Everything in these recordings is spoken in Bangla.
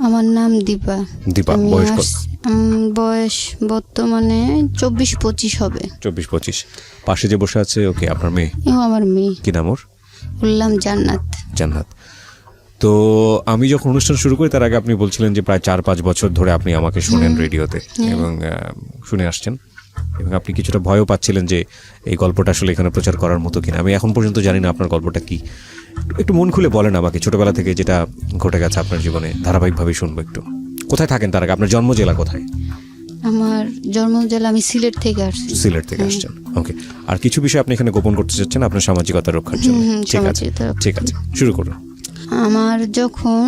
আমার নাম দীপা। দীপা, আমি বয়স বয়স বর্তমানে 24-25 হবে। 24-25। পাশে যে বসে আছে ওকে আপনার মেয়ে? ও আমার মেয়ে। কি নাম ওর? বললাম জান্নাত। জান্নাত। তো আমি যখন অনুষ্ঠান শুরু করি তার আগে আপনি বলছিলেন যে প্রায় 4-5 বছর ধরে আপনি আমাকে শোনেন রেডিওতে এবং শুনে আসছেন, এবং আপনি কিছুটা ভয়ও পাচ্ছিলেন যে এই গল্পটা আসলে এখানে প্রচার করার মতো কিনা। আমি এখন পর্যন্ত জানি না আপনার গল্পটা কি, একটু মন খুলে বলেন আমাকে, ছোটবেলা থেকে যেটা ঘটে গেছে আপনার জীবনে ধারাবাহিকভাবে শুনবো একটু। কোথায় থাকেন তার আগে? আপনার জন্ম জেলা কোথায়? আমার জন্ম জেলা, আমি সিলেট থেকে আসছি। সিলেট থেকে আসছেন, ওকে। আর কিছু বিষয় আপনি এখানে গোপন করতে চাচ্ছেন আপনার সামাজিকতা রক্ষার জন্য? ঠিক আছে, ঠিক আছে, শুরু করুন। আমার যখন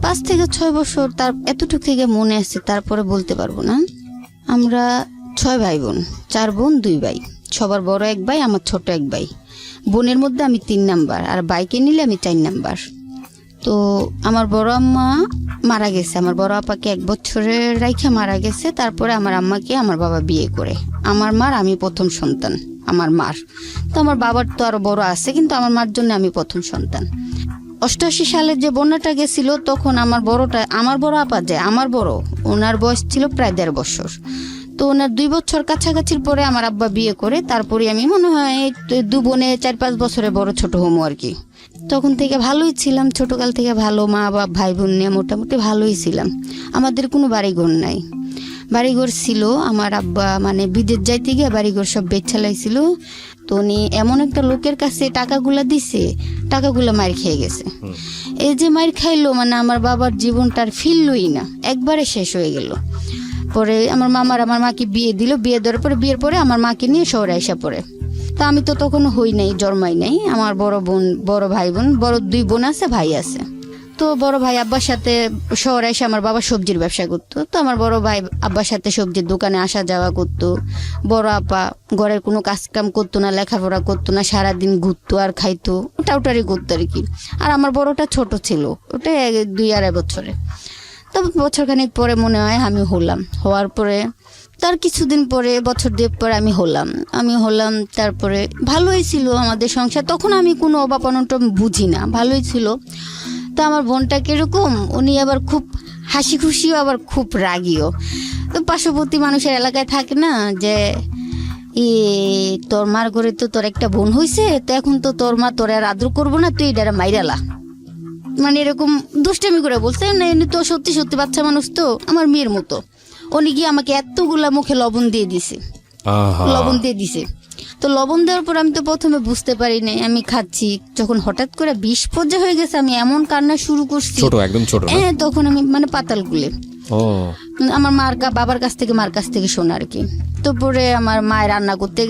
5 থেকে 6 বছর, তার এতটুকু থেকে মনে আছে, তারপরে বলতে পারবো না। আমরা 6 ভাই বোন, 4 বোন 2 ভাই। সবার বড় এক ভাই, আমার ছোট এক ভাই। বোনের মধ্যে আমি 3 নাম্বার, আর ভাইকে নিলে আমি 4 নাম্বার। তো আমার বড় আম্মা মারা গেছে, আমার বড় আপাকে 1 বছরের রাইখা মারা গেছে। তারপরে আমার আম্মাকে আমার বাবা বিয়ে করে। আমার মার আমি প্রথম সন্তান, আমার মার। তো আমার বাবার তো আরো বড় আছে, কিন্তু আমার মার জন্য আমি প্রথম সন্তান। 88 সালের যে বন্যাটা গেছিল, তখন আমার বড় আপা যে আমার বড়, ওনার বয়স ছিল প্রায় 1.5 বছর। তো ওনার 2 বছর কাছাকাছির পরে আমার আব্বা বিয়ে করে। তারপরে আমি মনে হয় 2 বোনে 4-5 বছরের বড় ছোট হমো আর কি। তখন থেকে ভালোই ছিলাম, ছোটকাল থেকে ভালো, মা বাবা ভাই বোন নিয়ে মোটামুটি ভালোই ছিলাম। আমাদের কোনো বাড়িঘর নাই। বাড়িঘর ছিল, আমার আব্বা মানে বিদেশ যাইতে গিয়ে বাড়িঘর সব বেচালাইছিল। তো উনি এমন একটা লোকের কাছে টাকাগুলা দিছে, টাকাগুলা মার খেয়ে গেছে। এই যে মার খাইলো, মানে আমার বাবার জীবনটার ফিরলই না, একবারে শেষ হয়ে গেল। পরে আমার মাকে বিয়ে দিল। বিয়ে দেওয়ার পরে, বিয়ের পরে আমার মাকে নিয়ে শহরে আইসা পড়ে। তা আমি তো তখন হই নাই, জন্মাই নাই। আমার বড় ভাই বোন, বড় 2 বোন আছে, ভাই আছে। তো বড় ভাই আব্বার সাথে শহরে এসে আমার বাবা সবজির ব্যবসা করতো। তো আমার বড় ভাই আব্বার সাথে সবজির দোকানে আসা যাওয়া করতো। বড় আপা ঘরের কোনো কাজ কাম করতো না, লেখাপড়া করতো না, সারাদিন ঘুরতো আর খাইতো, ওটাই করতো আর কি। আর আমার বড়টা ছোট ছিল, ওটা 2-2.5 বছরে। তো বছরখানেক পরে মনে হয় আমি হলাম। হওয়ার পরে তার কিছুদিন পরে, বছর 2 পরে আমি হলাম। তারপরে ভালোই ছিল আমাদের সংসার। তখন আমি কোনো অভাব অনটন বুঝি না, ভালোই ছিল। তো আমার বোনটা কিরকম, উনি আবার খুব হাসি খুশিও, আবার খুব রাগিও। তো পার্শ্ববর্তী মানুষের এলাকায় থাকে না যে তোর মার ঘরে তো তোর একটা বোন হয়েছে, তো এখন তো তোর মা তোর আর আদর করবো না, তুই এটা মাইরালা, মানে এরকম দুষ্টামি করে বলছে না। এমনি তো সত্যি সত্যি বাচ্চা মানুষ, তো আমার মেয়ের মতো। উনি গিয়ে আমাকে এতগুলা মুখে লবণ দিয়ে দিছে। তো লবণ দেওয়ার পর আমি তো প্রথমে বুঝতে পারি নাই, আমি খাচ্ছি। যখন হঠাৎ করে 20 পর্যায়ে হয়ে গেছে, আমি এমন কান্না শুরু করছি, একদম ছোট। হ্যাঁ, তখন আমি মানে পাতাল গুলে আমার বাবার কাছ থেকে শোনা আর কি। তো পরে আমার মায়ের রান্না করতে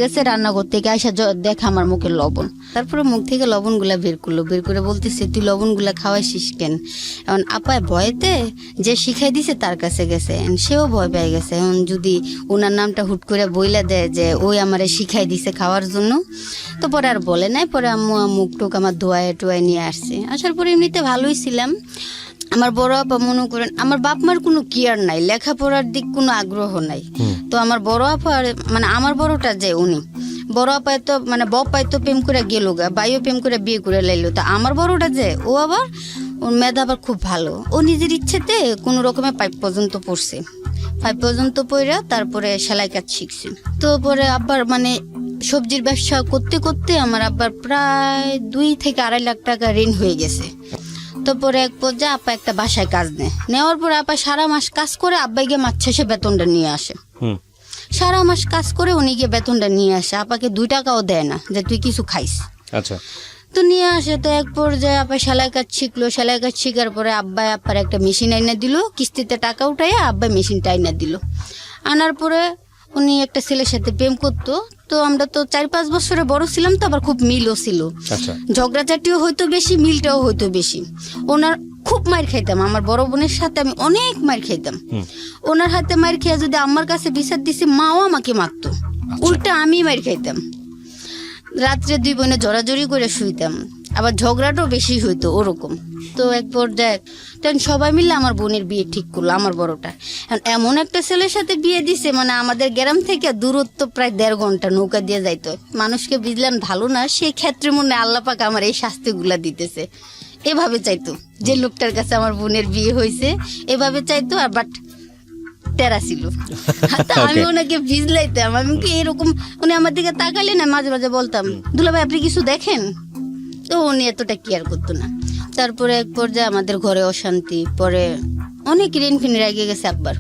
গিয়ে আইসা দেখা আমার মুখে লবণ। তারপরে মুখ থেকে লবণ গুলা বের করে বলতেছে, তুই লবণ গুলা খাওয়াইছিস কেন? এখন আপায় ভয়েতে যে শিখাই দিছে তার কাছে গেছে, সেও ভয় পেয়ে গেছে। এখন যদি ওনার নামটা হুট করে বইলা দেয় যে ওই আমারে শিখাই দিছে খাওয়ার জন্য, তো পরে আর বলে নাই। পরে আম্মু মুখ টুক আমার ধোয়ায় নিয়ে আসছে। আসার পরে এমনিতে ভালোই ছিলাম। আমার বড় আপা মনে করেন, আমার বাপ মার কোনো কেয়ার নাই, লেখাপড়ার দিক কোনো আগ্রহ নাই। তো আমার বড় আপা, মানে আমার বড়টা যে উনি বড় আপায় তো মানে বপায় তো প্রেম করে গেল গা, বাইও প্রেম করে বিয়ে করে লাইলো। তা আমার বড়টা যে ও আবার, ওর মেধা আবার খুব ভালো। ও নিজের ইচ্ছেতে কোনো রকমের 5 পর্যন্ত পড়ছে। 5 পর্যন্ত পড়া তারপরে সেলাই কাজ শিখছে। তো পরে আব্বার মানে সবজির ব্যবসা করতে করতে আমার আব্বার প্রায় 2 থেকে 2.5 লাখ টাকা ঋণ হয়ে গেছে। তো পরে এক পর্যায়ে আপা একটা বাসায় কাজ নেওয়ার পরে আপা সারা মাস কাজ করে আব্বাই গিয়ে মাস শেষে বেতনটা নিয়ে আসে। সারা মাস কাজ করে উনি গিয়ে বেতনটা নিয়ে আসে, আপাকে 2 টাকাও দেয় না যে তুই কিছু খাইস। আচ্ছা। তো নিয়ে আসে। তো এক পর্যায়ে আপা সেলাই কাজ শিখলো। সেলাই কাজ শিখার পরে আব্বাই আপার একটা মেশিন আইনা দিল, কিস্তিতে টাকা উঠাইয়া আব্বাই মেশিনটা আইনা দিল। আনার পরে উনি একটা ছেলের সাথে প্রেম করতো। তো আমরা তো 4-5 বছরে বড় ছিলাম, তো আবার খুব মিলও ছিল। ঝগড়াঝাটিও হয়তো বেশি, মিলটাও হয়তো বেশি। ওনার খুব মার খাইতাম, আমার বড় বোনের সাথে আমি অনেক মার খাইতাম। ওনার হাতে মার খেয়ে যদি আমার কাছে বিচার দিছে, মাও আমাকে মারতো, উল্টা আমি মার খাইতাম। রাত্রে 2 বোনে জড়াজড়ি করে শুইতাম, আবার ঝগড়াটাও বেশি হইতো ওরকম। তো এক পর্যায়ে সবাই মিলে আমার বোনের বিয়ে ঠিক করলো, আমার বড়টা। এমন একটা ছেলের সাথে বিয়ে দিছে, মানে আমাদের গ্রাম থেকে দূরত্ব প্রায় 1.5 ঘন্টা নৌকা দিয়ে যাইতো। মানুষকে বুঝলেন ভালো না, সেই ক্ষেত্রে মনে আল্লাহ পাক আমার এই শাস্তিগুলা দিতেছে। এভাবে চাইতো, যে লোকটার কাছে আমার বোনের বিয়ে হয়েছে এভাবে চাইতো, আর বাট টেরা ছিল। তো আমি ওনাকে ভিজলাইতাম, আমি কি এরকম, উনি আমার দিকে তাকালে না মাঝে মাঝে বলতাম দুলাভাই আপনি কিছু দেখেন, তো উনি এতটা কেয়ার করতো না। তারপরে এক পর্যায়ে আমাদের ঘরে অশান্তি, পরে অনেক ঋণ ফিনে রেগে গেছে একবার।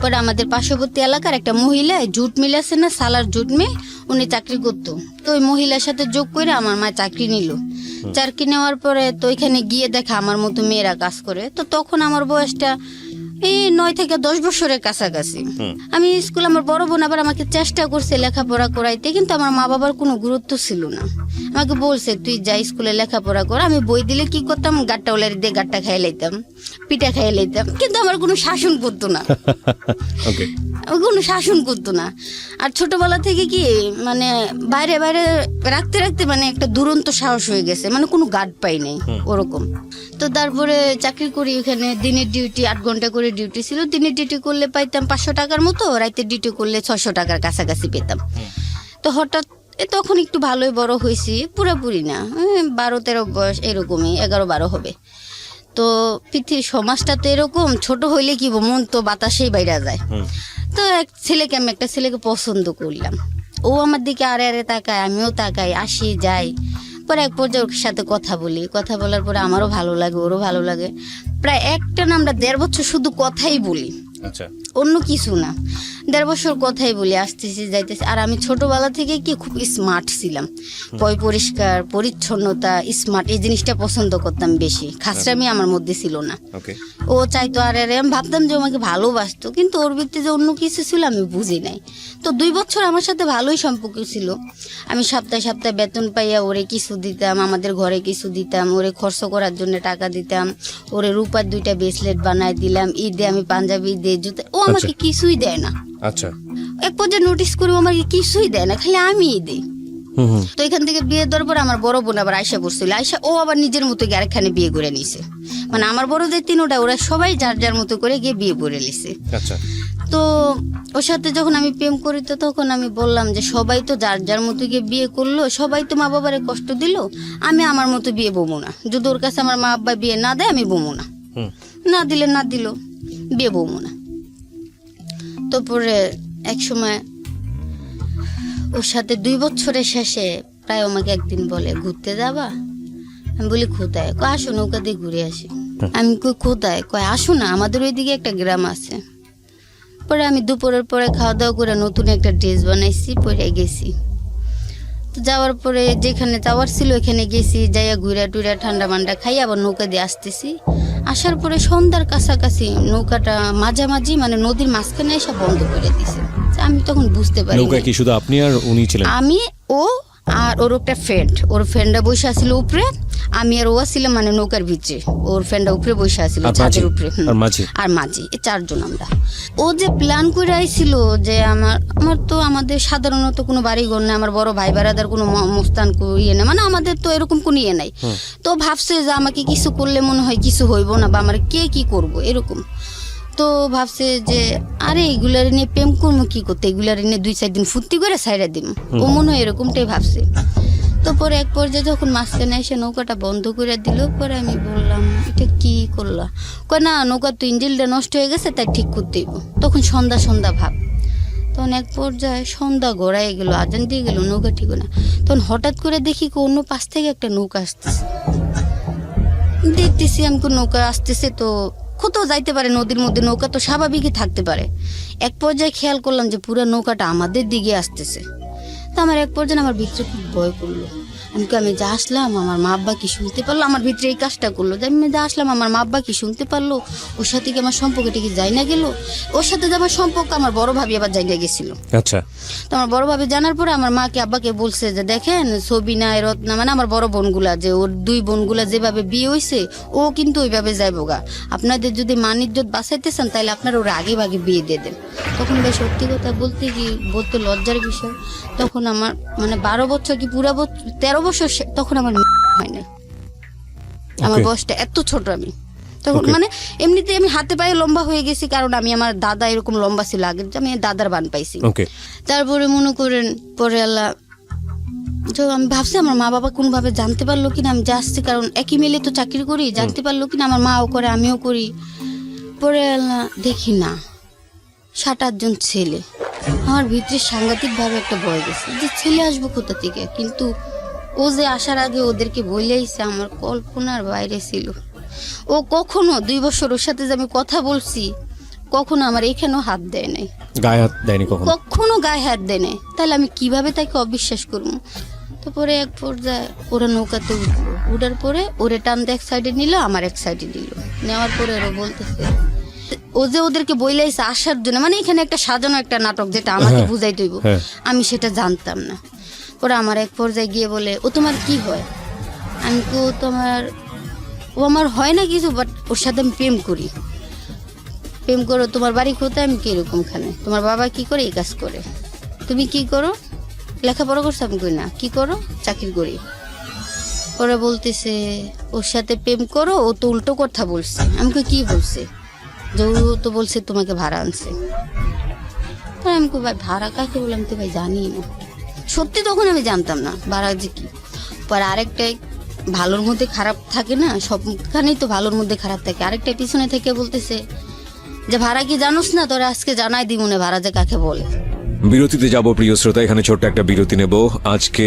পরে আমাদের পার্শ্ববর্তী এলাকার একটা মহিলা, জুট মিল আছে না, সালার জুট মিল, উনি চাকরি করতো। তো ওই মহিলার সাথে যোগ করে আমার মা চাকরি নিল। চাকরি নেওয়ার পরে তো ওইখানে গিয়ে দেখা আমার মতো মেয়েরা কাজ করে। তো তখন আমার বয়সটা এই 9 থেকে 10 বছরের কাছাকাছি। আমি স্কুল, আমার বড় বোন আবার আমাকে চেষ্টা করছে লেখাপড়া করাইতে, কিন্তু আমার মা বাবার কোনো গুরুত্ব ছিল না। আমাকে বলছে তুই যাই স্কুলে লেখাপড়া কর। আমি বই দিলে কি করতাম, গাট্টা ওলারি দিয়ে গাট্টা খাইয়ে লাইতাম, পিঠা খাইয়ে লাইতাম, কিন্তু আমার কোনো শাসন করতো না। কোনো শাসন করতো না। আর ছোটবেলা থেকে কি মানে বাইরে বাইরে রাখতে রাখতে মানে একটা দুরন্ত সাহস হয়ে গেছে, মানে কোনো গার্ড পাই নাই ওরকম। তো তারপরে চাকরি করি, ওখানে দিনের ডিউটি 8 ঘন্টা করে ডিউটি ছিল। দিনের ডিউটি করলে পাইতাম 500 টাকার মতো, রাতের ডিউটি করলে 600 টাকার কাছাকাছি পেতাম। তো হঠাৎ তখন একটু ভালোই বড় হয়েছি, পুরোপুরি না, 12-13 বয়স এরকমই, 11-12 হবে। তো পৃথিবীর সমাজটা তো এরকম, ছোট হইলে কি মন তো বাতাসেই বাইরে যায়। তো আমি একটা ছেলেকে পছন্দ করলাম, ও আমার দিকে আরে আরে তাকায়, আমিও তাকাই, আসি যাই। পরে এক পর্যায়ে ওর সাথে কথা বলি, কথা বলার পরে আমারও ভালো লাগে, ওরও ভালো লাগে। প্রায় একটা না আমরা 1.5 বছর শুধু কথাই বলি, অন্য কিছু না, 1.5 বছর কথাই বলি, আসতেছি যাইতেছি। আর আমি ছোটবেলা থেকে কি খুব স্মার্ট ছিলাম, পরিষ্কার পরিচ্ছন্নতা, স্মার্ট, এই জিনিসটা পছন্দ করতাম বেশি। খাসরামি আমার মধ্যে ছিল না। ও চাইতো আরে আরে, আমি ভাবতাম যে আমাকে ভালোবাসতো, কিন্তু ওর ভিতরে যে অন্য কিছু ছিল আমি বুঝি নাই। তো 2 বছর আমার সাথে ভালোই সম্পর্ক ছিল। আমি সপ্তাহে সপ্তাহে বেতন পাইয়া ওরে কিছু দিতাম, আমাদের ঘরে কিছু দিতাম, ওরে খরচ করার জন্য টাকা দিতাম, ওরে রূপার 2টা ব্রেসলেট বানায় দিলাম, ঈদে আমি পাঞ্জাবি দিয়ে জুতা, ও আমাকে কিছুই দেয় না। আচ্ছা, এক পর্যায়ে নোটিস করি আমাকে কিছুই দেয় না, খালি আমিই দিই। তো এখান থেকে বিয়ে দেওয়ার পর আমার বড় বোন আবার আয়সা পড়ছিল, আয়সা ও আবার নিজের মতো গিয়ে আরেকখানে বিয়ে করে নিছে। মানে আমার বড় যে 3টা, ওরা সবাই যার যার মতো করে গিয়ে বিয়ে করে নিছে। তো ওর সাথে যখন আমি প্রেম করি, তো তখন আমি বললাম যে সবাই তো যার যার মতো গিয়ে বিয়ে করলো, সবাই তো মা বাবারে কষ্ট দিল, আমি আমার মতো বিয়ে বমু না। যদি ওর কাছে আমার মা বাবা বিয়ে না দেয় আমি বমু না, না দিলে না দিল, বিয়ে বমু না। তো পরে এক সময় ওর সাথে 2 বছরের শেষে প্রায় আমাকে একদিন বলে ঘুরতে যাবা। আমি বলি কোথায়? কয় আসো নৌকা দিয়ে ঘুরে আসি। আমি কই কোথায়? কয় আসো না, আমাদের ওইদিকে একটা গ্রাম আছে। পরে আমি দুপুরের পরে খাওয়া দাওয়া করে নতুন একটা ড্রেস বানাইছি, পরে গেছি। তো যাওয়ার পরে যেখানে যাওয়ার ছিল ওখানে গেছি, যাইয়া ঘুরে টুরে ঠান্ডা মান্ডা খাই আবার নৌকা দিয়ে আসতেছি। আসার পরে সন্ধ্যার কাছাকাছি নৌকাটা মাঝামাঝি মানে নদীর মাঝখানে এসে বন্ধ করে দিছে। আমি তখন বুঝতে পারি নৌকা কি শুধু আপনি আর উনি ছিলেন? আমি, ও আর ওর একটা ফ্রেন্ড, ওর ফ্রেন্ডরা বসে আসছিল উপরে, আমি আর ও ছিলাম মানে নৌকার ভিতরে, ওর ফ্রেন্ডরা উপরে বসে আসছিল ছাদের উপরে, আর মাঝি, এই 4 জন আমরা। ও যে প্ল্যান করে আইছিল যে আমার তো আমাদের সাধারণত কোনো বাড়ি ঘর না, আমার বড় ভাই বারাদার কোনো মস্তান ইয়ে না, মানে আমাদের তো এরকম কোনো ইয়ে নাই। তো ভাবছে যে আমাকে কিছু করলে মনে হয় কিছু হইব না, বা আমার কে কি করব এরকম। তো ভাবছে যে আরে এগুলার নিয়ে প্রেম করবো কি করতে, এগুলার নিয়ে 2-4 দিন ফুর্তি করে সাইরা দিম, ও মনে হয় এরকমটাই ভাবছে। তো পরে এক পর্যায়ে যখন মাঝখানে এসে নৌকাটা বন্ধ করে দিল, পরে আমি বললাম এটা কি করলা? কয় না, নৌকার তো ইঞ্জিনটা নষ্ট হয়ে গেছে, তাই ঠিক করতে হইব। তখন সন্ধ্যা সন্ধ্যা ভাব, তখন এক পর্যায়ে সন্ধ্যা গড়াই গেল, আজান দিয়ে গেল, নৌকা ঠিক না। তখন হঠাৎ করে দেখি অন্য পাশ থেকে একটা নৌকা আসতেছে, দেখতেছি আমি নৌকা আসতেছে, তো কোথাও যাইতে পারে নদীর মধ্যে, নৌকা তো স্বাভাবিকই থাকতে পারে। এক পর্যায়ে খেয়াল করলাম যে পুরো নৌকাটা আমাদের দিকে আসতেছে। তো আমার এক পর্যায়ে আমার ভিতরে খুব ভয় করলো। আমি যা আসলাম আমার মা আব্বা কি শুনতে পারলো, আমার ভিতরে এই কাজটা করলো যে আমি যা আসলাম আমার মা আব্বা কি শুনতে পারলো, ওর সাথে কি আমার সম্পর্কটা কি যাই না গেল, ওর সাথে যে আমার সম্পর্ক আমার বড় ভাবি আবার যাই না গেছিল। আচ্ছা, তো আমার বড় ভাবি জানার পরে আমার মাকে আব্বাকে বলছে যে দেখেন সবিনা রত্না মানে আমার বড় বোনগুলা, যে ওর 2 বোনগুলা যেভাবে বিয়ে হয়েছে ও কিন্তু ওইভাবে যাইবো গা, আপনাদের যদি মান ইজ্জত বাঁচাইতে চান তাহলে আপনারা ওরা আগে ভাগে বিয়ে দিয়ে দেন। তখন বেশ সত্যি কথা বলতে লজ্জার বিষয়, তখন আমার মানে 12 বছর কি পুরা 13 বছর, তখন আমার হয় নাই, আমার বয়সটা এত ছোট। আমি তখন মানে এমনিতে আমি হাতে পায়ে লম্বা হয়ে গেছি, কারণ আমি আমার দাদা এরকম লম্বা ছিল আগে, আমি দাদার বান পাইছি। তারপরে মনে করেন পরে আল্লাহ তো আমি ভাবছি আমার মা বাবা কোনোভাবে জানতে পারলো কিনা আমি যাচ্ছি, কারণ একই মেলে তো চাকরি করি, জানতে পারলো কিনা আমার মাও করে আমিও করি। পরে দেখি না 7-8 জন ছেলে। আমার ভিতরে সাংঘাতিকভাবে একটা ভয় গেছে যে ছেলে আসবো কোথা থেকে, কিন্তু ও যে আসার আগে ওদেরকে বলেইছে আমার কল্পনার বাইরে ছিল। ও কখনো 2 বছর ওর সাথে যে আমি কথা বলছি কখনো আমার এখানেও হাত দেয় নাই, গায়ে হাত দেয়নি কখনো গায়ে হাত দেয় নাই, তাহলে আমি কিভাবে তাকে অবিশ্বাস করবো? তারপরে এক পর্যায়ে ওরা নৌকাতে উঠলো, উঠার পরে ওরে টানতে এক সাইডে নিল, আমার এক সাইডে নিল, নেওয়ার পরে ওরা বলতেছে ও যে ওদেরকে বইলাইছে আসার জন্য, মানে এখানে একটা সাজানো একটা নাটক যেটা আমাকে বুঝাইতে হইব, আমি সেটা জানতাম না। ওরা আমার এক পর্যায়ে গিয়ে বলে ও তোমার কি হয়? আমি তো ও আমার হয় না কিছু, বাট ওর সাথে আমি প্রেম করি। প্রেম করো, তোমার বাড়ি কোথায়? আমি কিরকম খানে, তোমার বাবা কি করে? এই কাজ করে। তুমি কি করো? লেখাপড়া করছো? আমি করি না। কি করো? চাকরি করি। ওরা বলতেছে ওর সাথে প্রেম করো, ও তো উল্টো কথা বলছে। আমাকে কি বলছে? যে ও তো বলছে তোমাকে ভাড়া আনছে। আমি কই ভাই ভাড়া কাকে বললাম তো ভাই জানি না, সত্যি তখন আমি জানতাম না ভাড়া যে কি। পর আরেকটাই ভালোর মধ্যে খারাপ থাকে না, সবখানেই তো ভালোর মধ্যে খারাপ থাকে। আরেকটা পিছনে থেকে বলতেছে যে ভাড়া কি জানোস না, তোরা আজকে জানাই দি মনে ভাড়া যে কাকে বলে। বিরতিতে যাব প্রিয় শ্রোতা, এখানে ছোট্ট একটা বিরতি নেব। আজকে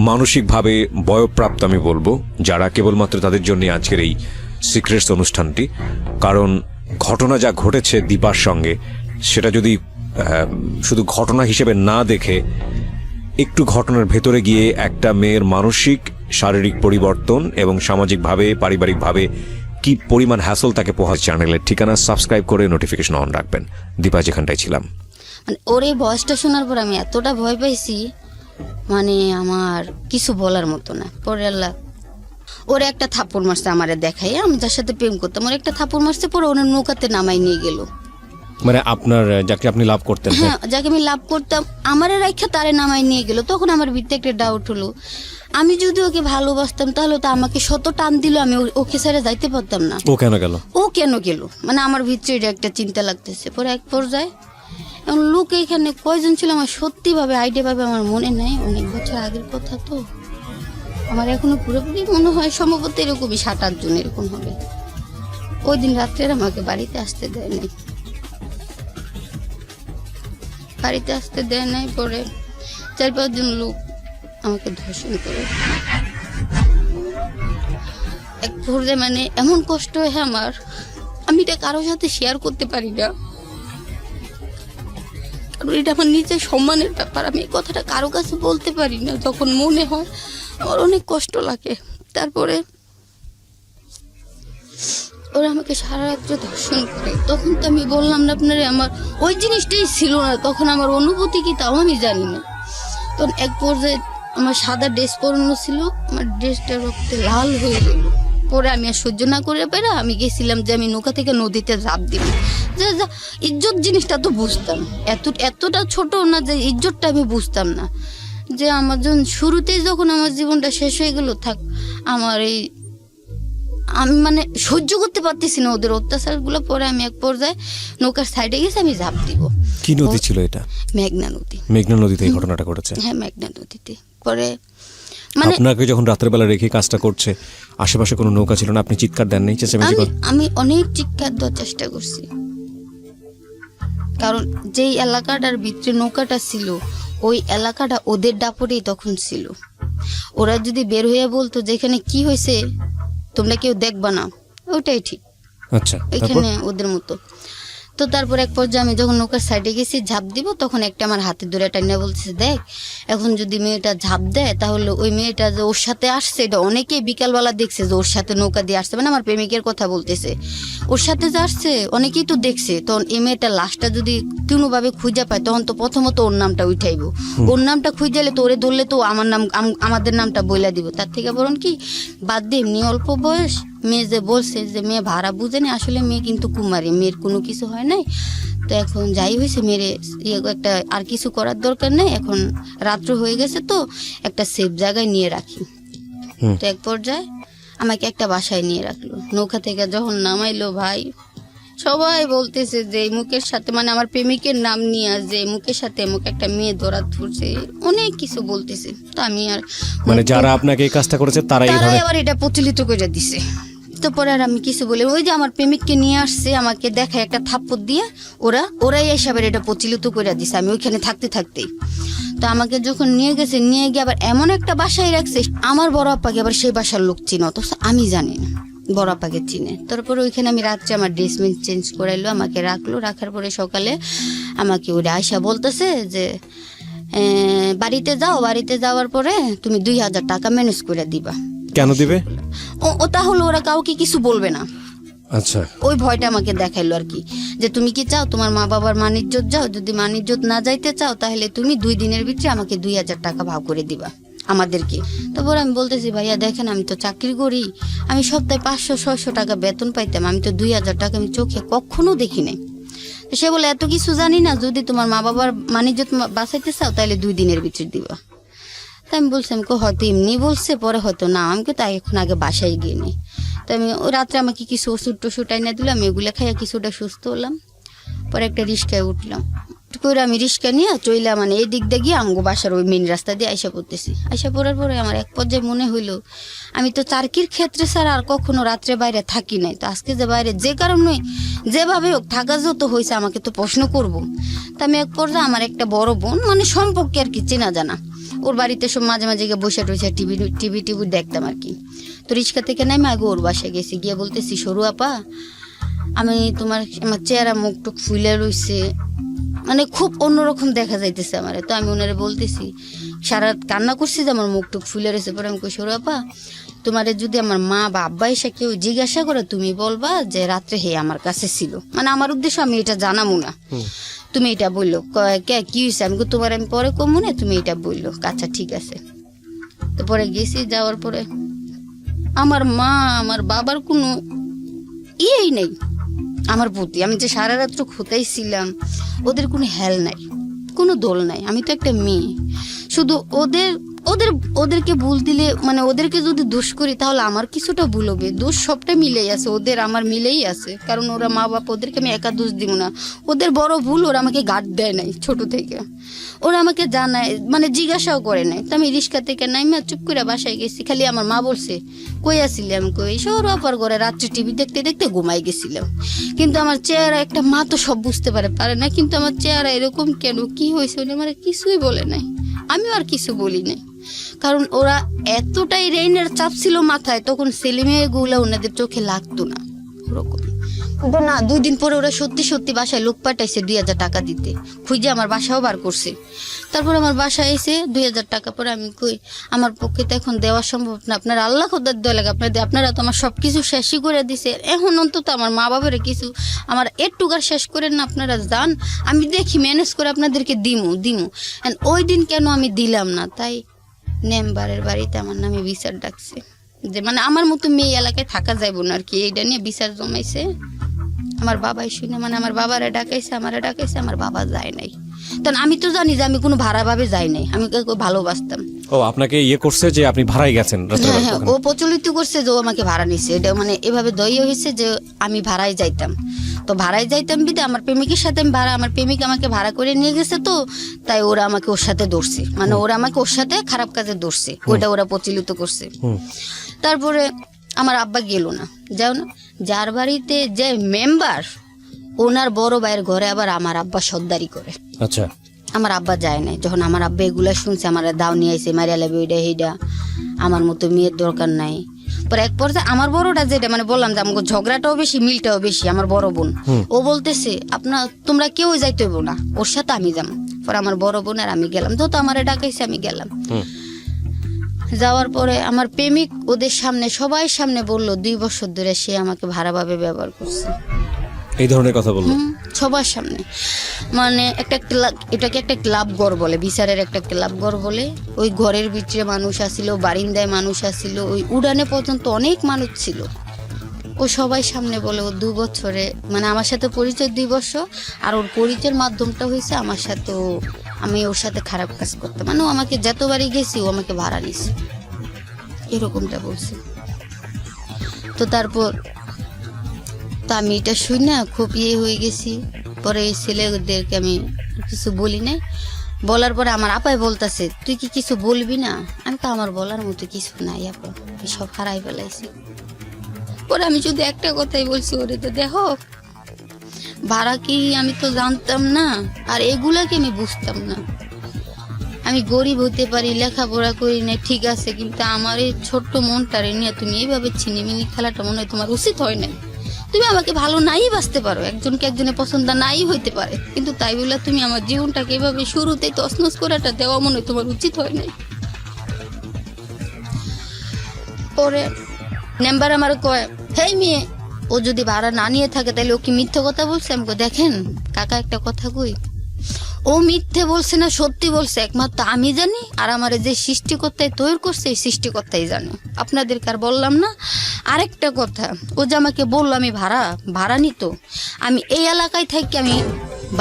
মানসিকভাবে বয়ঃপ্রাপ্ত আমি বলবো যারা, কেবলমাত্র তাদের জন্য আজকের এই সিক্রেটস অনুষ্ঠানটি। কারণ ঘটনা যা ঘটেছে দীপার সঙ্গে, সেটা যদি শুধু ঘটনা হিসেবে না দেখে একটু ঘটনার ভেতরে গিয়ে একটা মেয়ের মানসিক শারীরিক পরিবর্তন এবং সামাজিকভাবে পারিবারিকভাবে কি পরিমাণ হ্যাসল তাকে পোহায়, চ্যানেলের ঠিকানা সাবস্ক্রাইব করে নোটিফিকেশন অন রাখবেন। দীপা যেখানটায় ছিলাম, মানে ওর এই ভয়েসটা শোনার পর আমি এতটা ভয় পাইছি, মানে আমার কিছু বলার মতো না। পরে আল্লাহ ওরে একটা থাপ্পড় মারছে আমারে দেখাই, আমি যার সাথে প্রেম করতাম ওর একটা থাপ্পড় মারছে, পরে ওনার নৌকাতে নামাই নিয়ে গেল। মানে আপনার যাকে আপনি লাভ করতেন? হ্যাঁ, যাকে আমি লাভ করতাম আমারে রাইখা তারে নামাই নিয়ে গেল। তখন আমার ভিতরে একটা ডাউট হলো, আমি যদি ওকে ভালোবাসতাম তাহলে তো আমাকে শত টান দিল, আমি ওকে ছেড়ে যাইতে পারতাম না। ও কেন গেল? মানে আমার ভিতরে এটা একটা চিন্তা লাগতেছে। পরে এক পর্যায়ে এবং লোক এখানে কয়জন ছিল আমার সত্যি ভাবে আইডিয়া ভাবে আমার মনে নেই, অনেক বছর আগের কথা তো, আমার এখনো পুরোপুরি মনে হয় সম্ভবত এরকমই 7-8 জন এরকম হবে। ওই দিন রাত্রে আমাকে বাড়িতে আসতে দেয় নাই, পরে 4-5 জন লোক আমাকে ধর্ষণ করে। এক পর্যায়ে মানে এমন কষ্ট হয় আমার, আমি এটা কারোর সাথে শেয়ার করতে পারি না, কারণ এটা আমার নিজের সম্মানের ব্যাপার। আমি এই কথাটা কারো কাছে বলতে পারি না, যখন মনে হয় আমার অনেক কষ্ট লাগে। তারপরে ওরা আমাকে সারা রাত্রে ধর্ষণ করে। তখন তো আমি বললাম না আপনারে, আমার ওই জিনিসটাই ছিল না তখন, আমার অনুভূতি কি তাও আমি জানি না। তখন এক পর্যায়ে আমার সাদা ড্রেস পরানো ছিল, আমার ড্রেসটা রক্তে লাল হয়ে গেল। পরে আমি আর সহ্য না করে পেরে আমি গেছিলাম যে আমি নৌকা থেকে নদীতে ঝাঁপ দিব। যে ইজ্জত জিনিসটা তো বুঝতাম, এতটা ছোট না যে ইজ্জতটা আমি বুঝতাম না, যে আমার যখন শুরুতেই যখন আমার জীবনটা শেষ হয়ে গেল, থাক আমার এই আমি মানে সহ্য করতে পারতেছি না ওদের অত্যাচারগুলো। পরে আমি এক পর্যায়ে নৌকার সাইডে গেছি, আমি ঝাঁপ দিব। কি নদী ছিল এটা? মেঘনা নদী। মেঘনা নদীতে এই ঘটনাটা ঘটেছে? হ্যাঁ, মেঘনা নদীতে। পরে মানে আপনাকে যখন রাতের বেলা রেখে কাজটা করছে, আশেপাশে কোনো নৌকা ছিল না, আপনি চিৎকার দেন নাই? আমি অনেক চিৎকার দেওয়ার চেষ্টা করছি, কারণ যেই এলাকাটার ভিতরে নৌকাটা ছিল ওই এলাকাটা ওদের দাপটেই তখন ছিল। ওরা যদি বের হয়ে বলতো যেখানে কি হয়েছে তোমরা কেউ দেখবা না, ওইটাই ঠিক। আচ্ছা, এখানে ওদের মতো। তো তারপর এক পর্যায়ে আমি যখন নৌকার সাইডে গেছি ঝাঁপ দিব, তখন একটা আমার হাতে ধরে টাইনা বলতেছে, দেখ এখন যদি মেয়েটা ঝাঁপ দেয় তাহলে ওই মেয়েটা যে ওর সাথে আসছে, এটা অনেকেই বিকালবেলা দেখছে যে ওর সাথে নৌকা দিয়ে আসছে, মানে আমার প্রেমিকের কথা বলতেছে, ওর সাথে যে আসছে অনেকেই তো দেখছে। তখন এই মেয়েটার লাশটা যদি কোনোভাবে খুঁজে পায় তখন তো প্রথমত ওর নামটা উঠাইব, ওর নামটা খুঁজালে তো ওরে ধরলে তো আমাদের নামটা বইলা দিব। তার থেকে বরং কি বাদ দিয়ে এমনি অল্প বয়স মেয়ে যে বলছে যে মেয়ে ভাড়া বুঝেনি, আসলে মেয়ে কিন্তু কুমারী, মেয়ের কোনো কিছু হয় নাই। তো এখন যাই হয়েছে মেরে একটা আর কিছু করার দরকার নেই, এখন রাত্র হয়ে গেছে তো একটা সেফ জায়গায় নিয়ে রাখি। তো এক পর্যায়ে আমাকে একটা বাসায় নিয়ে রাখলো। নৌকা থেকে যখন নামাইলো ভাই, সবাই বলতেছে যে এই মুখের সাথে মানে আমার প্রেমিকের নাম নিয়ে যে এই মুখের সাথে মুখে একটা মেয়ে ধরা ধরছে, অনেক কিছু বলতেছে। তো আমি আর মানে যারা আপনাকে এই কাজটা করেছে তারা এই তারাই ধরনের আবার এটা প্রচলিত করে দিছে। তো পরে আর আমি কিছু বলি, ওই যে আমার প্রেমিককে নিয়ে আসছে আমাকে দেখায় একটা থাপ্পড় দিয়ে ওরাই এসবের এটা প্রচলিত করে দিছে আমি ওইখানে থাকতেই। তো আমাকে যখন নিয়ে গেছে, নিয়ে গিয়ে আবার এমন একটা বাসায় রাখছে, আমার বড় আপ্পাকে আবার সেই বাসার লোক চিনে, অথচ আমি জানি না বড় আপ্পাকে চিনে। তারপরে ওইখানে আমি রাত্রে আমার ড্রেসমেন্ট চেঞ্জ করাইলো, আমাকে রাখলো, রাখার পরে সকালে আমাকে ওরা আয়সা বলতেছে যে বাড়িতে যাওয়ার পরে তুমি 2000 টাকা ম্যানেজ করে দিবা। কেন দিবে? ও তাহলে ওরা কাউকে কিছু বলবে না, আচ্ছা, ওই ভয়টা আমাকে দেখাইলো আর কি, যে তুমি কি চাও তোমার মা বাবার মানিজ্জত যাও, যদি মানিজ্জত না যাইতে চাও তাহলে তুমি 2 দিনের ভিতরে আমাকে 2000 টাকা ভাগ করে দিবা আমাদেরকে। তারপর আমি বলতেছি ভাইয়া দেখেন আমি তো চাকরি করি, আমি সপ্তাহে 500-600 টাকা বেতন পাইতাম, আমি তো 2000 টাকা আমি চোখে কখনো দেখি নাই। তো সে বলে এত কিছু জানি না, যদি তোমার মা বাবার মানিজ্জত বাঁচাইতে চাও তাহলে 2 দিনের ভিতরে দিবা। তাই আমি বলছি আমি হয়তো এমনি বলছে, পরে হয়তো না, আমাকে তাই এখন আগে বাসায় গিয়ে নিই। তো আমি ওই রাত্রে আমাকে কিছু ওষুধ টষুধ আইনা দিল, আমি ওগুলো খাইয়া কিছুটা সুস্থ হলাম। পরে একটা রিক্সায় উঠলাম, করে আমি রিক্সা নিয়ে চইলা মানে এই দিক দিয়ে গিয়ে আঙ্গো বাসার ওই মেন রাস্তা দিয়ে আইসা পড়তেছি। আইসা পড়ার পরে আমার এক পর্যায়ে মনে হইলো আমি তো চারকির ক্ষেত্রে স্যার আর কখনো রাত্রে বাইরে থাকি নাই, তো আজকে যে বাইরে যে কারণে যেভাবে হোক থাকা যত হয়েছে আমাকে তো প্রশ্ন করবো। তা আমি এক পর্যায়ে আমার একটা বড় বোন মানে সম্পর্কে আর কি চেনা জানা, ওর বাড়িতে সব মাঝে মাঝে গিয়ে বসে টসে টিভি দেখতাম আর কি। তো রিক্সা থেকে নেমে আগে ওর বাসায় গেছি, গিয়ে বলতেছি সরু আপা আমি আমার চেহারা মুখ টুক ফুলে রয়েছে, মানে খুব অন্যরকম দেখা যাইতেছে আমার। তো আমি ওনারে বলতেছি, সারা রাত কান্না করছি যে আমার মুখ টুক ফুলে রয়েছে। পরে আমি কই সরু আপা তোমারে যদি আমার মা বা আব্বা এসে কেউ জিজ্ঞাসা করে তুমি বলবা যে রাত্রে হে আমার কাছে ছিল, মানে আমার উদ্দেশ্য আমি এটা জানাবো না, তুমি এটা বললো। কে কি হয়েছে? আমি তোমার আমি পরে কমু না, তুমি এটা বললো। আচ্ছা ঠিক আছে। তো পরে গেছি, যাওয়ার পরে আমার মা আমার বাবার কোনো ইয়েই নেই আমার প্রতি, আমি যে সারা রাত্র খোঁতাইছিলাম ওদের কোনো হেল নাই, কোনো দোল নাই। আমি তো একটা মেয়ে, শুধু ওদেরকে ভুল দিলে মানে ওদেরকে যদি দোষ করি তাহলে আমার কিছুটা ভুল হবে, দোষ সবটা মিলেই আছে, ওদের আমার মিলেই আছে, কারণ ওরা মা বাবা, ওদেরকে আমি একা দোষ দিব না। ওদের বড় ভুল ওরা আমাকে গার্ড দেয় নাই ছোট থেকে, ওরা আমাকে জানায় মানে জিজ্ঞাসাও করে নাই। তো আমি রিক্সা থেকে নাইমা চুপ করে বাসায় গেছি। খালি আমার মা বলছে কই আসিলি, আমি কই সর অপার ঘরে রাত্রে টিভি দেখতে দেখতে ঘুমাই গেছিলাম। কিন্তু আমার চেহারা, একটা মা তো সব বুঝতে পারে না, কিন্তু আমার চেহারা এরকম কেন, কি হয়েছে উনি আমার কিছুই বলে নাই, আমিও আর কিছু বলি নাই, কারণ ওরা এতটাই রেইনের চাপ ছিল মাথায়, তখন ছেলে মেয়েগুলো ওনাদের চোখে লাগতো না ওরকম। কিন্তু না, 2 দিন পরে ওরা সত্যি বাসায় লোক পাঠাইছে 2000 টাকা দিতে, খুঁজে আমার বাসাও বার করছে। তারপর আমার বাসায় এসে 2000 টাকা পরে আমি কই আমার পক্ষে তো এখন দেওয়া সম্ভব না, আপনার আল্লাহ খোদার দেওয়া লাগে, আপনারা তো আমার সব কিছু শেষই করে দিছে, এখন অন্তত আমার মা বাবারে কিছু আমার একটুকার শেষ করেন না, আপনারা যান, আমি দেখি ম্যানেজ করে আপনাদেরকে দিমু। ওই দিন কেন আমি দিলাম না, তাই নেমবারের বাড়িতে আমার নামে বিচার ডাকছে, যে মানে আমার মতো মেয়ে এলাকায় থাকা যাইব না আর কি, এইটা নিয়ে বিচার জমাইছে। আমার বাবাই শুনে মানে আমার বাবারে ডাকাইছে, আমার বাবা যায় নাই। তখন আমি তো জানি যে আমি কোনো ভাড়া ভাবে যাই নাই, আমি ভালোবাসতাম। ও আপনাকে ইয়ে করছে যে আপনি ভাড়াই গেছেন? হ্যাঁ, ও প্রচলিত করছে যে ও আমাকে ভাড়া নিচ্ছে, এটা মানে এভাবে দই হয়েছে যে আমি ভাড়ায় যাইতাম। তো ভাড়ায় যাইতাম বিদে আমার প্রেমিকের সাথে আমি আমার প্রেমিক আমাকে ভাড়া করে নিয়ে গেছে, তো তাই ওরা আমাকে ওর সাথে ধরছে, মানে ওরা আমাকে ওর সাথে খারাপ কাজে ধরছে, ওটা ওরা প্রচলিত করছে। তারপরে আমার আব্বা গেল না, যাও না, যার বাড়িতে যে মেম্বার ওনার বড় ভাইয়ের ঘরে আবার আমার আব্বা সর্দারি করে। আচ্ছা, আমার আব্বা যায় নাই। যখন আমার আব্বা এগুলা শুনছে, আমার দাও নিয়ে আইসে মারিয়া লাগবে ওইটা সেইটা, আমার মতো মেয়ের দরকার নাই। পরে এক পর্যায়ে আমার বড়টা যেটা মানে বললাম যে আমাকে ঝগড়াটাও বেশি মিলটাও বেশি, আমার বড় বোন ও বলতেছে তোমরা কেউ যাইতে হইব না, ওর সাথে আমি যাম। পরে আমার বড় বোন আর আমি গেলাম, তো আমারে ডাকাইছে, আমি গেলাম। যাওয়ার পরে আমার প্রেমিক ওদের সামনে সবাই সামনে বলল 2 বছর ধরে সে আমাকে ভাড়াভাবে ব্যবহার করছে, এই ধরনের কথা বললো সবার সামনে। মানে এটাকে একটা ক্লাব ঘর বলে, বিচারের একটা ক্লাব ঘর বলে। ওই ঘরের ভিতরে মানুষ আসিল, বারিন্দায় মানুষ আসিল, ওই উড়ানে পর্যন্ত অনেক মানুষ ছিল। ও সবাই সামনে বলে ও 2 বছরে মানে আমার সাথে পরিচয় 2 বছর, আর ওর পরিচয়ের মাধ্যমটা হয়েছে আমার সাথে, আমি ওর সাথে খারাপ কাজ করতাম, মানে ও আমাকে যতবারই গেছি ও আমাকে ভাড়া নিছে, এরকমটা বলছে। তো তারপর তো আমি এটা শুনি না খুব হয়ে গেছি। পরে এই ছেলেদেরকে আমি কিছু বলি নাই। বলার পরে আমার আপাই বলতেছে তুই কি কিছু বলবি না? আমি তো আমার বলার মতো কিছু নাই আপা, সব হারাই ফেলাইছি। পরে আমি শুধু একটা কথাই বলছি, ওরে তো দেখো ভাড়া কি আমি তো জানতাম না, আর এগুলা কি আমি বুঝতাম না। আমি গরিব হতে পারি, লেখাপড়া করি না, ঠিক আছে, কিন্তু আমার এই ছোট্ট মনটারে নিয়ে তুমি এইভাবে ছিনিমিনি খেলাটা মনে হয় তোমার উচিত হয় না। তুমি আমাকে ভালো নাই বাঁচতে পারো, একজনকে একজনের পছন্দ নাই হইতে পারে, কিন্তু তাই বলে তুমি আমার জীবনটাকে এইভাবে শুরুতেই তছনছ করাটা দেওয়া মনে হয় তোমার উচিত হয় নাই। পরে মেম্বার আমার কয়, হেই মেয়ে, ও যদি ভাড়া না নিয়ে থাকে তাহলে ও কি মিথ্যে কথা বলছে? আমি দেখেন কাকা একটা কথা কই, ও মিথ্যে বলছে না সত্যি বলছে একমাত্র আমি জানি, আর আমার যে সৃষ্টিকর্তাই তৈরি করছে এই সৃষ্টিকর্তাই জানে। আপনাদেরকে আর বললাম না। আরেকটা কথা, ও যে আমাকে বললো আমি ভাড়া নিত, আমি এই এলাকায় থাকি, আমি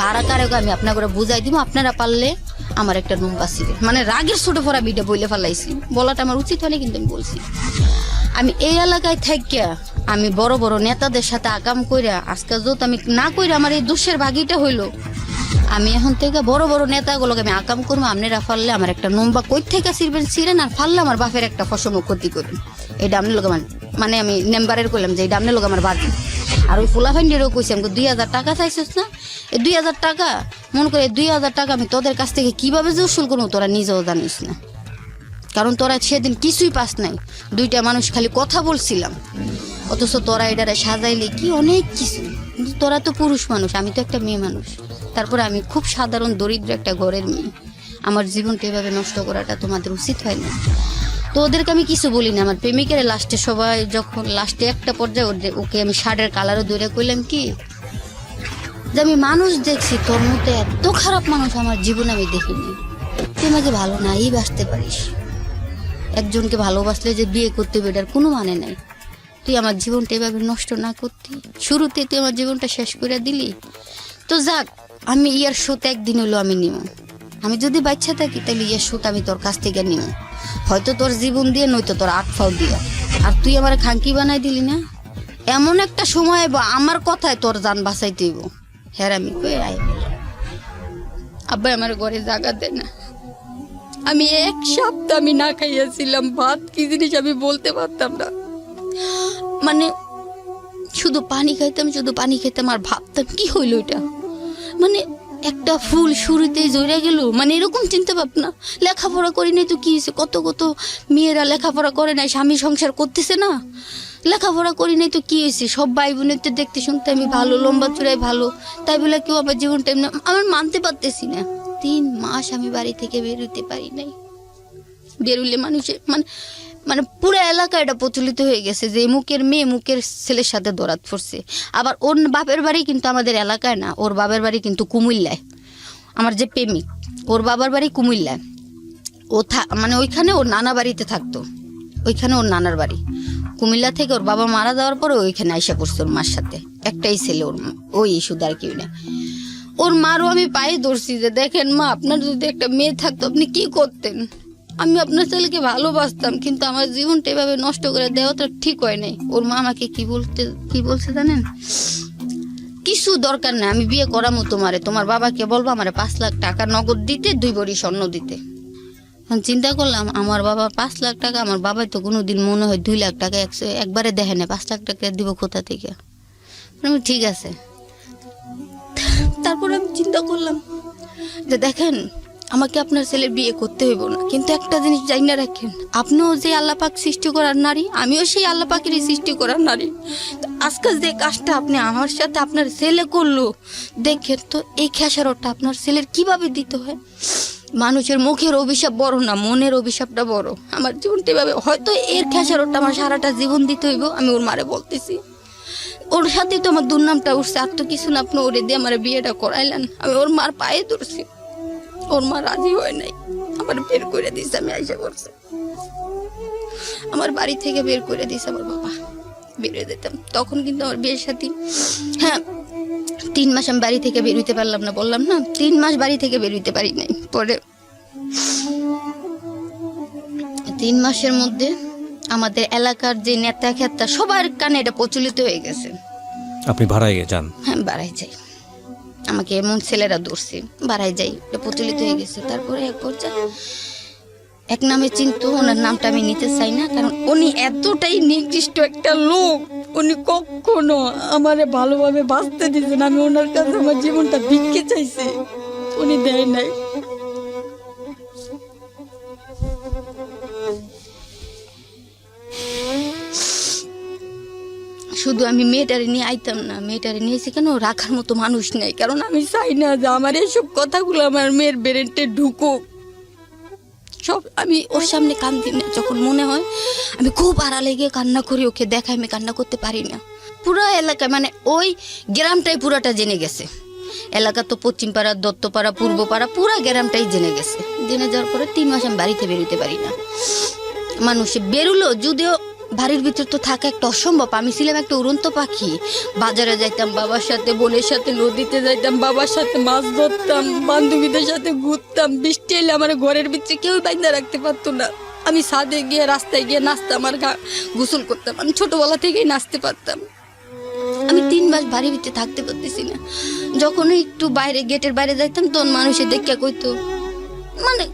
ভাড়া কারকে আমি আপনাকে বুঝাই দিব, আপনারা পারলে আমার একটা নম্বর ছিল, মানে রাগের ছোট ফোরা বিটা বইলে ফেলাইছি, বলাটা আমার উচিত হয়নি কিন্তু আমি বলছি। আমি এই এলাকায় থাকিয়া আমি বড় বড় নেতাদের সাথে আকাম কইরা আজকে যত আমি না কইরা আমার এই দোষের ভাগিটা হইলো, আমি এখন থেকে বড় বড় নেতাগুলোকে আমি আকাম করবো, আপনারা ফাললে আমার একটা নম্বা কই থেকে ছিলেন, আর ফাললে আমার বাপের একটা ফসল ক্ষতি করেন। এটা আপনার লোক মানে আমি নেম্বারের করলাম যে এটা আপনার লোক আমার বাড়ি। আর ওই ফুলা ফান্ডিরও কইছি আমাকে 2000 টাকা চাইছিস না, এই 2000 টাকা মনে করে 2000 টাকা আমি তোদের কাছ থেকে কিভাবে যে উসুল করবো তোরা নিজেও জানিস না, কারণ তোরা সেদিন কিছুই পাস নাই, দুইটা মানুষ খালি কথা বলছিলাম, অথচ তোরা এটারে সাজাইলে কি অনেক কিছু, কিন্তু তোরা তো পুরুষ মানুষ, আমি তো একটা মেয়ে মানুষ। তারপরে আমি খুব সাধারণ দরিদ্র একটা ঘরের মেয়ে, আমার জীবনটা এভাবে নষ্ট করাটা তোমাদের উচিত হয় না। তো ওদেরকে আমি কিছু বলি না। আমার প্রেমিকের লাস্টে সবাই যখন লাস্টে একটা পর্যায়ে ওকে আমি শার্টের কালারও দৌড়ে কইলাম কি যে আমি মানুষ দেখছি, তোর মতো এত খারাপ মানুষ আমার জীবনে আমি দেখিনি, তুই আমাকে ভালো নাই বাসতে পারিস, একজনকে ভালোবাসলে যে বিয়ে করতে হবে এটার কোনো মানে নাই, তুই আমার জীবনটা এভাবে নষ্ট না করতি, শুরুতে তুই আমার জীবনটা শেষ করে দিলি। তো যাক, আমি ইয়ার শোতে একদিন হলো আমি নিব, আমি যদি বাচ্চা থাকি তাহলে ইয়ার শোত আমি তোর কাছ থেকে নিব, হয়তো তোর জীবন দিয়ে নয়তো তোর আটফাও দিয়ে, আর তুই আমার খাঙ্কি বানাই দিলি না, এমন একটা সময় আমার কথায় তোর জান বাঁচাইতে হইব। হ্যাঁ আমি কই আয় আব্বা আমার ঘরে জায়গা দেয় না, আমি এক সপ্তাহ আমি না খাইয়াছিলাম, ভাত কি জিনিস আমি বলতে পারতাম না, মানে শুধু পানি খাইতাম আর ভাবতাম কি হইলো এটা, মানে একটা ফুল শুরুতেই জড়ে গেল, মানে এরকম চিন্তা ভাবনা। লেখাপড়া করি নাই তো কি হয়েছে, কত মেয়েরা লেখাপড়া করে নাই, স্বামী সংসার করতেছে না, লেখাপড়া করি নাই তো কি হয়েছে, সব ভাই বোনের তো দেখতে শুনতে আমি ভালো, লম্বা চূড়ায় ভালো, তাই বলে কেউ আমার জীবনটা আমার মানতে পারতেছি না। 3 মাস আমি বাড়ি থেকে বের হইতে পারি নাই, বেরুলে মানুষের মানে পুরো এলাকা এটা প্রচলিত হয়ে গেছে যে মুখের মেয়ে মুখের ছেলের সাথে দৌড়াত পড়ছে। আবার ওর বাপের বাড়ি কিন্তু আমাদের এলাকায় না, ওর বাবার বাড়ি কিন্তু কুমিল্লায়, আমার যে প্রেমিক ওর বাবার বাড়ি কুমিল্লায়, ও মানে ওইখানে ওর নানা বাড়িতে থাকতো, ওইখানে ওর নানার বাড়ি কুমিল্লা থেকে, ওর বাবা মারা যাওয়ার পরে ওইখানে আইসা পড়ছে ওর মার সাথে, একটাই ছেলে ওর, ওই শুধু আর কেউ না। ওর মারও আমি পায়ে ধরছি যে দেখেন মা, আপনার যদি একটা মেয়ে থাকতো আপনি কি করতেন, আমি আপনার ছেলেকে ভালোবাসতাম, কিন্তু আমার জীবনটা এভাবে নষ্ট করে দেওয়া তো ঠিক হয় নাই। ওর মা আমাকে কি বলছে জানেন, কিছু দরকার নাই, আমি বিয়ে করামো তোমার বাবাকে বলবো আমার 5 লাখ টাকা নগদ দিতে, 2 ভরি স্বর্ণ দিতে। চিন্তা করলাম আমার বাবা 5 লাখ টাকা, আমার বাবাই তো কোনোদিন মনে হয় 2 লাখ টাকা একবারে দেখে না, 5 লাখ টাকা দিব কোথা থেকে, আমি ঠিক আছে। তারপর আমি চিন্তা করলাম যে দেখেন আমাকে আপনার ছেলের বিয়ে করতে হইব না, কিন্তু একটা জিনিস জানিনা রাখেন, আপনিও যে আল্লাহ পাক সৃষ্টি করার নারী, আমিও সেই আল্লাহ পাকেরই সৃষ্টি করার নারী। আজকে যে কাজটা আপনি আমার সাথে আপনার ছেলে করলো, দেখেন তো এই খেসারতটা আপনার ছেলের কিভাবে দিতে হয়। মানুষের মুখের অভিশাপ বড় না, মনের অভিশাপটা বড়। আমার জীবনটা এভাবে হয়তো এর খেসারতটা আমার সারাটা জীবন দিতে হইব, আমি ওর মারে বলতেছি। ওর সাথেই তো আমার দুর্নামটা উঠছে, আর তো কিছু না, আপনি ওরে দিয়ে আমার বিয়েটা করাইলেন। আমি ওর মার পায়ে ধরছি, ওর মা রাজি হয় নাই, আমার বের করে দিয়েছে। আমি আইসা করছি, আমার বাড়ি থেকে বের করে দিয়েছে আমার বাবা, বেরিয়ে দিতাম তখন কিন্তু আমার বিয়ের সাথে, হ্যাঁ 3 মাস আমি বাড়ি থেকে বের হইতে পারলাম না, বললাম না 3 মাস বাড়ি থেকে বের হইতে পারি নাই। পরে 3 মাসের মধ্যে আমাদের এলাকার যে নেতা খেতা সবার কানে এটা প্রচলিত হয়ে গেছে আপনি ভাড়ায় যান? হ্যাঁ, বাড়াই যাই। আমাকে এমন ছেলেরা ধরছে, বাড়াই যাই, এটা প্রচলিত হয়ে গেছে। তারপরে এক পর্যায়ে এক নামে চিনতো, ওনার নামটা আমি নিতে চাই না, কারণ উনি এতটাই নির্দিষ্ট একটা লোক, উনি কখনো আমারে ভালোভাবে বাঁচতে দিতেন। আমি ওনার কাছে আমার জীবনটা ভিক্ষে চাইছি, উনি দেয় নাই। শুধু আমি মেয়েটারে নিয়ে আইতাম না, মেয়েটারে নিয়েছি কেন, রাখার মতো মানুষ নেই, কারণ আমি চাই না যে আমার এইসব কথাগুলো আমার মেয়ের ব্রেনটে ঢুকুক। সব আমি ওর সামনে কান্দি না, যখন মনে হয় আমি খুব আড়ালে গিয়ে কান্না করি, ওকে দেখাই আমি কান্না করতে পারি না। পুরো এলাকায় মানে ওই গ্রামটাই পুরাটা জেনে গেছে। এলাকা তো পশ্চিমপাড়া, দত্তপাড়া, পূর্বপাড়া, পুরা গ্রামটাই জেনে গেছে। জেনে যাওয়ার পরে 3 মাস আমি বাড়িতে বেরোতে পারি না। মানুষে বেরোলো, যদিও বাড়ির ভিতর তো থাকা একটা অসম্ভব। আমি ছিলাম একটা উড়ন্ত পাখি। বাজারে যাইতাম বাবার সাথে, বোনের সাথে নদীতে যাইতাম, বাবার সাথে মাছ ধরতাম, বান্ধবীদের সাথে ঘুরতাম। বৃষ্টি এলে আমার ঘরের ভিতরে কেউ বাইন্দা রাখতে পারতো না। আমি ছাদে গিয়ে, রাস্তায় গিয়ে নাচতাম আর গোসল করতাম। আমি ছোটবেলা থেকেই নাচতে পারতাম। আমি 3 মাস বাড়ির ভিতরে থাকতে পারতেছি না। যখন একটু বাইরে, গেটের বাইরে যাইতাম, তখন মানুষে দেখে কইতো, মানে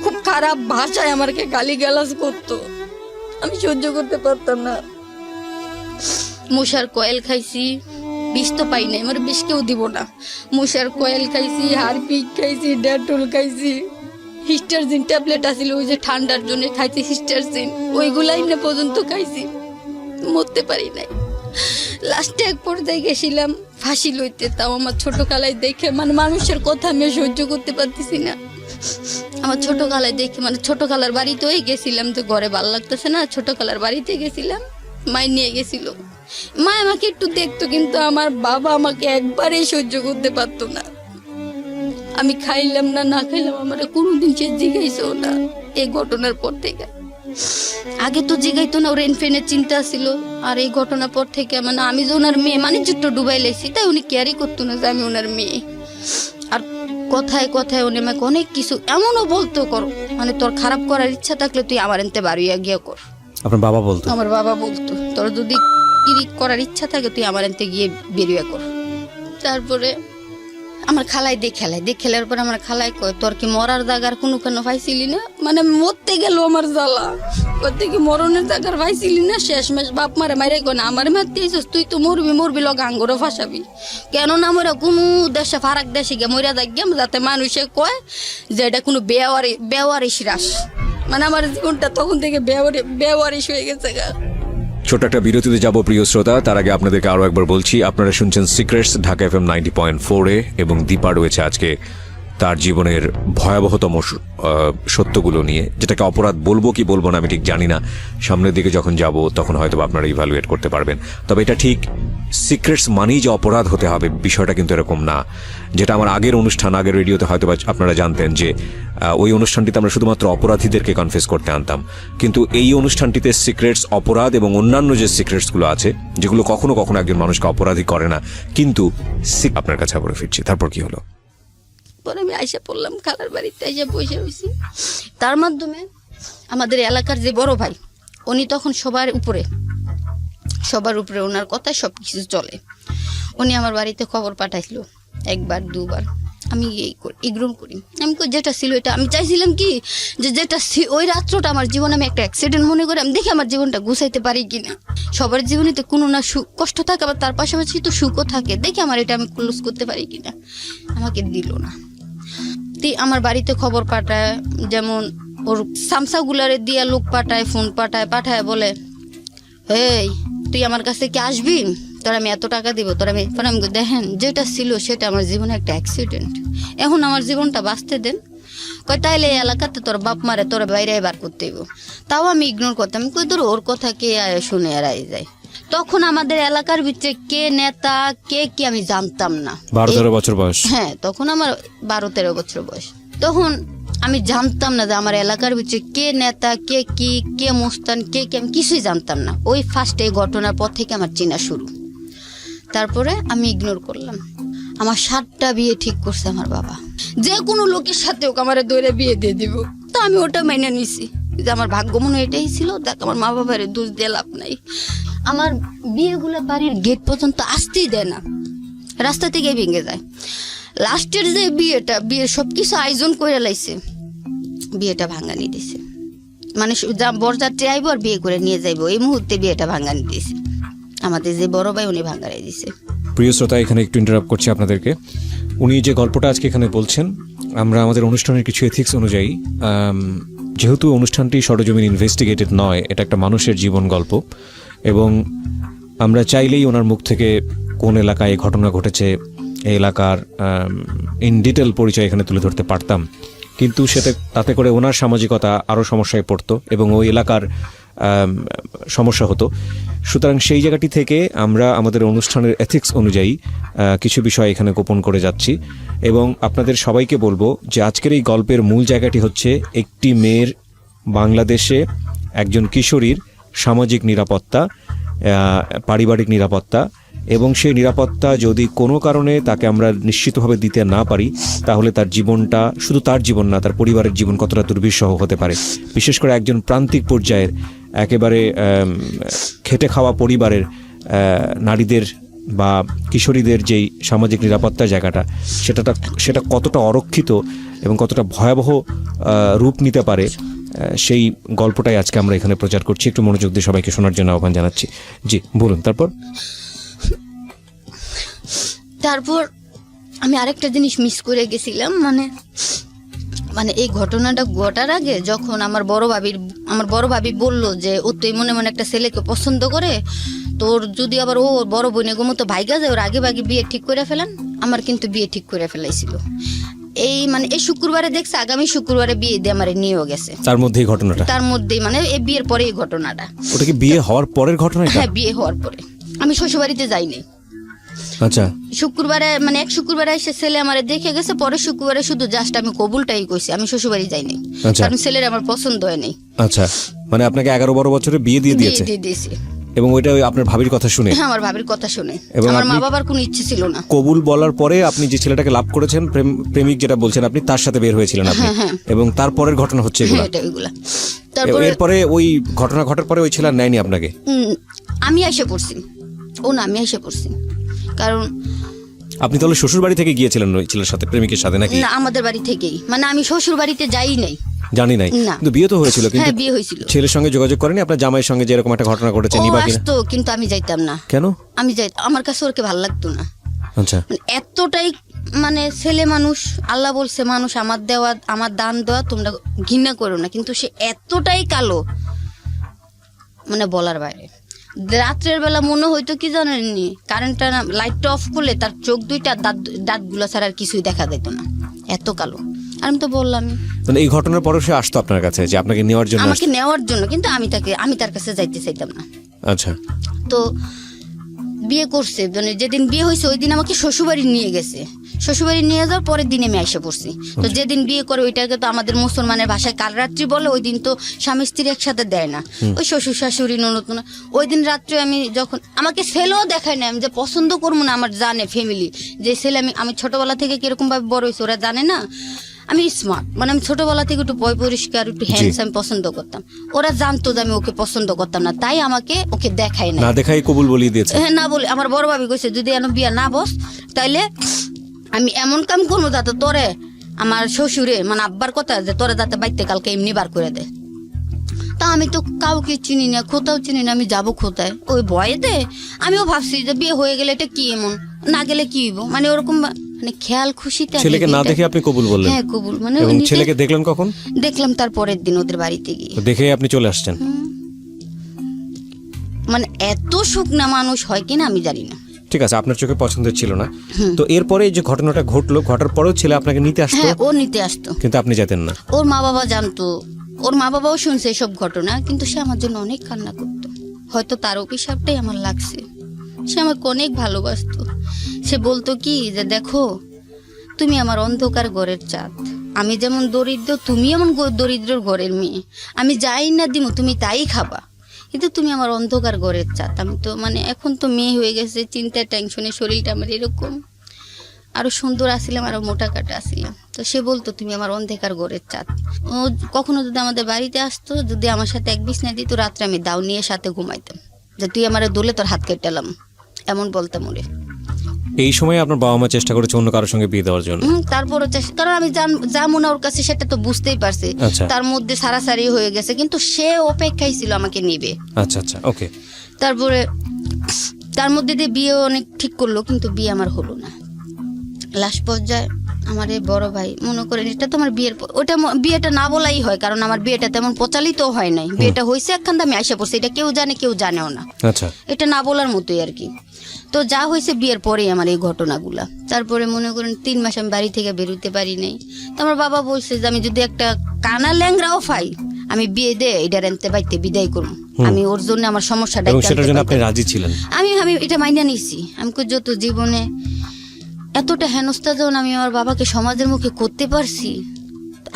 খুব খারাপ ভাষায় আমাকে গালিগালাজ করতো। আমি সহ্য করতে পারতাম না। মশার কয়েল খাইছি, বিষ তো পাই নাই, আমার বিষ কেউ দিব না। মশার কয়েল খাইছি, হারপিক খাইছি, ডেটল খাইছি, হিস্টারজিন ট্যাবলেট আছিল ওই যে ঠান্ডার জন্য খাইছি, হিস্টারজিন, ওইগুলাই না পর্যন্ত খাইছি, মরতে পারি নাই। লাস্টে এক পর্যায়ে গেছিলাম ফাঁসি লইতে, তাও আমার ছোট কালাই দেখে, মানে মানুষের কথা আমি সহ্য করতে পারতেছি না। আমার ছোট খালায় দেখে, মানে ছোট খালার বাড়িতেই গেছিলাম, তো ঘরে ভালো লাগতেছে না, ছোট খালার বাড়িতে গেছিলাম, মায় নিয়ে গেছিল। মা আমাকে একটু দেখতো, কিন্তু আমার বাবা আমাকে একবারেই সহ্য করতে পারতো না। আমি খাইলাম না, না খাইলাম, আমার কোনোদিন সে জিগাইছো না। এই ঘটনার পর থেকে, আগে তো জিগাইতো না, ওর এনফেনের চিন্তা ছিল। আর এই ঘটনার পর থেকে মানে আমি যে ওনার মেয়ে, মানে যুদ্ধ ডুবাই লাইছি, তাই উনি কেয়ারই করতো না যে আমি ওনার মেয়ে। আর কথায় কথায় উনি আমাকে অনেক কিছু এমনও বলতো, কর মানে তোর খারাপ করার ইচ্ছা থাকলে তুই আমার এনতে বাড়িয়া গিয়ে কর। আপনার বাবা বলতো? আমার বাবা বলতো, তোর যদি কিরি করার ইচ্ছা থাকে তুই আমার এনতে গিয়ে বেরিয়ে কর। তারপরে আমার খালাই দেখেলার পর আমার খালাই কয়, তোর কি মরার জায়গার কোনো পাইছিলি না? মানে মরতে গেল আমার জ্বালা, করতে কি মরণের জায়গার পাইছিলি না? শেষমেশ বাপ মারে মারে কয় না, আমার মারতে এসেছিস, তুই তো মরবি লগ আঙ্গুরও ফাঁসাবি। কেন না মরা কোনো দেশে, ফারাক দেশে গিয়ে মরিয়া দেখ গেম, যাতে মানুষে কয় যে এটা কোনো বেওয়ারিশ রাস। মানে আমার জীবনটা তখন থেকে বেওয়ারিশ হয়ে গেছে গা। ছোট একটা বিরতিতে যাব প্রিয় শ্রোতা। তার আগে আপনাদেরকে আরো একবার বলছি, আপনারা শুনছেন সিক্রেটস ঢাকা FM 90.4-এ, এবং দীপা রয়েছে আজকে তার জীবনের ভয়াবহতম সত্যগুলো নিয়ে, যেটাকে অপরাধ বলবো কি বলবো না আমি ঠিক জানি না। সামনের দিকে যখন যাব তখন হয়তো আপনারা ইভ্যালুয়েট করতে পারবেন। তবে এটা ঠিক, সিক্রেটস মানেই যে অপরাধ হতে হবে বিষয়টা কিন্তু এরকম না। যেটা আমার আগের অনুষ্ঠান, আগের রেডিওতে হয়তো আপনারা জানতেন যে ওই অনুষ্ঠানটিতে আমরা শুধুমাত্র অপরাধীদেরকে কনফেস করতে আনতাম, কিন্তু এই অনুষ্ঠানটিতে সিক্রেটস, অপরাধ এবং অন্যান্য যে সিক্রেটসগুলো আছে, যেগুলো কখনো কখনো একজন মানুষকে অপরাধী করে না, কিন্তু আপনার কাছে আবার ফিরছি। তারপর কি হলো? পরে আমি আইসা পড়লাম খালার বাড়িতে, আইসা বসে হয়েছি। তার মাধ্যমে আমাদের এলাকার যে বড় ভাই, উনি তখন সবার উপরে ওনার কথায় সব কিছু চলে। উনি আমার বাড়িতে খবর পাঠাইছিল 1বার 2বার, আমি ইগনোর করি। আমি যেটা ছিল এটা আমি চাইছিলাম কি, যে যেটা ওই রাত্রটা আমার জীবনে আমি একটা অ্যাক্সিডেন্ট মনে করি, আমি দেখি আমার জীবনটা গুছাইতে পারি কিনা। সবার জীবনে তো কোনো না সুখ কষ্ট থাকে, আবার তার পাশাপাশি তো সুখও থাকে, দেখি আমার এটা আমি ক্লোজ করতে পারি কিনা। আমাকে দিল না। আমার বাড়িতে খবর পাঠায়, যেমন ওর সামসাগুলারে দিয়া লোক পাঠায়, ফোন পাঠায় বলে, এই তুই আমার কাছে কি আসবি, তোর আমি এত টাকা দিব, তোর আমি দেখেন যেটা ছিল সেটা আমার জীবনে একটা অ্যাক্সিডেন্ট, এখন আমার জীবনটা বাঁচতে দেন। কয় তাইলে এই এলাকাতে তোর বাপ মারে তোর বাইরে বার করতে হইব। তাও আমি ইগনোর করতাম, কই তোর ওর কথা কে শুনে এড়াই যায়। তখন আমাদের এলাকার ভিতরে কে নেতা কে কি আমি জানতাম না। 12-13 বছর বয়স? হ্যাঁ, তখন আমার 12-13 বছর বয়স। তখন আমি জানতাম না যে আমার এলাকার ভিতরে কে নেতা, কে কি, কে মুস্তান, কে কি, আমি কিছুই জানতাম না। ওই ফার্স্ট এই ঘটনার পর থেকে আমার চেনা শুরু। তারপরে আমি ইগনোর করলাম। আমার 7টা বিয়ে ঠিক করছে আমার বাবা, যে কোনো লোকের সাথে ওকে আমার দৌড়ে বিয়ে দিয়ে দিব। তা আমি ওটা মেনে নিছি, যে আমার ভাগ্য মনে এটাই ছিল। দেখ, আমার মা বাবার দোষ দিয়ে লাভ নাই। আমার বিয়েগুলো বাড়ির গেট পর্যন্ত আসতেই দেয় না, রাস্তা থেকে ভেঙে যায়। লাস্টের যে বিয়ের সবকিছু আয়োজন করে লাইছে, বিয়েটা ভাঙানি দিছে। মানে বরযাত্রী আইব আর বিয়ে করে নিয়ে যাইব, এই মুহূর্তে বিয়েটা ভাঙানি দিছে। আমাদের যে বড় ভাই উনি ভাঙাই দিছে। প্রিয় শ্রোতা, এখানে একটু ইন্টারাপ্ট করছি আপনাদেরকে। উনি যে গল্পটা আজকে এখানে বলছেন, আমরা আমাদের অনুষ্ঠানের কিছু এথিক্স অনুযায়ী, যেহেতু অনুষ্ঠানটি সরেজমিন ইনভেস্টিগেটেড নয়, এটা একটা মানুষের জীবন গল্প, এবং আমরা চাইলেই ওনার মুখ থেকে কোন এলাকায় এই ঘটনা ঘটেছে, এই এলাকার ইন ডিটেল পরিচয় এখানে তুলে ধরতে পারতাম, কিন্তু তাতে করে ওনার সামাজিকতা আরও সমস্যায় পড়তো এবং ওই এলাকার সমস্যা হতো। সুতরাং সেই জায়গাটি থেকে আমরা আমাদের অনুষ্ঠানের এথিক্স অনুযায়ী কিছু বিষয় এখানে গোপন করে যাচ্ছি, এবং আপনাদের সবাইকে বলবো যে আজকের এই গল্পের মূল জায়গাটি হচ্ছে একটি মেয়ের, বাংলাদেশে একজন কিশোরীর সামাজিক নিরাপত্তা, পারিবারিক নিরাপত্তা, এবং সেই নিরাপত্তা যদি কোনো কারণে তাকে আমরা নিশ্চিতভাবে দিতে না পারি, তাহলে তার জীবনটা, শুধু তার জীবন না, তার পরিবারের জীবন কতটা দুর্বিষহ হতে পারে। বিশেষ করে একজন প্রান্তিক পর্যায়ের একেবারে খেটে খাওয়া পরিবারের নারীদের বা কিশোরীদের যেই সামাজিক নিরাপত্তার জায়গাটা, সেটা কতটা অরক্ষিত এবং কতটা ভয়াবহ রূপ নিতে পারে, সেই গল্পটাই আজকে আমরা এখানে প্রচার করছি। একটু মনোযোগ দিয়ে সবাইকে শোনার জন্য আহ্বান জানাচ্ছি। জি বলুন। তারপর আমি আরেকটা জিনিস মিস করে গেছিলাম, মানে এই ঘটনাটা ঘটার আগে যখন আমার বড় ভাবি বলল যে ও তুই মনে মনে একটা ছেলেকে পছন্দ করে, তোর যদি আবার ও বড় বোনের মতো ভাইগা যায়, ওর আগে বিয়ে ঠিক করে ফেলান। আমার কিন্তু বিয়ে ঠিক করে ফেলাইছিল। এই শুক্রবারে দেখছে, আগামী শুক্রবারে বিয়ে দিয়ে আমার নিয়েও গেছে। তার মধ্যেই ঘটনাটা, তার মধ্যেই মানে এই বিয়ের পরে এই ঘটনাটা। ওটা কি বিয়ে হওয়ার পরের ঘটনা? হ্যাঁ, বিয়ে হওয়ার পরে। আমি শ্বশুরবাড়িতে যাইনি। আচ্ছা, শুক্রবারে মানে এক শুক্রবারে এসে ছেলে আমারে দেখে গেছে, পরের শুক্রবারে শুধু জাস্ট আমি কবুলটাই কইছি, আমি শ্বশুরবাড়ি যাইনি, কারণ ছেলের আমার পছন্দ হয় নাই। আচ্ছা, মানে আপনাকে 11-12 বছরে বিয়ে দিয়ে দিয়েছে? দিয়েছে। এবং ওইটা আপনার ভাবির কথা শুনে? হ্যাঁ, আমার ভাবির কথা শুনে। আমার মা বাবার কোনো ইচ্ছে ছিল না। কবুল বলার পরে আপনি যে ছেলেটাকে লাভ করেছেন, প্রেমিক যেটা বলছেন আপনি, তার সাথে বের হয়েছিলেন আপনি, এবং তারপরের ঘটনা হচ্ছে এগুলা। এরপরে ওই ঘটনা ঘটার পরে ওই ছেলে নেয়নি আপনাকে? আমি এসে পড়ছি, আমি এসে পড়ছি। কারণ আপনি তাহলে শ্বশুর বাড়ি থেকে গিয়েছিলেন ওই ছেলের সাথে, প্রেমিকের সাথে নাকি? না, আমাদের বাড়ি থেকেই। মানে আমি শ্বশুর বাড়িতে যাই নাই, জানি নাই। কিন্তু বিয়ে তো হয়েছিল? হ্যাঁ, বিয়ে হয়েছিল। ছেলের সঙ্গে যোগাযোগ করেনি আপনার জামাইয়ের সঙ্গে যে এরকম একটা ঘটনা ঘটেছে? আসতো, কিন্তু আমি যাইতাম না। কেন? আমার কাছে ওরকে ভালো লাগতো না। আচ্ছা, এতটাই মানে ছেলে মানুষ, আল্লাহ বলছে মানুষ আমার দান দেওয়া তোমরা ঘৃণা করো না, কিন্তু সে এতটাই কালো, মানে বলার বাইরে। রাত্রের বেলা মনে হইতো কি জানেননি, কারেন্টটা লাইটটা অফ করলে তার চোখ দুইটা দাঁতগুলো ছাড়া আর কিছুই দেখা যেত না, এত কালো। আমি তো বললাম, এই ঘটনার পরে সে আসতো আপনার কাছে যে আপনাকে নেওয়ার জন্য? আমাকে নেওয়ার জন্য, কিন্তু আমি তার কাছে যাইতে চাইতাম না। আচ্ছা। তো বিয়ে করছে, মানে যেদিন বিয়ে হয়েছে ওই দিন আমাকে শ্বশুরবাড়ি নিয়ে গেছে। শ্বশুরবাড়ি নিয়ে যাওয়ার পরের দিন আমি এসে পড়ছি। তো যেদিন বিয়ে করে ওইটাকে তো আমাদের মুসলমানের ভাষায় কাল রাত্রি বলে, ওই দিন তো স্বামী স্ত্রী একসাথে দেয় না, ওই শ্বশুর শাশুড়ি ননদ। ওই দিন রাত্রে আমি যখন, আমাকে ছেলেও দেখায় না, আমি যে পছন্দ করবো না, আমার জানে ফ্যামিলি যে ছেলে, আমি ছোটবেলা থেকে কিরকম ভাবে বড় হয়েছি ওরা জানে না, আমি স্মার্ট, মানে আমি ছোটবেলা থেকে একটু পরিষ্কার, একটু হ্যান্ডসাম পছন্দ করতাম। ওরা জানতো যে আমি ওকে পছন্দ করতাম না, তাই আমাকে ওকে দেখায় না, দেখাই কবুল বলিয়ে দিয়েছে। হ্যাঁ, না বলে আমার বড় ভাবি কইছে যদি এনো বিয়া না বস, তাইলে আমি এমন কাম করবো যাতে তোরে আমার শ্বশুরে, মানে আব্বার কথা, যে তোরে যাতে বাইতে কালকে এমনি বার করে দেয়। তা আমি তো কাউকে চিনি না, কোথাও চিনি না, আমি যাবো কোথায়? ওই ভয়েতে আমিও ভাবছি যে বিয়ে হয়ে গেলে এটা কি, এমন না গেলে কি হইব, মানে ওরকম মানে খেয়াল খুশিতে। ছেলেকে না দেখে আপনি কবুল বললেন? হ্যাঁ, কবুল। মানে ছেলেকে দেখলেন কখন? দেখলাম তার পরের দিন ওদের বাড়িতে গিয়ে। দেখে আপনি চলে আসছেন? মানে এত শুকনা মানুষ হয় কিনা আমি জানি না। ঠিক আছে, আপনার চোখে পছন্দের ছিল না। তো এরপরে যে ঘটনাটা ঘটলো, ঘটার পরেও ছেলে আপনাকে নিতে আসতো? হ্যাঁ, ও নিতে আসতো, কিন্তু আপনি যেতেন না। ওর মা বাবা জানতো, ওর মা বাবাও শুনছে এসব ঘটনা, কিন্তু সে আমার জন্য অনেক কান্না করতো। হয়তো তার অভিশাপটাই আমার লাগছে। সে আমাকে অনেক ভালোবাসতো। সে বলতো কি যে দেখো, তুমি আমার অন্ধকার ঘরের চাঁদ, আমি যেমন দরিদ্র, তুমি এমন দরিদ্র ঘরের মেয়ে, আমি যাই না দিমু তুমি তাই খাবা, কিন্তু তুমি আমার অন্ধকার ঘরের চাঁদ। আমি তো মানে এখন তো মেয়ে হয়ে গেছে, চিন্তায় টেনশনে শরীরটা আমার এরকম, আরো সুন্দর আসছিলাম, আরো মোটা কাটা আসছিলাম। তো সে বলতো তুমি আমার অন্ধকার ঘরের চাঁদ। ও কখনো যদি আমাদের বাড়িতে আসতো, যদি আমার সাথে এক বিছনা দিত, রাত্রে আমি দাও নিয়ে সাথে ঘুমাইতাম, যে তুই আমারে দোলে তোর হাত কেটেলাম, এমন বলতাম ওরে। এই সময় আপনার বাবা মা চেষ্টা করেছে অন্য কারোর সঙ্গে বিয়ে দেওয়ার জন্য? তারপরও কারণ আমি যাবো না ওর কাছে সেটা তো বুঝতেই পারছি। আচ্ছা। তার মধ্যে সারাসারি হয়ে গেছে, কিন্তু সে অপেক্ষায় ছিল আমাকে নিবে। আচ্ছা আচ্ছা, ওকে। তারপরে তার মধ্যে দিয়ে বিয়ে অনেক ঠিক করলো, কিন্তু বিয়ে আমার হলো না। লাস্ট পর্যায়ে আমার এই বড় ভাই মনে করেন এটা তো আমার বিয়েটা না বলাই হয়, কারণ আমার বিয়েটা তেমন প্রচালিত হয় নাই। বিয়েটা হয়েছে একখান আমি আইসা পড়ছি, এটা কেউ জানে কেউ জানেও না। আচ্ছা। এটা না বলার মতোই আর কি। তো যা হয়েছে বিয়ের পরেই আমার এই ঘটনাগুলা। তারপরে মনে করেন 3 মাস আমি বাড়ি থেকে বেরোতে পারি নাই। তো আমার বাবা বলছে যে আমি যদি একটা কানা ল্যাংরাও পাই আমি বিয়ে দে এটা রেনতে বাইতে বিদায় করবো, আমি ওর জন্য আমার সমস্যাটা এবং সেটার জন্য আপনি রাজি ছিলেন? আমি এটা মাইনা নিছি। আমি যত জীবনে এতটা হেনস্থা যখন আমি আমার বাবাকে সমাজের মুখে করতে পারছি,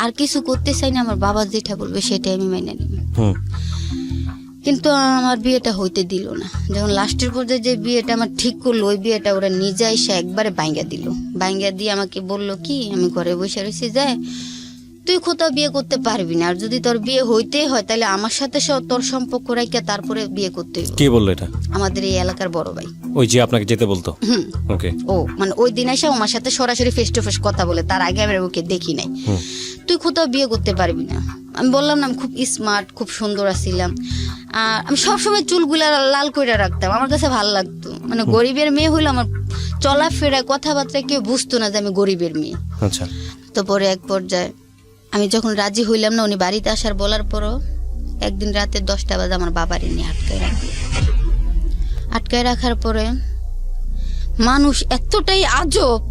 আর কিছু করতে চাই না, আমার বাবা যেটা বলবে সেটাই আমি মাইনা নিব। কিন্তু আমার বিয়েটা হইতে দিল না। যখন লাস্টের পর্যায়ে যে বিয়েটা আমার ঠিক করলো, ওই বিয়েটা ওরা নিজে এসে একবারে বাইঙ্গা দিল। বাইঙ্গা দিয়ে আমাকে বলল কি, আমি ঘরে বসে রয়েছি, যায় তুই কোথাও বিয়ে করতে পারবি না, আর যদি তোর বিয়ে হইতেই হয় তাহলে আমার সাথে তোর সম্পর্ক রাখিয়া তারপরে বিয়ে করতে হইব। কে বললো এটা? আমাদের এই এলাকার বড় ভাই। ওই যে আপনাকে যেতে বলতো? ওকে। ও মানে ওই দিন এসে আমার সাথে সরাসরি ফেস টু ফেস কথা বলে, তার আগে আমি ওকে দেখি নাই। তুই কোথাও বিয়ে করতে পারবি না। আমি বললাম না আমি খুব স্মার্ট, খুব সুন্দর আছিলাম, আর আমি সবসময় চুলগুলা লাল করে রাখতাম, আমার কাছে ভালো লাগতো। মানে গরিবের মেয়ে হইলো, আমার চলাফেরা কথাবার্তা কেউ বুঝতো না যে আমি গরিবের মেয়ে। আচ্ছা। তো পরে এক পর্যায়ে আমি যখন রাজি হইলাম না, উনি বাড়িতে আসার বলার পরও একদিন রাতে 10টা বাজে আমার বাবার নিয়ে আটকায় রাখার পরে মানুষ এতটাই আজব।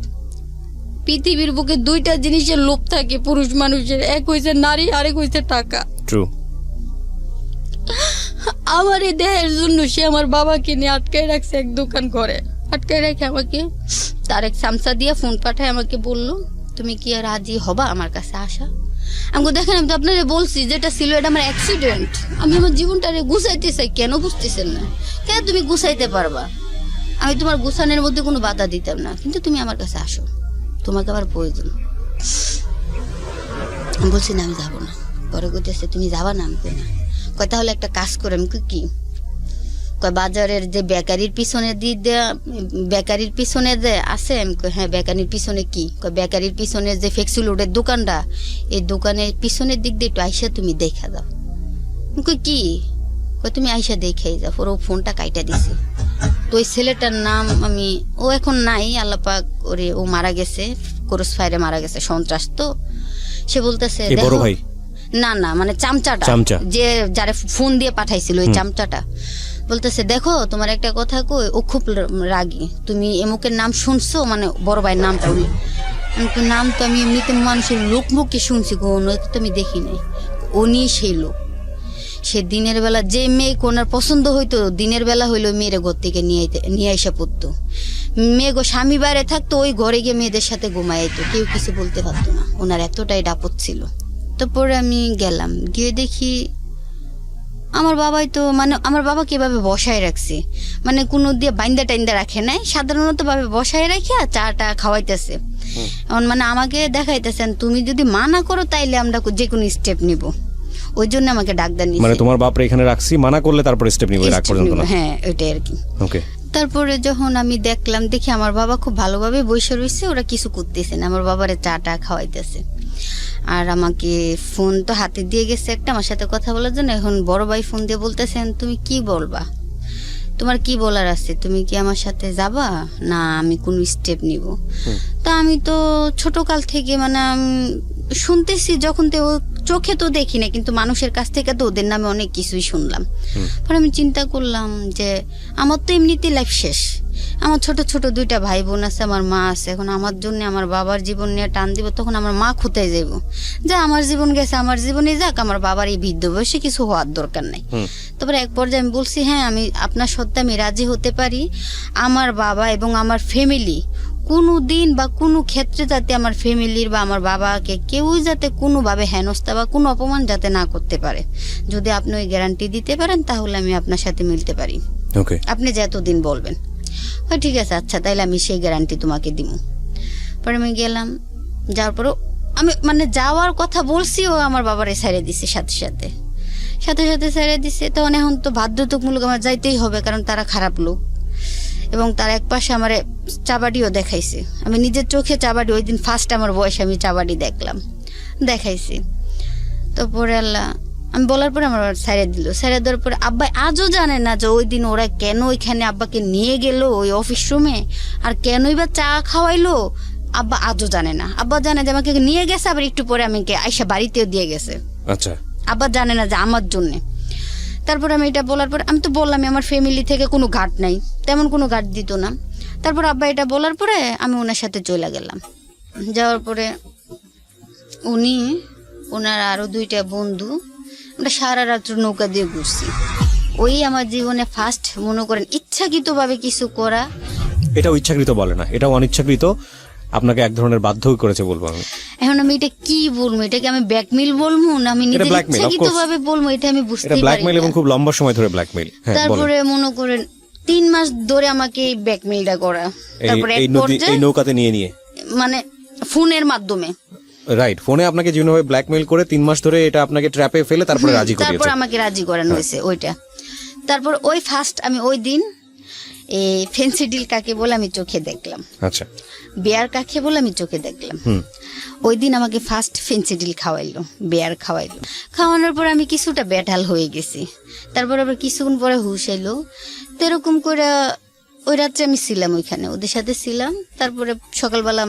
পৃথিবীর বুকে 2টা জিনিসের লোভ থাকে পুরুষ মানুষের, এক হইছে নারী, আরেক হইছে টাকা। ট্রু। আমার এই দেহের জন্য সে আমার বাবাকে নিয়ে আটকায় রাখছে এক দোকান ঘরে। আটকায় রেখে আমাকে তার এক সামসা দিয়ে ফোন পাঠায়, আমাকে বলল তুমি কি রাজি হবা আমার কাছে আসা? আমি দেখেন আমি তো আপনারা বলছি যেটা ছিল এটা আমার অ্যাক্সিডেন্ট, আমি আমার জীবনটা গুছাইতে চাই, কেন বুঝতেছেন না? কেন তুমি গুছাইতে পারবা? আমি তোমার গুছানোর মধ্যে কোনো বাধা দিতাম না, কিন্তু তুমি আমার কাছে আসো, তোমাকে আমার প্রয়োজন। আমি বলছি না আমি যাবো না। পরে কইতেছে তুমি যাবা না? আমি কই না। কয় তাহলে একটা কাজ করে। আমি কি? কয় বাজারের যে বেকারির পিছনে বেকারির পিছনে যে আছে। আমি কই হ্যাঁ বেকারির পিছনে কি? কয় বেকারির পিছনে যে ফ্লেক্সিলোডের দোকানটা, এই দোকানের পিছনের দিক দিয়ে একটু আইসা তুমি দেখা দাও। আমি কই কি? কয় তুমি আইসা দেখাই যাও। ওর ফোনটা কাইটা দিছে। তো ওই ছেলেটার নাম ও এখন নাই, আল্লাপাক ওরে, ও মারা গেছে, ক্রস ফায়ারে মারা গেছে, সন্ত্রাস। তো সে বলতেছে বড় ভাই না মানে চামচাটা, যে যারা ফোন দিয়ে পাঠাইছিল ওই চামচাটা, বলতেছে দেখো তোমার একটা কথা কই, ও খুব রাগী, তুমি এমুকের নাম শুনছো? মানে বড় ভাইয়ের নামটা। নাম তো আমি এমনিতে মানুষের লোক মুখে শুনছি, কোনো তো আমি দেখি নাই। উনি সেই লোক। সে দিনের বেলা যে মেয়ে কোনার পছন্দ হইতো, দিনের বেলা হইলো মেয়ের ঘর থেকে নিয়ে এসে পড়তো। মেয়ে গো স্বামী বাইরে থাকতো, ওই ঘরে গিয়ে মেয়েদের সাথে ঘুমাইতো, কেউ কিছু বলতে পারতো না। ওনার এতটাই ডাপত ছিল। তো পরে আমি গেলাম, গিয়ে দেখি আমার বাবাই তো আমার বাবা কিভাবে বসায় রাখছে, মানে কোনো দিয়ে বাইন্দা টাইন্দা রাখে নাই, সাধারণত ভাবে বসায় রাখে চাটা খাওয়াইতেছে। এখন মানে আমাকে দেখাইতেছেন তুমি যদি মানা করো তাইলে আমরা যে কোনো স্টেপ নিব, ওই জন্য আমাকে ডাক্তার নিয়ে। মানে তোমার বাপরে এখানে রাখছি, মানা করলে তারপর স্টেপ নিব, রাখ পর্যন্ত না? হ্যাঁ ওইটাই আর কি। ওকে। তারপরে যখন আমি দেখি আমার বাবা খুব ভালোভাবে বসে রয়েছে, ওরা কিছু করতেছে না, আমার বাবারে চাটা খাওয়াইতেছে। আর আমাকে ফোন তো হাতে দিয়ে গেছে একটা আমার সাথে কথা বলার জন্য। এখন বড় ভাই ফোন দিয়ে বলতেছেন তুমি কি বলবা, তোমার কি বলার আছে, তুমি কি আমার সাথে যাবা না আমি কোন স্টেপ নিব? তা আমি তো ছোটকাল থেকে মানে শুনতেছি, যখন তো চোখে তো দেখি না, কিন্তু মানুষের কাছ থেকে তো ওদের নামে অনেক কিছুই শুনলাম। পরে আমি চিন্তা করলাম যে আমার তো এমনিতেই লাইফ শেষ, আমার ছোট ছোট 2টা ভাই বোন আছে, আমার মা আছে, এখন আমার জন্য আমার বাবার জীবন নিয়ে টান দিব, তখন আমার মা কোথায় যাইব? যা আমার জীবন গেছে আমার জীবনে যাক, আমার বাবার এই বৃদ্ধ বয়সে কিছু হওয়ার দরকার নাই। তারপরে এক পর্যায়ে আমি বলছি হ্যাঁ আমি আপনার সত্ত্বে আমি রাজি হতে পারি, আমার বাবা এবং আমার ফ্যামিলি কোনো দিন বা কোনো ক্ষেত্রে যাতে আমার ফ্যামিলির বা আমার বাবাকে কেউই যাতে কোনোভাবে হেনস্থা বা কোনো অপমান যাতে না করতে পারে, যদি আপনি ওই গ্যারান্টি দিতে পারেন তাহলে আমি আপনার সাথে মিলতে পারি, আপনি যতদিন বলবেন। ঠিক আছে আচ্ছা তাইলে আমি সেই গ্যারান্টি তোমাকে দিব। পরে আমি গেলাম, যাওয়ার পরে আমি মানে যাওয়ার কথা বলছি, ও আমার বাবারে ছেড়ে দিছে সাথে সাথে। সাথে সাথে ছেড়ে দিছে। তখন এখন তো বাধ্যতামূলক আমার যাইতেই হবে, কারণ তারা খারাপ লোক এবং তার এক পাশে আমার চাবাডিও দেখাইছে। আমি নিজের চোখে চাবাডি, ওই দিন ফার্স্ট আমার বয়সে আমি চাবাডি দেখাইছি। তারপরে আল্লাহ আমি বলার পরে আমার ছেড়ে দিল। ছেড়ে দেওয়ার পরে আব্বা আজও জানে না যে ওই দিন ওরা কেন ওইখানে আব্বাকে নিয়ে গেল ওই অফিস রুমে, আর কেনই বা চা খাওয়াইলো আব্বা আজও জানে না। আব্বা জানে যে আমাকে নিয়ে গেছে, আবার একটু পরে আমি আইসা বাড়িতেও দিয়ে গেছে। আচ্ছা, আব্বা জানে না যে আমার জন্যে। তারপর আমি এটা বলার পরে আমি তো বললাম আমার ফ্যামিলি থেকে কোনো গার্ড নাই, তেমন কোনো গার্ড দিত না। তারপর আব্বা এটা বলার পরে আমি ওনার সাথে চলে গেলাম। যাওয়ার পরে ওনার আরো 2টা বন্ধু, আমরা সারা রাত্র নৌকা দিয়ে ঘুরছি। ওই আমার জীবনে ফার্স্ট মনে করেন ইচ্ছাকৃতভাবে কিছু করা। এটাও ইচ্ছাকৃত বলে না, এটাও অনিচ্ছাকৃত, আপনাকে এক ধরনের বাধ্যই করেছে বলবো আমি। এখন আমি এটা কি বলবো, এটাকে আমি ব্ল্যাকমেইল বলবো না আমি নিজে ইচ্ছাকৃতভাবে বলবো, এটা আমি বুঝতে পারি। ব্ল্যাকমেইল এবং খুব লম্বা সময় ধরে ব্ল্যাকমেইল। তারপরে মনে করেন 3 মাস ধরে আমাকে ব্ল্যাকমেইলটা করা। তারপরে এই নৌকাতে নিয়ে মানে ফোনের মাধ্যমে, রাইট, ফোনে আপনাকে যেভাবে ব্ল্যাকমেইল করে 3 মাস ধরে এটা আপনাকে ট্র্যাপে ফেলে তারপরে রাজি করিয়েছে। তারপর আমাকে রাজি করানো হয়েছে ওইটা। তারপর ওই ফার্স্ট আমি ওই দিন এই ফেন্সি ডিল কাকে বলে আমি চোখে দেখলাম। আচ্ছা, বেয়ার কাকে বলে আমি চোখে দেখলাম। ওই দিন আমাকে ফার্স্ট ফেন্সি ডিল খাওয়াইলো, বেয়ার খাওয়াইলো। খাওয়ানোর পর আমি কিছুটা বেঠাল হয়ে গেছি। তারপর আবার কিছুক্ষণ পরে হুশ এলো। তো এরকম করে ওই রাত্রে আমি ছিলাম ওইখানে, ওদের সাথে ছিলাম। তারপরে সকালবেলা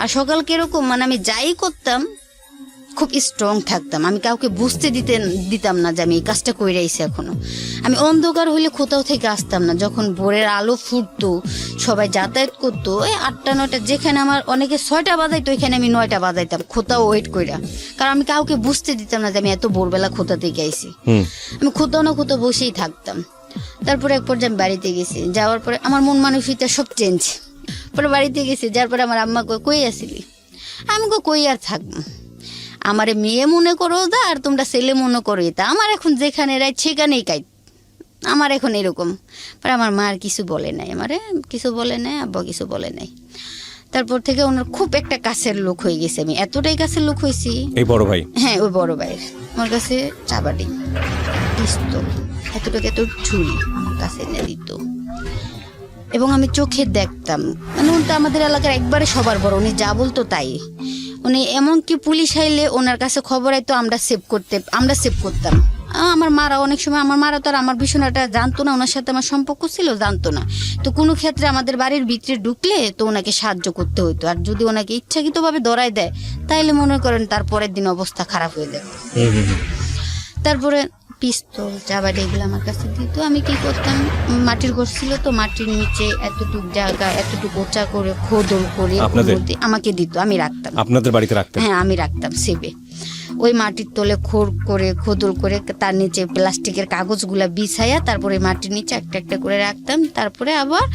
আর সকাল কিরকম মানে আমি যাই করতাম খুব স্ট্রং থাকতাম। আমি কাউকে বুঝতে দিতাম না যে আমি এই কাজটা করে আইছি। এখনো আমি অন্ধকার হইলে কোথাও থেকে আসতাম না। যখন ভোরের আলো ফুটতো, সবাই যাতায়াত করতো, ওই 8টা 9টা, যেখানে আমার অনেকে 6টা বাজাইতো ওইখানে আমি 9টা বাজাইতাম কোথাও ওয়েট কইরা। কারণ আমি কাউকে বুঝতে দিতাম না যে আমি এত ভোরবেলা কোথা থেকে আইছি। আমি কোথাও না কোথাও বসেই থাকতাম। তারপরে এক পর্যায়ে আমি বাড়িতে গেছি। যাওয়ার পরে আমার মন মানসিকতা সব চেঞ্জ। পরে বাড়িতে গেছি, যার পরে আমার আম্মা কই আসিলি? আমি কই আর থাকবো, আমারে মেয়ে মনে করো দা আর তোমরা ছেলে মনে করো তা, আমার এখন যেখানে রাইট সেখানেই কাইট, আমার এখন এরকম। পরে আমার মা আর কিছু বলে নাই, আমারে কিছু বলে নাই, আব্বা কিছু বলে নাই। তারপর থেকে ওনার খুব একটা কাছের লোক হয়ে গেছে আমি, এতটাই কাছের লোক হয়েছি। এই বড় ভাই? হ্যাঁ, ওই বড় ভাইয়ের আমার কাছে চাবাডি, পিস্তল, এতটুকু এত ছুরি আমার কাছে এনে দিত এবং আমি চোখে দেখতাম। মানে উনি আমাদের এলাকার একবারে সবার বড়, উনি যা বলতো তাই। উনি এমনকি পুলিশ আইলে ওনার কাছে খবর আইতো, আমরা সেভ করতাম। আমার মারা অনেক সময়, আমার মারা তো আর আমার বিষয়টা জানতো না, ওনার সাথে আমার সম্পর্ক ছিল জানতো না। তো কোনো ক্ষেত্রে আমাদের বাড়ির ভিতরে ঢুকলে তো ওনাকে সাহায্য করতে হইতো। আর যদি ওনাকে ইচ্ছাকৃতভাবে ধরায় দেয় তাইলে মনে করেন তার পরের দিন অবস্থা খারাপ হয়ে যাবে। তারপরে পিস্তল, চাবাডি এগুলো আমার কাছে দিত। আমি কি করতাম, মাটির ঘর ছিল তো, মাটির নিচে এতটুকু জায়গা, এতটুকু উঁচা করে খোদল করে আমাকে দিত, আমি রাখতাম। আপনাদের বাড়িতে রাখতেন? হ্যাঁ, আমি রাখতাম সেবে। ওই মাটির তলে খোদল করে তার নিচে প্লাস্টিকের কাগজগুলা বিছাইয়া তারপরে মাটির নিচে একটা একটা করে রাখতাম। তারপরে আবার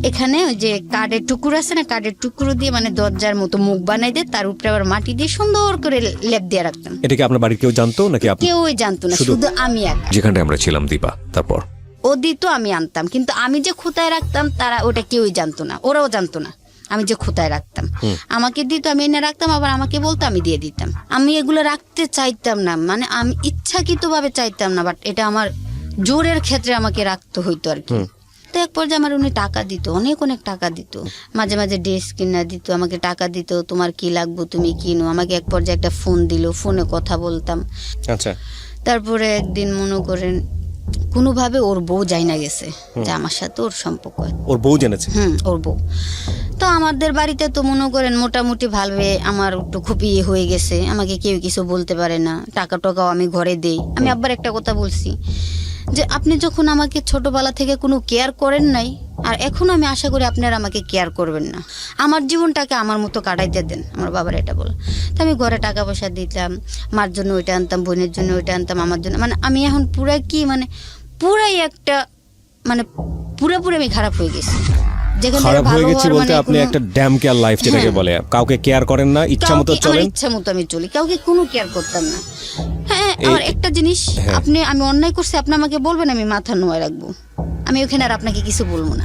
এখানে ওই যে কাঠের টুকরো আছে না, কাঠের টুকরো দিয়ে মানে দরজার মতো মুখ বানাই দিয়ে তার উপরে আবার মাটি দিয়ে সুন্দর করে লেপ দিয়ে রাখতাম। এটা কি আপনার বাড়ির কেউ জানতো নাকি? কেউই জানতো না, শুধু আমি একা। যেখানে আমরা ছিলাম দীপা, তারপর ও দিত, আমি আনতাম, কিন্তু আমি যে খোঁতায় রাখতাম তারা ওটা কেউই জানতো না, ওরাও জানতো না আমি যে খোঁতায় রাখতাম। আমাকে দিত, আমি এনে রাখতাম, আবার আমাকে বলতো, আমি দিয়ে দিতাম। আমি এগুলো রাখতে চাইতাম না, মানে আমি ইচ্ছাকৃতভাবে চাইতাম না, বাট এটা আমার জোরের ক্ষেত্রে আমাকে রাখতে হইতো আর কি। তো এক পর্যায়ে আমার উনি টাকা দিত, অনেক টাকা দিত, মাঝে মাঝে ড্রেস কিনা দিত, আমাকে টাকা দিত, তোমার কি লাগবে তুমি কিনো। আমাকে এক পর্যায়ে একটা ফোন দিল, ফোনে কথা বলতাম। আচ্ছা, তারপরে একদিন মনে করেন কোনোভাবে ওর বউ জানা গেছে যে আমার সাথে ওর সম্পর্ক। ওর বউ জেনেছে? ওর বউ। তো আমাদের বাড়িতে তো মনে করেন মোটামুটি ভালোভাবে আমার একটু খুব ইয়ে হয়ে গেছে, আমাকে কেউ কিছু বলতে পারে না, টাকা টাকাও আমি ঘরে দেই। আমি আব্বার একটা কথা বলছি যে আপনি যখন আমাকে ছোটবেলা থেকে কোনো কেয়ার করেন নাই, আর এখন আমি আশা করি আপনারা আমাকে কেয়ার করবেন না, আমার জীবনটাকে আমার মতো কাটাইতে দেন। আমার বাবার এটা বল। তো আমি ঘরে টাকা পয়সা দিতাম, মার জন্য ওইটা আনতাম, বোনের জন্য ওইটা আনতাম, আমার জন্য, মানে আমি এখন পুরাই একটা মানে পুরোপুরি আমি খারাপ হয়ে গেছি। খারাপ হয়ে গেছি বলতে আপনি একটা ড্যাম কেয়ার লাইফ যেটাকে বলে, কাউকে কেয়ার করেন না, ইচ্ছা মতো চলেন। ইচ্ছা মতো আমি চলি, কাউকে কোনো কেয়ার করতাম না। হ্যাঁ, আমার একটা জিনিস, আমি অন্যায় করছি, আপনি আমাকে বলবেন, আমি মাথা নোয়া রাখবো, আমি ওখানে আর আপনাকে কিছু বলবো না।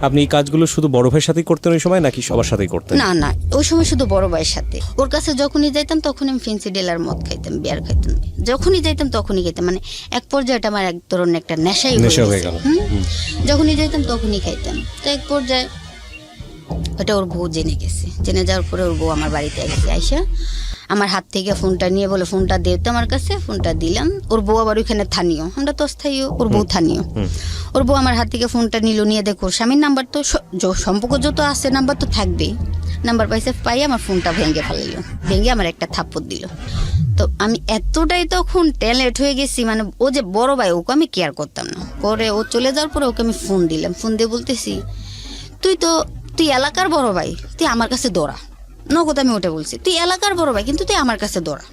আপনি এই কাজগুলো শুধু বড় ভাইয়ের সাথেই করতেন ওই সময় নাকি সবার সাথেই করতেন? না না, ওই সময় শুধু বড় ভাইয়ের সাথে। ওর কাছে যখনই যাইতাম তখন আমি ফেন্সি ডিলার মদ খাইতাম, বিয়ার খাইতাম, যখনই যাইতাম তখনই খাইতাম। মানে এক পর্যায়ে এটা আমার এক ধরনের একটা নেশাই হয়ে গেল। যখনই যাইতাম তখনই খাইতাম। তো এক পর্যায়ে ওটা ওর বউ জেনে গেছে, জেনে যাওয়ার পরে ওর বউ আমার বাড়িতে গেছে, আইসা আমার হাত থেকে ফোনটা নিয়ে বলে ফোনটা দে তো আমার কাছে। ফোনটা দিলাম। ওর বউ আবার ওইখানে স্থানীয়, আমরা তো স্থায়ীয়, ওর বউ স্থানীয়। ওর বউ আমার হাত থেকে ফোনটা নিল, নিয়ে দেখো স্বামীর নাম্বার তো সম্পর্ক যত আছে নাম্বার তো থাকবেই। নাম্বার পাইছে, পাই আমার ফোনটা ভেঙে ফেলাইল, ভেঙে আমার একটা থাপ্পড় দিল। তো আমি এতটাই তখন ট্যালেন্ট হয়ে গেছি, মানে ও যে বড় ভাই ওকে আমি কেয়ার করতাম না। পরে ও চলে যাওয়ার পরে ওকে আমি ফোন দিলাম, ফোন দিয়ে বলতেছি তুই এলাকার বড় ভাই, তুই আমার কাছে দৌড়া। নগদ আমি ওটা বলছি, তুই এলাকার বড় ভাই কিন্তু তুই আমার কাছে দৌড়া।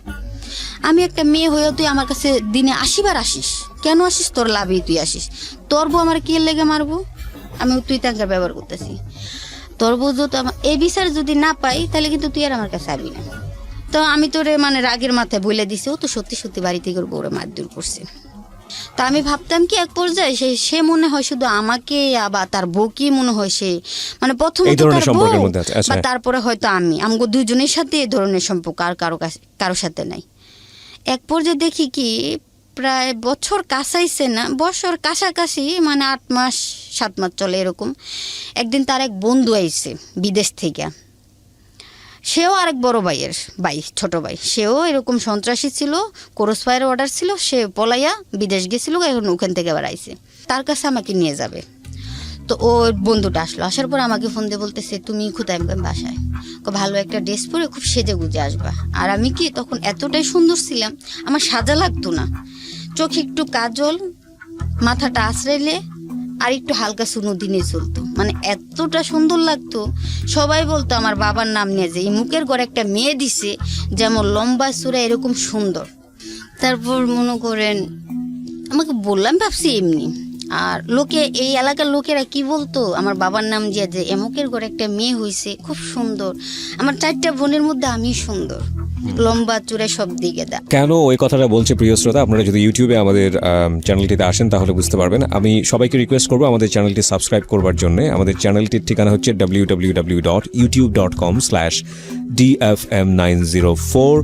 আমি একটা মেয়ে হয়েও তুই আমার কাছে দিনে 80 বার আসিস, কেন আসিস? তোর লাভেই তুই আসিস। তোর বউ আমার কি লেগে মারবো? আমি তুই তাঙ্কার ব্যবহার করতেছি। তোর বউ যদি এই বিচার যদি না পাই তাহলে কিন্তু তুই আর আমার কাছে আসবি না। তো আমি তোরে মানে রাগের মাথায় বলে দিছি, ও তো সত্যি সত্যি বাড়ি থেকে ওর বউরে মারধর করছে। তা আমি ভাবতাম কি এক পর্যায়ে সে মনে হয় শুধু আমাকে, আবার তার বউ কি মনে হয় সে মানে প্রথমত তার বউ, বা তারপরে হয়তো আমগো দুজনের সাথে এই ধরনের সম্পর্ক, আর কারো সাথে নাই। এক পর্যায়ে দেখি কি প্রায় বছর কাছাইছে না, বছর কাছাকাছি, মানে 8 মাস 7 মাস চলে এরকম। একদিন তার এক বন্ধু আইছে বিদেশ থেকে, সেও আরেক বড় ভাইয়ের ভাই, ছোট ভাই, সেও এরকম সন্ত্রাসী ছিল, ক্রস ফায়ার অর্ডার ছিল, সে পলাইয়া বিদেশ গেছিল, এখন ওখান থেকে আবার আইছে, তার কাছে আমাকে নিয়ে যাবে। তো ওর বন্ধুটা আসলো, আসার পর আমাকে ফোন দিয়ে বলতেছে তুমি কোথায়? বাসায়। ভালো একটা ড্রেস পরে খুব সেজে গুজে আসবা। আর আমি কি তখন এতটাই সুন্দর ছিলাম, আমার সাজা লাগতো না, চোখে একটু কাজল, মাথাটা আশ্রাইলে আর একটু হালকা সুনো দিনে চলতো, মানে এতটা সুন্দর লাগতো। সবাই বলতো আমার বাবার নাম নিয়ে যে এই মুখের ঘরে একটা মেয়ে দিছে, যেমন লম্বা চূড়া এরকম সুন্দর। তারপর মনে করেন আমাকে বললাম, ভাবছি এমনি। আর লোকে এই এলাকার লোকেরা কি বলতো আমার বাবার নাম দিয়ে যে এমুকের ঘরে একটা মেয়ে হয়েছে খুব সুন্দর। আমার 4টা বোনের মধ্যে আমি সুন্দর, লম্বা চূড়া সব দিকে দা। কেন ওই কথাটা বলছে প্রিয় শ্রোতা, আপনারা যদি ইউটিউবে আমাদের চ্যানেলটিতে আসেন তাহলে বুঝতে পারবেন। আমি সবাইকে রিকোয়েস্ট করবো আমাদের চ্যানেলটি সাবস্ক্রাইব করবার জন্য। আমাদের চ্যানেলটির ঠিকানা হচ্ছে www.youtube.com/DFM904,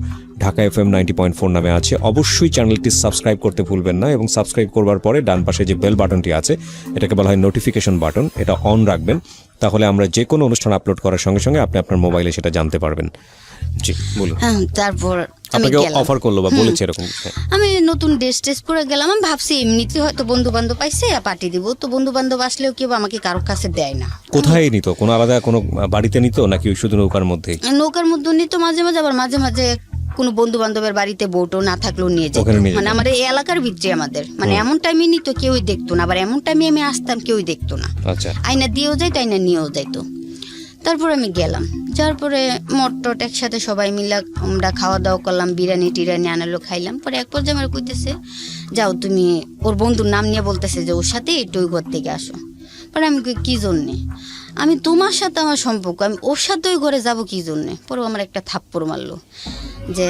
ঢাকা FM 90.4 নামে আছে। অবশ্যই চ্যানেলটি সাবস্ক্রাইব করতে ভুলবেন না, এবং সাবস্ক্রাইব করবার পরে ডান পাশে যে বেল বাটনটি আছে এটাকে বলা হয় নোটিফিকেশন বাটন, এটা অন রাখবেন। তাহলে আমরা যে কোনো অনুষ্ঠান আপলোড করার সঙ্গে সঙ্গে আপনি আপনার মোবাইলে সেটা জানতে পারবেন। জি বলুন। তারপর আপনাকে অফার করলো বা বলেছে এরকম? আমি নতুন ড্রেস পরে গেলাম। আমি ভাবছি এমনিতে হয়তো বন্ধু বান্ধব পাইছে পার্টি দিব, তো বন্ধু বান্ধব আসলেও কেউ আমাকে কারোর কাছে দেয় না। কোথায় নিত? কোনো আলাদা কোনো বাড়িতে নিত নাকি শুধু নৌকার মধ্যে? নৌকার মধ্যে নিত মাঝে মাঝে, আবার মাঝে মাঝে কোনো বন্ধু বান্ধবের বাড়িতে বউটো না থাকলেও নিয়ে যেত। মানে আমার এই এলাকার ভিতরে আমাদের মানে এমন টাইমে নিত কেউই দেখতো না, আবার এমন টাইমে আমি আসতাম কেউই দেখতো না। আচ্ছা। আয়না দিয়েও যাইত, আয়না নিয়েও যাইতো। তারপরে আমি গেলাম, যাওয়ার পরে মটট একসাথে সবাই মিলে আমরা খাওয়া দাওয়া করলাম, বিরিয়ানি টিরানি আনালো, খাইলাম। পরে এক পর্যায়ে আমার কইতেছে যাও তুমি, ওর বন্ধুর নাম নিয়ে বলতেছে যে ওর সাথে একটু ওই ঘর থেকে আসো। পরে আমি কি জন্যে? আমি তোমার সাথে আমার সম্পর্ক, আমি ওর সাথে ওই ঘরে যাবো কি জন্যে? পরে আমার একটা থাপ্পড় মারলো যে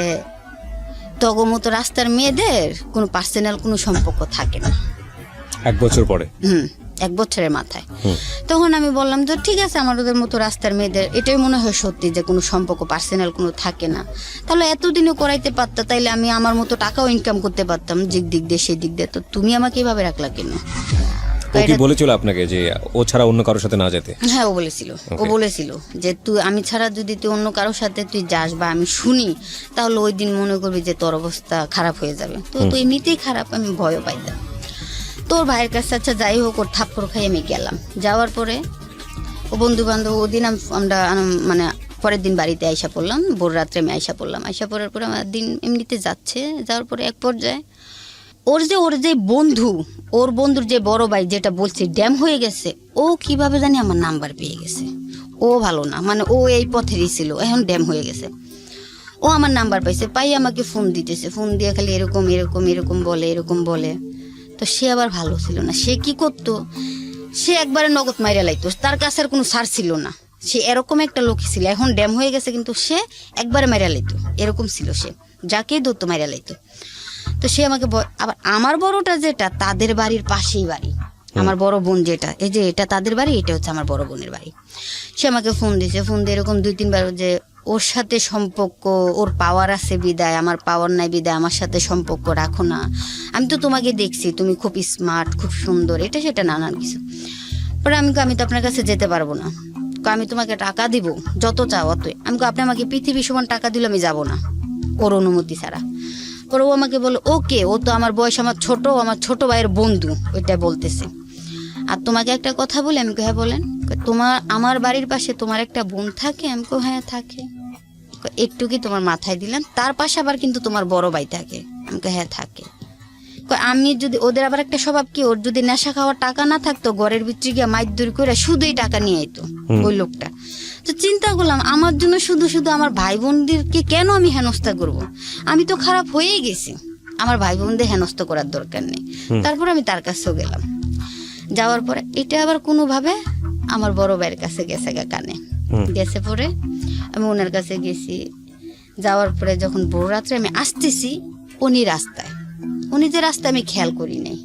তগো মতো রাস্তার মেয়েদের কোনো পার্সোনাল কোনো সম্পর্ক থাকে না। 1 বছর পরে? 1 বছরের মাথায়। তখন আমি বললাম যে ঠিক আছে, আমার ওদের মতো রাস্তার মেয়েদের এটাই মনে হয় সত্যি যে কোনো সম্পর্ক পার্সোনাল কোনো থাকে না। তাহলে এতদিনও করাইতে পারতাম, তাইলে আমি আমার মতো টাকাও ইনকাম করতে পারতাম, যে দিক দিয়ে সেই দিক দিয়ে। তো তুমি আমাকে এইভাবে রাখলা কেন? ও কি বলেছিল আপনাকে যে ও ছাড়া অন্য কারোর সাথে না যেতে? হ্যাঁ, ও বলেছিল যে আমি ছাড়া যদি তুই অন্য কারোর সাথে তুই যাস বা আমি শুনি, তাহলে ওই দিন মনে করবি যে তোর অবস্থা খারাপ হয়ে যাবে। তো এমনিতেই খারাপ, আমি ভয়ও পাইতাম। তোর ভাইয়ের কাছে আচ্ছা যাই হোক, ওর থাপ্পড় খাই আমি গেলাম। যাওয়ার পরে ও বন্ধু বান্ধব ওদিন আমরা মানে পরের দিন বাড়িতে আইসা পড়লাম, ভোর রাত্রে আমি আইসা পড়লাম। আইসা পড়ার পরে আমার দিন এমনিতে যাচ্ছে। যাওয়ার পরে এক পর্যায়ে ওর যে বন্ধু, ওর বন্ধুর যে বড় ভাই যেটা বলছে ড্যাম হয়ে গেছে, ও কিভাবে জানি আমার নাম্বার পেয়ে গেছে। ও ভালো না, মানে ও এই পথেরই ছিল, এখন ড্যাম হয়ে গেছে। ও আমার নাম্বার পাইছে, পাই আমাকে ফোন দিতেছে, ফোন দিয়ে খালি এরকম বলে। তো সে আবার ভালো ছিল না, সে কি করতো, সে একবারে নগদ মাইরা লাইতো, তার কাছে আর কোনো সার ছিল না। সে এরকম একটা লোক ছিল, এখন ড্যাম হয়ে গেছে কিন্তু সে একবারে মাইরা লাইতো, এরকম ছিল সে, যাকেই ধরতো মাইরা লাইতো। তো সে আমাকে আবার আমার বড়টা যেটা তাদের বাড়ির পাশেই বাড়ি, আমার বড় বোন যেটা, এই যে এটা তাদের বাড়ি, এটা হচ্ছে আমার বড় বোনের বাড়ি। সে আমাকে ফোন দিয়েছে, ফোন দিয়ে এরকম 2-3 বার যে ওর সাথে সম্পর্ক, ওর পাওয়ার আছে বিদায়, আমার পাওয়ার নাই বিদায় আমার সাথে সম্পর্ক রাখো না, আমি তো তোমাকে দেখছি তুমি খুব স্মার্ট, খুব সুন্দর, এটা সেটা নানান কিছু। পরে আমি তো আপনার কাছে যেতে পারবো না, আমি তোমাকে টাকা দিব যত চাও অতই। আপনি আমাকে পৃথিবী সমান টাকা দিলে আমি যাব না ওর অনুমতি ছাড়া। পরে ও আমাকে বললো ওকে, ও তো আমার বয়স আমার ছোট, আমার ছোট ভাইয়ের বন্ধু, ওইটা বলতেছে। আর তোমাকে একটা কথা বলি, আমি হ্যাঁ বলেন। আমার বাড়ির পাশে তোমার একটা বোন থাকে? আমি হ্যাঁ থাকে। একটু কি তোমার মাথায় দিলেন? তার পাশে আবার কিন্তু তোমার বড় ভাই থাকে? আমি হ্যাঁ থাকে। আমি যদি, ওদের আবার একটা স্বভাব কি, ওর যদি নেশা খাওয়ার টাকা না থাকতো ঘরের ভিতরে গিয়ে মাইর দূর করে শুধুই টাকা নিয়ে আইতো ওই লোকটা। তো চিন্তা করলাম আমার জন্য শুধু শুধু আমার ভাই বোনদেরকে কেন আমি হেনস্থা করব? আমি তো খারাপ হয়েই গেছি, আমার ভাই বোনদের হেনস্থা করার দরকার নেই। তারপর আমি তার কাছেও গেলাম, যাওয়ার পরে এটা আবার কোনোভাবে আমার বড় ভাইয়ের কাছে গেছে কানে গেছে। পরে আমি ওনার কাছে গেছি, যাওয়ার পরে যখন বড় রাত্রে আমি আসতেছি, উনি যে রাস্তায় আমি খেয়াল করি নাই,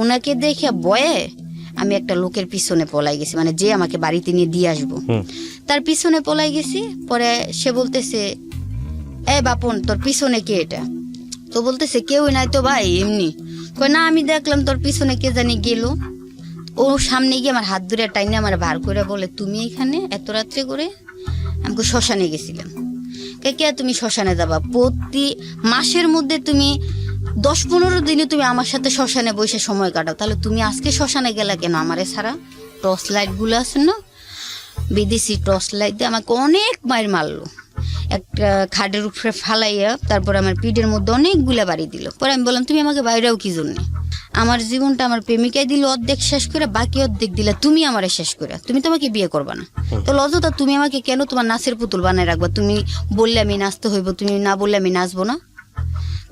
ওনাকে দেখে বয়ে আমি একটা লোকের পিছনে পলাই গেছি, মানে যে আমাকে বাড়িতে নিয়ে দিয়ে আসবো তার পিছনে পলাই গেছি। পরে সে বলতেছে এ বাপন তোর পিছনে কে? এটা তো বলতেছে কেউই নাই তো ভাই, এমনি। না আমি দেখলাম তোর পিছনে কে জানি গেল। ও সামনে গিয়ে আমার হাত ধরে টাইনে আমার বার করে বলে তুমি এখানে এত রাত্রে করে? আমাকে শ্মশানে গেছিলাম। কে তুমি শ্মশানে যাবা? প্রতি মাসের মধ্যে তুমি 10-15 দিনে তুমি আমার সাথে শ্মশানে বসে সময় কাটাও, তাহলে তুমি আজকে শ্মশানে গেলা কেন আমারে ছাড়া? টর্চ লাইট গুলো আছে না, বিদেশি টর্চ লাইট দিয়ে আমাকে অনেক মাইর মারলো, একটা খাটের উপরে ফালাইয়া তারপর আমার পিঠের মধ্যে অনেকগুলা বাড়ি দিল। পরে আমি বললাম তুমি আমাকে বাইরেও কি জন্যে? আমার জীবনটা আমার প্রেমিকাই দিল অর্ধেক শেষ করে, বাকি অর্ধেক দিলা তুমি আমারে শেষ করে, তুমি তো আমাকে বিয়ে করবা না, তো লজ্জা তুমি আমাকে কেন তোমার নাচের পুতুল বানায় রাখবা? তুমি বললে আমি নাচতে হইব, তুমি না বললে আমি নাচবো না।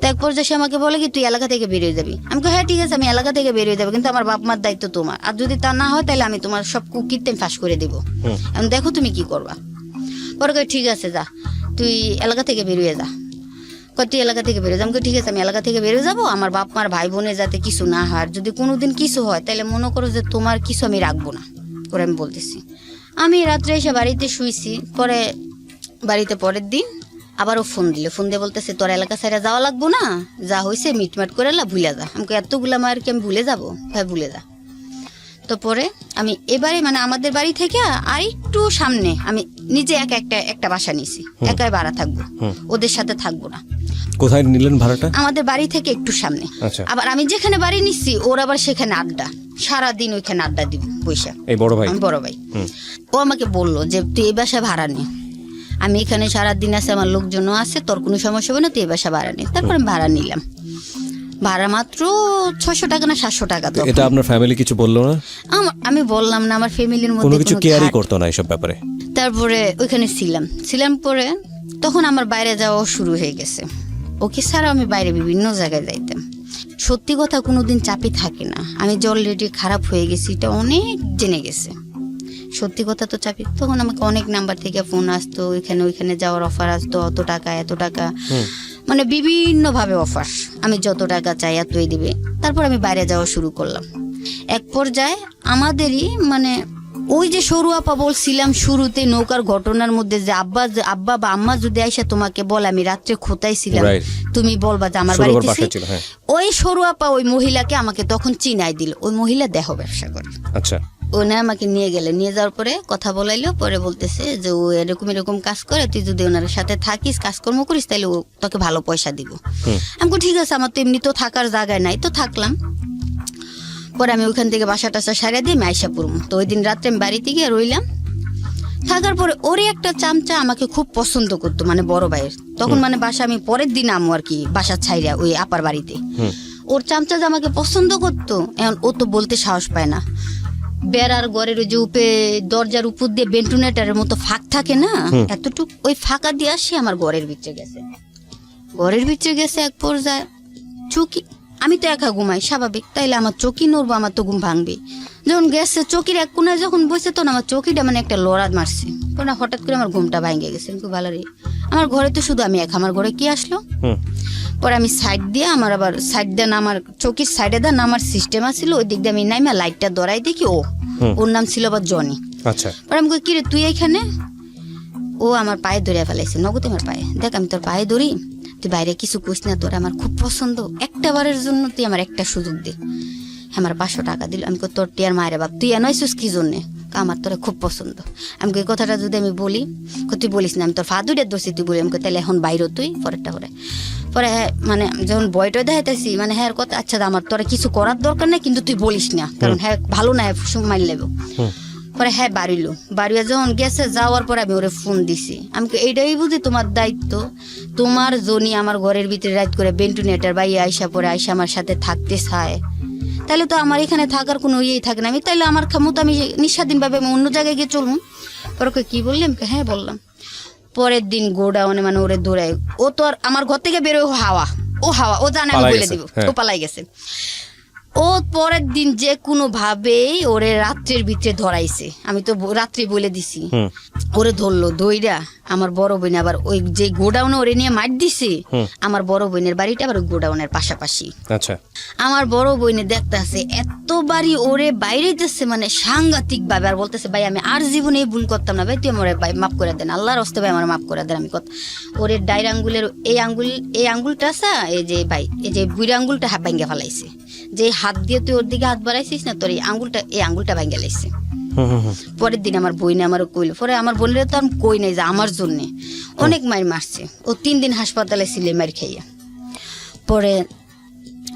তো এক পর্যায়ে সে আমাকে বলে কি তুই এলাকা থেকে বেরিয়ে যাবি? আমি হ্যাঁ ঠিক আছে আমি এলাকা থেকে বেরিয়ে যাবো, কিন্তু আমার বাপ মার দায়িত্ব তোমার, আর যদি তা না হয় তাহলে আমি তোমার সব কুকীর্তি ফাঁস করে দেবো, এখন দেখো তুমি কি করবা। পরে ঠিক আছে যা তুই এলাকা থেকে বেরিয়ে যা। তুই এলাকা থেকে বেরিয়ে যাবো? ঠিক আছে আমি এলাকা থেকে বেরিয়ে যাবো, আমার বাপ মার ভাই বোনের যাতে কিছু না হয়, যদি কোনোদিন কিছু হয় তাহলে মনে করো যে তোমার কিছু আমি রাখবো না। পরে আমি বলতেছি, আমি রাত্রে এসে বাড়িতে শুইছি। পরে বাড়িতে পরের দিন আবারও ফোন দিয়ে বলতেছে তোর এলাকা সাইডে যাওয়া লাগবো না, যা হয়েছে মিটমাট করে ভুলে যা। আমাকে এতগুলা মায়ের কি আমি ভুলে যাবো? হ্যাঁ ভুলে যা। তো পরে আমি এবারে মানে আমাদের বাড়ি থেকে আর একটু সামনে আমি নিজে একটা বাসা নিছি, একাই ভাড়া থাকবো, ওদের সাথে থাকবো না। কোথায় নিলেন ভাড়াটা? আমাদের বাড়ি থেকে একটু সামনে। আবার আমি যেখানে বাড়ি নিচ্ছি ওর আবার সেখানে আড্ডা, সারাদিন ওইখানে আড্ডা দিব পয়সা। এই বড় ভাই ও আমাকে বললো যে তুই এই বাসা ভাড়া নে, আমি এখানে সারাদিন আছে, আমার লোকজনও আছে, তোর কোনো সমস্যা হবে না, তুই এই বাসা ভাড়া নে। তারপর আমি ভাড়া নিলাম, ভাড়া মাত্র 600 টাকা না 700 টাকা। তো এটা আপনার ফ্যামিলি কিছু বললো না? আমি বললাম না, আমার ফ্যামিলির মধ্যে কোনো কিছু কেয়ারই করতো না এসব ব্যাপারে। তারপরে ওইখানে ছিলাম পরে তখন আমার বাইরে যাওয়া শুরু হয়ে গেছে। ওকে ছাড়াও আমি বাইরে বিভিন্ন জায়গায় যাইতাম। সত্যি কথা কোনোদিন চাপে থাকে না, আমি যে অলরেডি খারাপ হয়ে গেছি এটা অনেক জেনে গেছে। সত্যি কথা তো চাপি। তখন আমাকে অনেক নাম্বার থেকে ফোন আসতো, ওইখানে যাওয়ার অফার আসতো, এত টাকা, মানে বিভিন্ন ভাবে অফার, আমি যত টাকা চাই এতই দিবে। তারপর আমি বাইরে যাওয়া শুরু করলাম। এক পর্যায়ে আমাদেরই মানে ওই যে সরু আপা বলছিলাম শুরুতে নৌকার ঘটনার মধ্যে যে আব্বা বা আম্মা যদি আইসা তোমাকে বলে আমি রাত্রে খোতাইছিলাম, তুমি বলবা যে আমার বাড়িতে, ওই সরু আপা ওই মহিলাকে আমাকে তখন চিনাই দিল। ওই মহিলা দেহ ব্যবসা করে। আচ্ছা, ওনা আমাকে নিয়ে যাওয়ার পরে কথা বলাইলো। পরে বলতেছে যে ও এরকম কাজ করে, তুই যদি ওনার সাথে থাকিস কাজকর্ম করিস তাহলে ও তোকে ভালো পয়সা দিব। আমি ঠিক আছে, আমার তো এমনি তো থাকার জায়গায় নাই, তো থাকলাম। পরে আমি ওইখান থেকে বাসা টাসা সারিয়ে দিয়ে আমি আইসা পড়বো। তো ওই দিন রাত্রে আমি বাড়িতে গিয়ে রইলাম। থাকার পরে ওরে একটা চামচা আমাকে খুব পছন্দ করতো, মানে বড় ভাইয়ের। তখন মানে বাসা আমি পরের দিন আমু আর কি বাসা ছাইরা ওই আপার বাড়িতে। ওর চামচা যে আমাকে পছন্দ করতো, এখন ও তো বলতে সাহস পায় না। বেড়ার ঘরের ওই যে দরজার উপর দিয়ে ভেন্টিলেটরের মতো ফাঁক থাকে না, এতটুক ওই ফাঁকা দিয়ে আসে আমার ঘরের ভিতরে গেছে। এক পর্যায়ে চুকি, আমি তো একা ঘুমাই স্বাভাবিক, তাইলে আমার চৌকি নড়বো, আমার তো ঘুম ভাঙবে। যখন গেছে চৌকির এক কোনায় যখন বসে, তখন আমার চৌকিটা মানে একটা লড়াদ মারছে। হঠাৎ করে আমার ঘুমটা ভাঙে গেছে। ভালো রে, আমার ঘরে তো শুধু আমি একা, আমার ঘরে কি আসলো? পরে আমি সাইড দিয়ে আমার আবার সাইড দিয়ে নামার চৌকির সাইডে দিয়ে নামার সিস্টেম আছিল, ওই দিক দিয়ে আমি নাইমা লাইটটা ধরাই দেখি ওর নাম ছিল আবার জনি। আচ্ছা, পরে আমি কই কিরে তুই এইখানে? ও আমার পায়ে ধরে ফেলাইছে, নগদ আমার পায়ে। দেখ আমি তোর পায়ে ধরি, তুই বাইরে কিছু কইস না, তোর আমার খুব পছন্দ, একটা বারের জন্য তুই আমার একটা সুযোগ দে। আমার 500 টাকা দিল। আমি কই তোর টিয়ার মায়ের বাপ, তুই এনইছিস কি জন্যে? আমার তোরা খুব পছন্দ। আমি কই কথাটা যদি আমি বলি, তুই বলিস না, আমি তোর ফাদুরের দোষী তুই বলি। আমি কই তাহলে এখন বাইরে তুই পরেরটা করে। পরে হ্যাঁ মানে যখন বয়টা দেখাইতেছি মানে হ্যাঁ কথা, আচ্ছা আমার তোরা কিছু করার দরকার নেই, কিন্তু তুই বলিস না, কারণ হ্যাঁ ভালো না মাইল নেবো। পরে হ্যাঁ বাড়িলো, বাড়িয়া যখন গেছে যাওয়ার পরে আমি ওরে ফোন দিছি। আমি এইটাই বুঝি তোমার দায়িত্ব, তোমার জনি আমার ঘরের ভিতরে রাত করে বেন্টুনেটার বাইরে আইসা পরে আইসা আমার সাথে থাকতে চায়, তাহলে তো আমার এখানে থাকার কোনো ইয়েই থাকে না। আমি তাইলে আমার মতো আমি নিঃস্বাধীনভাবে আমি অন্য জায়গায় গিয়ে চলবো। পরে কি বললি? আমি হ্যাঁ বললাম। পরের দিন গোডাউনে মানে ওরে দৌড়ায়, ও তো আর আমার ঘর থেকে বেরোয় হাওয়া ও জানে আমি বলে দিব, ও পালাই গেছে। ও পরের দিন যে কোনো ভাবেই ওরে রাত্রের ভিতরে ধরাইছে। আমি তো রাত্রি বলে দিছি, ওরে ধরলো দইরা আমার বড় বোন আবার ওই যে গোডাউনে ওরে নিয়ে মার দিছে। আমার বড় বোনের বাড়িটা আবার গোডাউনের পাশাপাশি। আচ্ছা, আমার বড় বোনে দেখতেছে এতবারই ওরে বাইরে যাচ্ছে মানে সাংঘাতিক ভাবে, আর বলতেছে ভাই আমি আর জীবনে এই ভুল করতাম না ভাই, তুই আমার ভাই মাফ করে দেন, আল্লাহর হস্তে ভাই আমার মাফ করে দেন। আমি কথা ওরে ডাইর আঙ্গুলের এই আঙ্গুলটা আছে, এই যে ভাই এই যে বুড়ি আঙ্গুলটা ভাঙ্গে ফেলাইছে, যে হাত দিয়ে তুই ওর দিকে হাত বাড়াইছিস না, তোর এই আঙ্গুলটা ভাঙ্গে লাইছে। পরের দিন আমার বইনে আমার কইল, পরে আমার বোনের তো আমি কই নাই যে আমার জন্য অনেক মায়ের মারছে। ও 3 দিন হাসপাতালে ছিলে মার খাইয়া। পরে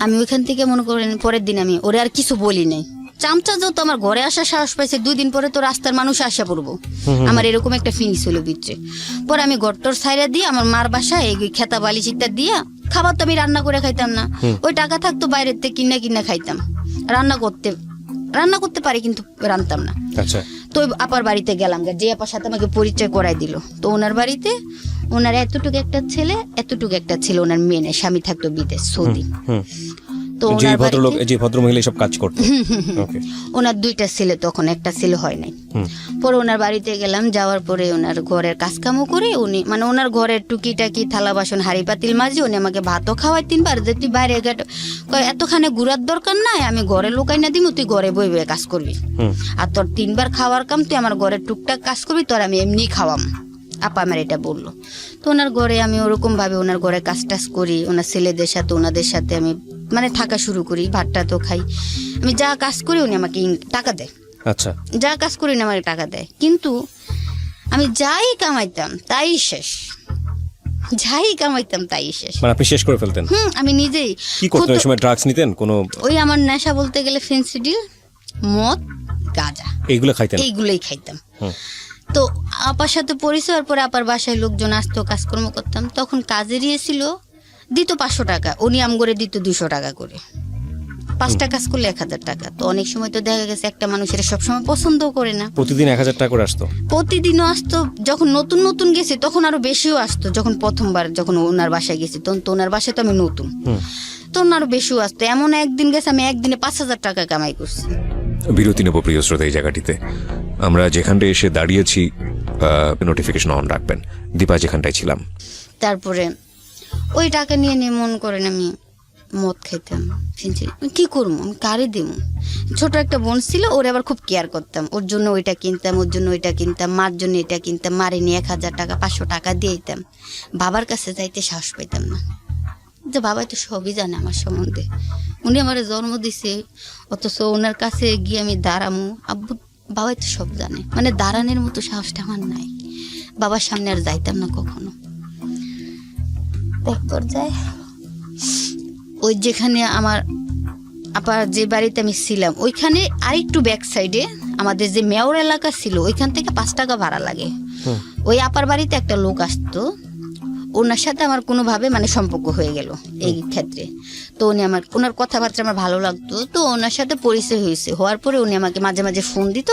আমি ওইখান থেকে মনে করেন পরের দিন আমি ওরে আর কিছু বলি নাই। চামচা যত আমার ঘরে আসা সাহস পাইছে, 2 দিন পরে তো রাস্তার মানুষ আসা পড়বো, আমার এরকম একটা ফিনিশ হলো বিচ্ছে। পরে আমি ঘরটর ছাইরা দিয়ে আমার মার বাসায় এই খেতা বালি চিত্তা দিয়া খাবার তো আমি রান্না করে খাইতাম না, ওই টাকা থাকতো বাইরের থেকে কিনা খাইতাম। রান্না করতে পারি কিন্তু রান্তাম না। আচ্ছা, তো আপার বাড়িতে গেলাম, যে আপার সাথে আমাকে পরিচয় করাই দিল। তো ওনার বাড়িতে ওনার এতটুকু একটা ছেলে ওনার মেয়ে নেই, স্বামী থাকতো বিদেশ সৌদি। তো যে ভদ্রমহিলা সব কাজ করতো, ওনার 2টা ছেলে, তখন একটা ছেলে হয় নাই। পরে ওনার বাড়িতে গেলাম, যাওয়ার পরে ওনার ঘরের কাজকামও করে উনি মানে ওনার ঘরের টুকিটাকি থালা বাসন হাড়ি পাতিল মাঝে উনি আমাকে ভাতও খাওয়াই 3বার। যে তুই বাইরে এতখানে ঘুরার দরকার নাই, আমি ঘরে লোকাই না দিব, তুই ঘরে বই বই কাজ করবি, আর তোর 3বার খাওয়ার কাম তুই আমার ঘরের টুকটাক কাজ করবি, তোর আমি এমনি খাওয়াম। আপা আমার এটা বললো। তো ওনার ঘরে আমি ওরকম ভাবে ওনার ঘরে কাজ টাজ করি, ওনার ছেলেদের সাথে ওনাদের সাথে আমি মানে থাকা শুরু করি, ভাতটা তো খাই। আমি যা কাজ করি উনি আমাকে টাকা দেয়। আচ্ছা, যা কাজ করি উনি আমাকে টাকা দেয়, কিন্তু আমি যাই কামাইতাম তাই শেষ। মানে আপনি শেষ করে ফেলতেন? আমি নিজেই। কি করতেন ওই সময়? ড্রাগস নিতেন? কোনো ওই আমার নেশা বলতে গেলে ফেন্সিডিল, মদ, গাঁজা, এইগুলোই খাইতাম। তো আপার সাথে পরিচয় হওয়ার পরে আপার বাসায় লোকজন আসতো, কাজকর্ম করতাম, তখন কাজের ছিল দিত 500 টাকা, উনি আমগরে দিত 200 টাকা করে। 5টা কাজ করলে 1000 টাকা। তো অনেক সময় তো দেখা গেছে একটা মানুষের সবসময় পছন্দ করে না, প্রতিদিন 1000 টাকা করে আসতো? প্রতিদিনও আসতো। যখন নতুন গেছি তখন আরো বেশিও আসতো। যখন প্রথমবার যখন ওনার বাসায় গেছি তখন তো ওনার বাসায় তো আমি নতুন, তখন আরো বেশিও আসতো। এমন একদিন গেছে আমি একদিনে 5000 টাকা কামাই করছি। বিরতি নেব প্রিয় শ্রোতা। এই জায়গাটিতে আমরা যেখানটা এসে দাঁড়িয়েছি নোটিফিকেশন অন রাখবেন। দীপা যেখানটায় ছিলাম, তারপরে ওই টাকা নিয়ে মন করেন আমি মদ খাইতাম। কি করবো, আমি কারে দেবো? ছোট একটা বোন ছিল, ওর আবার খুব কেয়ার করতাম, ওর জন্য ওইটা কিনতাম, ওর জন্য ওইটা কিনতাম, মার জন্য এটা কিনতাম। মারে নিয়ে 1000 টাকা 500 টাকা দিয়ে দিতাম। বাবার কাছে যাইতে সাহস পাইতাম না, যে বাবা তো সবই জানে আমার সম্বন্ধে, উনি আমার জন্ম দিছে, অথচ ওনার কাছে গিয়ে আমি দাঁড়ামু, আব্বু বাবাই তো সব জানে, মানে দাঁড়ানোর মতো সাহসটা আমার নাই। বাবার সামনে আর যাইতাম না কখনো। এক পর্যায়ে ওই যেখানে আমার আপার যে বাড়িতে আমি ছিলাম ওইখানে আরেকটু ব্যাক সাইডে আমাদের যে মেয়র এলাকা ছিল, ওইখান থেকে 5 টাকা ভাড়া লাগে। ওই আপার বাড়িতে একটা লোক আসতো, ওনার সাথে আমার কোনোভাবে মানে সম্পর্ক হয়ে গেল এই ক্ষেত্রে। তো উনি ওনার কথাবার্তা আমার ভালো লাগতো, তো ওনার সাথে পরিচয় হয়েছে। হওয়ার পরে উনি আমাকে মাঝে মাঝে ফোন দিত।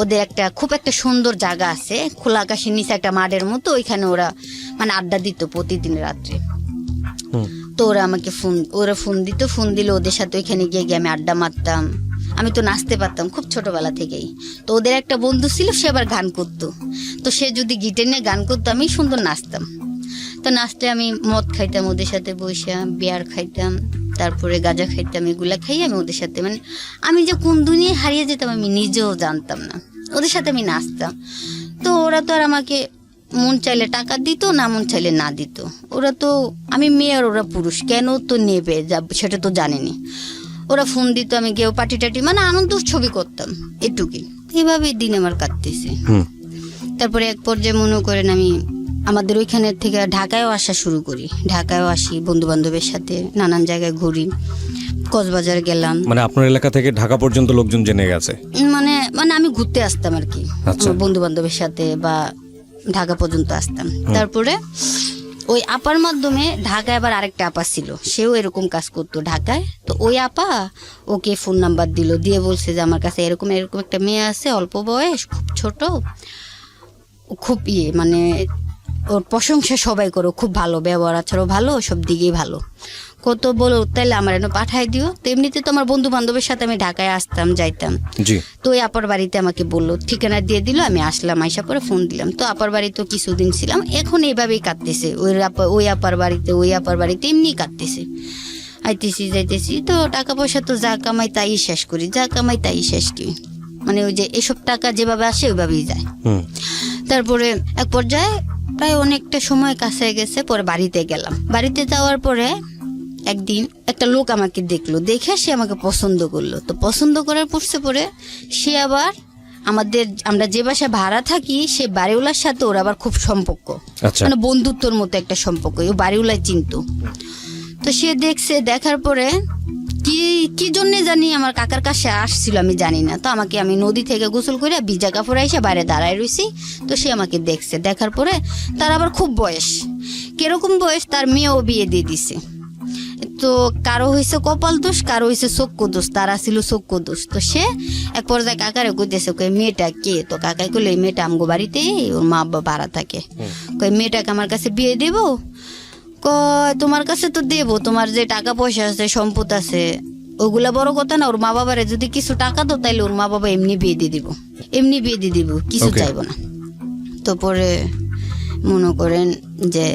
ওদের খুব একটা সুন্দর জায়গা আছে, খোলা আকাশের নিচে একটা মাঠের মতো, ওইখানে ওরা মানে আড্ডা দিত প্রতিদিন রাত্রে। তো ওরা ফোন দিত, ফোন দিলে ওদের সাথে ওইখানে গিয়ে আমি আড্ডা মারতাম। আমি তো নাচতে পারতাম খুব ছোটবেলা থেকেই। তো ওদের একটা বন্ধু ছিল, সে আবার গান করতো, তো সে যদি গিটার নিয়ে গান করতো আমি সুন্দর নাচতাম। তো নাচতে আমি মদ খাইতাম ওদের সাথে বসে, বিয়ার খাইতাম, তারপরে গাঁজা খাইতাম, এগুলা খাই আমি ওদের সাথে, মানে আমি যে কোন দুনিয়ায় হারিয়ে যেতাম আমি নিজেও জানতাম না। ওদের সাথে আমি নাচতাম। তো ওরা তো আর আমাকে মন চাইলে টাকা দিত না, মন চাইলে না দিত। ওরা তো, আমি মেয়ে আর ওরা পুরুষ, কেন তো নেবে সেটা তো জানেনি। ওরা ফোন দিত, আমি গেও পার্টি টাটি, মানে আনন্দ ছবি করতাম, এটুকুই। এইভাবেই দিন আমার কাটতেছে। তারপরে এক পর্যায়ে মনে করেন আমি আমাদের ওইখানের থেকে ঢাকায়ও আসা শুরু করি। ঢাকায়ও আসি বন্ধু বান্ধবের সাথে, নানান জায়গায় ঘুরি, কক্সবাজার গেলাম। মানে আপনার এলাকা থেকে ঢাকা পর্যন্ত লোকজন জেনে গেছে? মানে মানে আমি ঘুরতে আসতাম আর কি, বন্ধু বান্ধবের সাথে, বা ঢাকা পর্যন্ত আসতাম। তারপরে ওই আপার মাধ্যমে ঢাকায় আবার আরেকটা আপা ছিল, সেও এরকম কাজ করতো ঢাকায়। তো ওই আপা ওকে ফোন নাম্বার দিল, দিয়ে বলছে যে আমার কাছে এরকম এরকম একটা মেয়ে আছে, অল্প বয়স, খুব ছোট, খুব মানে ওর প্রশংসা সবাই করো, খুব ভালো ব্যবহার আচারও ভালো, সব দিকেই ভালো। কত বলো তাইলে আমার এনে পাঠাই দিও। তো এমনিতে তো আমার বন্ধু বান্ধবের সাথে আমি ঢাকায় আসতাম যাইতাম। তো ওই আপার বাড়িতে আমাকে বললো, ঠিকানা দিয়ে দিল, আমি আসলাম, আইসা পরে ফোন দিলাম। তো আপার বাড়িতে কিছুদিন ছিলাম, এখন এইভাবেই কাটতেছে, ওই আপার বাড়িতে ওই আপার বাড়িতে এমনি কাটতেছে, আইতেছি যাইতেছি। তো টাকা পয়সা তো যা কামাই তাই শেষ করি, যা কামাই তাই শেষ করি, মানে ওই যে এসব টাকা যেভাবে আসে ওইভাবেই যায়। তারপরে এক পর্যায়ে প্রায় অনেকটা সময় কাছে গেছে, পরে বাড়িতে গেলাম। বাড়িতে যাওয়ার পরে একদিন একটা লোক আমাকে দেখলো, দেখে সে আমাকে পছন্দ করলো। তো পছন্দ করার পরে সে আবার আমরা যে বাসায় ভাড়া থাকি সে বাড়িওয়ালার সাথে ওর আবার খুব সম্পর্ক, মানে বন্ধুত্বর মতো একটা সম্পর্ক, ও বাড়িওয়ালাই চিনতো। তো সে দেখছে, দেখার পরে কি জন্য জানি আমার কাকার কাছে আসছিল আমি জানি না। তো আমি নদী থেকে গোসল করে ভিজা কাপড় এসে বাইরে দাঁড়ায় রয়েছি। তো সে আমাকে দেখছে, দেখার পরে তার আবার খুব বয়স, কিরকম বয়স, তার মেয়েও বিয়ে দিয়ে দিছে। তো কারো হয়েছে কপাল দোষ, কারো হয়েছে চক্ষু দোষ, তারা ছিল চক্ষু দোষ। তো সে এক পর্যায়ে কাকারে কইতেছে, কই মেয়েটা কে? তো কাকাই কইলে এই মেয়েটা আমগো বাড়িতে, ওর মা আব্বা ভাড়া থাকে, কই মেয়েটাকে আমার কাছে বিয়ে দেবো? কয় তোমার কাছে তো দেবো, তোমার যে টাকা পয়সা আছে, সম্পদ আছে, ওগুলা বড় কথা না, ওর মা বাবারে যদি কিছু টাকা দো তাইলে ওর মা বাবা এমনি বিয়ে দিয়ে দিব, এমনি বিয়ে দিয়ে দিব, কিছু চাইবো না। তো পরে মনে করেন যে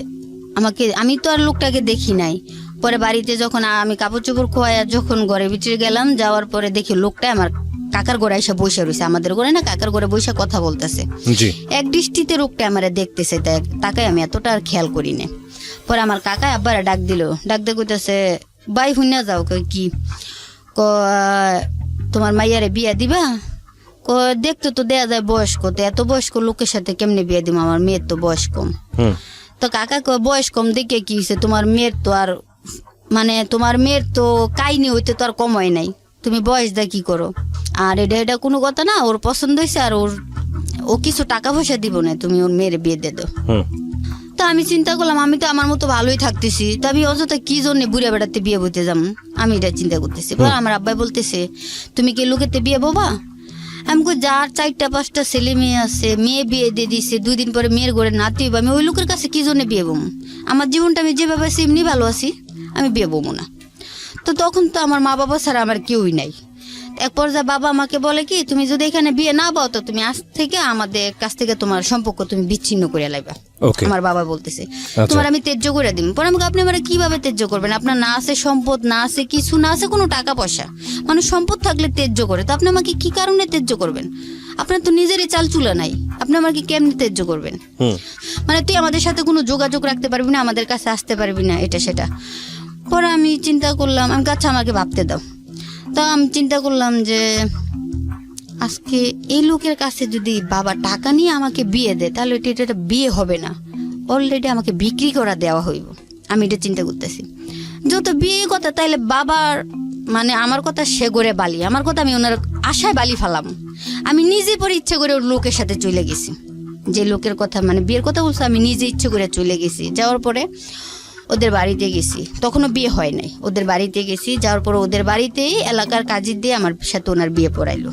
আমি তো আর লোকটাকে দেখি নাই। পরে বাড়িতে যখন আমি কাপড় চোপড় খোয়াই যখন ঘরের ভিতরে গেলাম, যাওয়ার পরে দেখি লোকটা আমার কাকার ঘরে এসে বসে রয়েছে, আমাদের ঘরে না, কাকার ঘরে বসে কথা বলতেছে। এক দৃষ্টিতে লোকটা আমার দেখতেছে, তাকাই আমি এতটা আর খেয়াল করি না। পরে আমার কাকা আব্বার ডাক দিল, ডাক দিয়ে কইতেছে, বাই হুইনা যাও। কই কি? তোমার মাইয়ারে বিয়া দিবা? দেখতে তো দেয়া যায় বয়স্ক, তো এত বয়স্ক লোকের সাথে কেমনে বিয়া দিব, আমার মেয়ের তো বয়স কম। তো কাকা কয়, বয়স কম দেখে কি হয়েছে, তোমার মেয়ের তো আর মানে তোমার মেয়ের তো কাহিনী হইতে তো আর কম হয় নাই, তুমি বয়স দা কি করো? আর এটা কোনো কথা না, ওর পছন্দ হয়েছে, আর ও কিছু টাকা পয়সা দিব না, তুমি ওর মেয়ের বিয়ে দিয়ে দাও। তো আমি চিন্তা করলাম, আমি তো আমার মতো ভালোই থাকতেছি, তো আমি অযথা কি জন্য বুড়িয়া বেড়াতে বিয়ে বইতে যাম, আমি এটা চিন্তা করতেছি। আমার আব্বাই বলতেছে, তুমি কি লোকেতে বিয়ে ববা? আমি কই, যার 4-5টা ছেলে মেয়ে আছে, মেয়ে বিয়ে দিয়ে দিছে, 2 দিন পরে মেয়ের ঘরে নাতি হইব, আমি ওই লোকের কাছে কি জন্য বিয়ে বম? আমার জীবনটা আমি যেভাবে আছি এমনি ভালো আছি, আমি বিয়ে বমো না। তো তখন তো আমার মা বাবা ছাড়া আমার কেউই নাই। এক পর্যায়ে বাবা আমাকে বলে কি, তুমি যদি এখানে বিয়ে না পাও তো তুমি আজ থেকে আমাদের কাছ থেকে তোমার সম্পর্ক তুমি বিচ্ছিন্ন করে লাইবা। আমার বাবা বলতেছে, তোমার আমি ত্যায্য করে দিব। পরে আমাকে, আপনি আমার কিভাবে ত্যায্য করবেন? আপনার না আছে সম্পদ, না আছে কিছু, না আছে কোনো টাকা পয়সা। মানুষ সম্পদ থাকলে ত্যায্য করে, তো আপনি আমাকে কি কারণে ত্যায্য করবেন? আপনার তো নিজেরই চাল চুলা নাই, আপনি আমাকে কেমনি ত্যায্য করবেন? মানে তুই আমাদের সাথে কোনো যোগাযোগ রাখতে পারবি না, আমাদের কাছে আসতে পারবি না, এটা সেটা। পরে আমি চিন্তা করলাম, আমি আচ্ছা আমাকে ভাবতে দাও। তো আমি চিন্তা করলাম যে আজকে এই লোকের কাছে যদি বাবা টাকা নিয়ে আমাকে বিয়ে দেয়, তাহলে এটা বিয়ে হবে না, অলরেডি আমাকে বিক্রি করা দেওয়া হইব। আমি এটা চিন্তা করতেছি, যত বিয়ে কথা, তাইলে বাবার মানে আমার কথা সে করে বালি, আমার কথা আমি ওনার আশায় বালি ফালাম। আমি নিজে পরে ইচ্ছে করে ওর লোকের সাথে চলে গেছি, যে লোকের কথা মানে বিয়ের কথা বলছে, আমি নিজে ইচ্ছে করে চলে গেছি। যাওয়ার পরে ওদের বাড়িতে গেছি, তখনও বিয়ে হয় নাই, ওদের বাড়িতে গেছি। যাওয়ার পর ওদের বাড়িতেই এলাকার কাজী দিয়ে আমার সাথে ওনার বিয়ে পড়াইলো,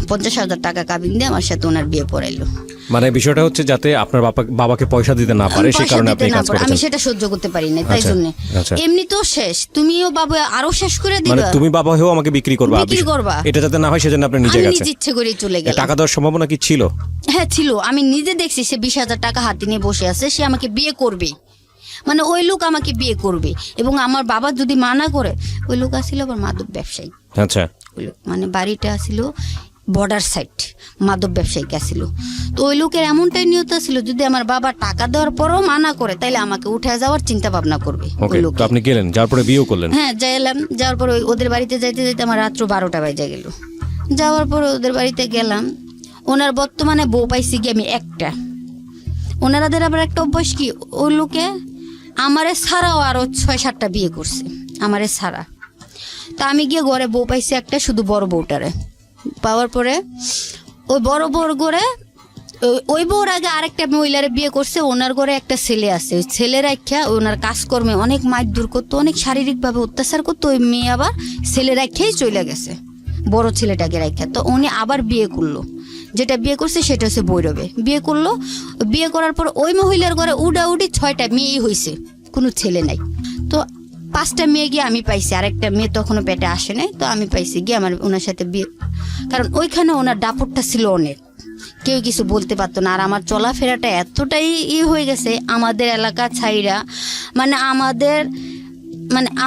50,000 টাকা কাবিন দিয়ে আমার সাথে ওনার বিয়ে পড়াইলো। মানে বিষয়টা হচ্ছে যাতে আপনার বাবাকে পয়সা দিতে না পারে, সেই কারণে আপনি কাজ করেছেন। আমি সেটা সহ্য করতে পারি না, তাই জন্য। এমনি তো শেষ, তুমিও বাবা আরো শেষ করে দিবা, মানে তুমি বাবা হয়েও আমাকে বিক্রি করবা, এটা যাতে না হয় সেজন্য আপনি নিজে গেছেন। আমি ইচ্ছে করে চলে গেলাম। টাকা দেওয়ার সম্ভাবনা কি ছিল? হ্যাঁ ছিল, আমি নিজে দেখছি সে 20,000 টাকা হাতে নিয়ে বসে আছে, সে আমাকে বিয়ে করবে, মানে ওই লোক আমাকে বিয়ে করবে। এবং আমার বাবা যদি মানা করে, ওই লোক আসছিল আবার মাদক ব্যবসায়ী। আচ্ছা, ওই লোক মানে বাড়িটা ছিল বর্ডার সাইড, মাদক ব্যবসায়িক আসছিল। তো ওই লোকের এমনটাই নিয়ত ছিল, যদি আমার বাবা টাকা দেওয়ার পরও মানা করে তাইলে আমাকে উঠে যাওয়ার চিন্তা ভাবনা করবে। ওকে, ওই লোক, তো আপনি গেলেন, যাওয়ার পরে বিয়েও করলেন? হ্যাঁ যাইলাম। যাওয়ার পর ওদের বাড়িতে যাইতে যাইতে আমার রাত্র 12টা বাজে গেল। যাওয়ার পরে ওদের বাড়িতে গেলাম। ওনার বর্তমানে বউ পাইছি কি আমি একটা। ওনারাদের আবার একটা অভ্যাস কি, ওই লোকে আমারে ছাড়াও আরো 6-7টা বিয়ে করছে, আমারে ছাড়া। তা আমি গিয়ে ঘরে বউ পাইছি একটা, শুধু বড় বউটারে। পাওয়ার পরে ওই বড় বউর ঘরে, ওই বউর আগে আরেকটা মহিলারে বিয়ে করছে। ওনার ঘরে একটা ছেলে আছে, ওই ছেলে রাখা ওনার কাজকর্মে অনেক মারধর করতো, অনেক শারীরিকভাবে অত্যাচার করতো। ওই মেয়ে আবার ছেলে রাখাই চলে গেছে, বড় ছেলেটাকে রাখা। তো উনি আবার বিয়ে করলো, যেটা বিয়ে করছে সেটা হচ্ছে বৈরবে বিয়ে করলো। বিয়ে করার পর ওই মহিলার ঘরে উডাউডি 6টা মেয়েই হয়েছে, কোনো ছেলে নাই। তো 5টা মেয়ে গিয়ে আমি পাইছি, আরেকটা মেয়ে তখনও পেটে আসে নাই। তো আমি পাইছি গিয়ে আমার ওনার সাথে বিয়ে, কারণ ওইখানে ওনার দাপটটা ছিল অনেক, কেউ কিছু বলতে পারতো না। আর আমার চলাফেরাটা এতটাই হয়ে গেছে আমাদের এলাকা ছাইরা, মানে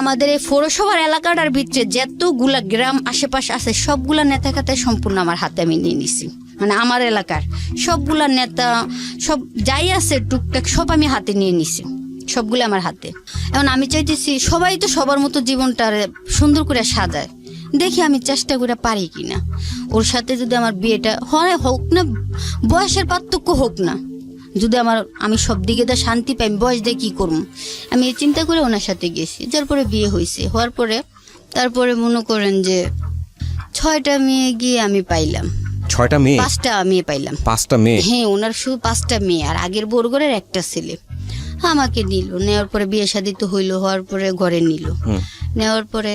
আমাদের এই পৌরসভার এলাকাটার ভিতরে যতগুলা গ্রাম আশেপাশে আছে সবগুলা নেতা খাতায় সম্পূর্ণ আমার হাতে আমি নিয়ে নিছি। মানে আমার এলাকার সবগুলা নেতা, সব যাই আছে টুকটাক সব আমি হাতে নিয়ে নিছি, সবগুলো আমার হাতে। এখন আমি চাইতেছি সবাই তো সবার মতো জীবনটা সুন্দর করে সাজায়, দেখি আমি চেষ্টা করে পারি কিনা। ওর সাথে যদি আমার বিয়েটা হয়, হোক না বয়সের পার্থক্য হোক না, যদি আমি সব দিকে তো শান্তি পাই, বয়স দিয়ে কী করবো, আমি এই চিন্তা করে ওনার সাথে গেছি। যার পরে বিয়ে হয়েছে, হওয়ার পরে তারপরে মনে করেন যে 6টা মেয়ে গিয়ে আমি পাইলাম। 6টা মেয়ে? 5টা মেয়ে পাইলাম। 5টা মেয়ে? হ্যাঁ, ওনার শুধু 5টা মেয়ে, আর আগের বরগরের একটা ছেলে। আমাকে নিল, নেওয়ার পরে বিয়ে শাদী তো হইলো, হওয়ার পরে ঘরে নিল। নেওয়ার পরে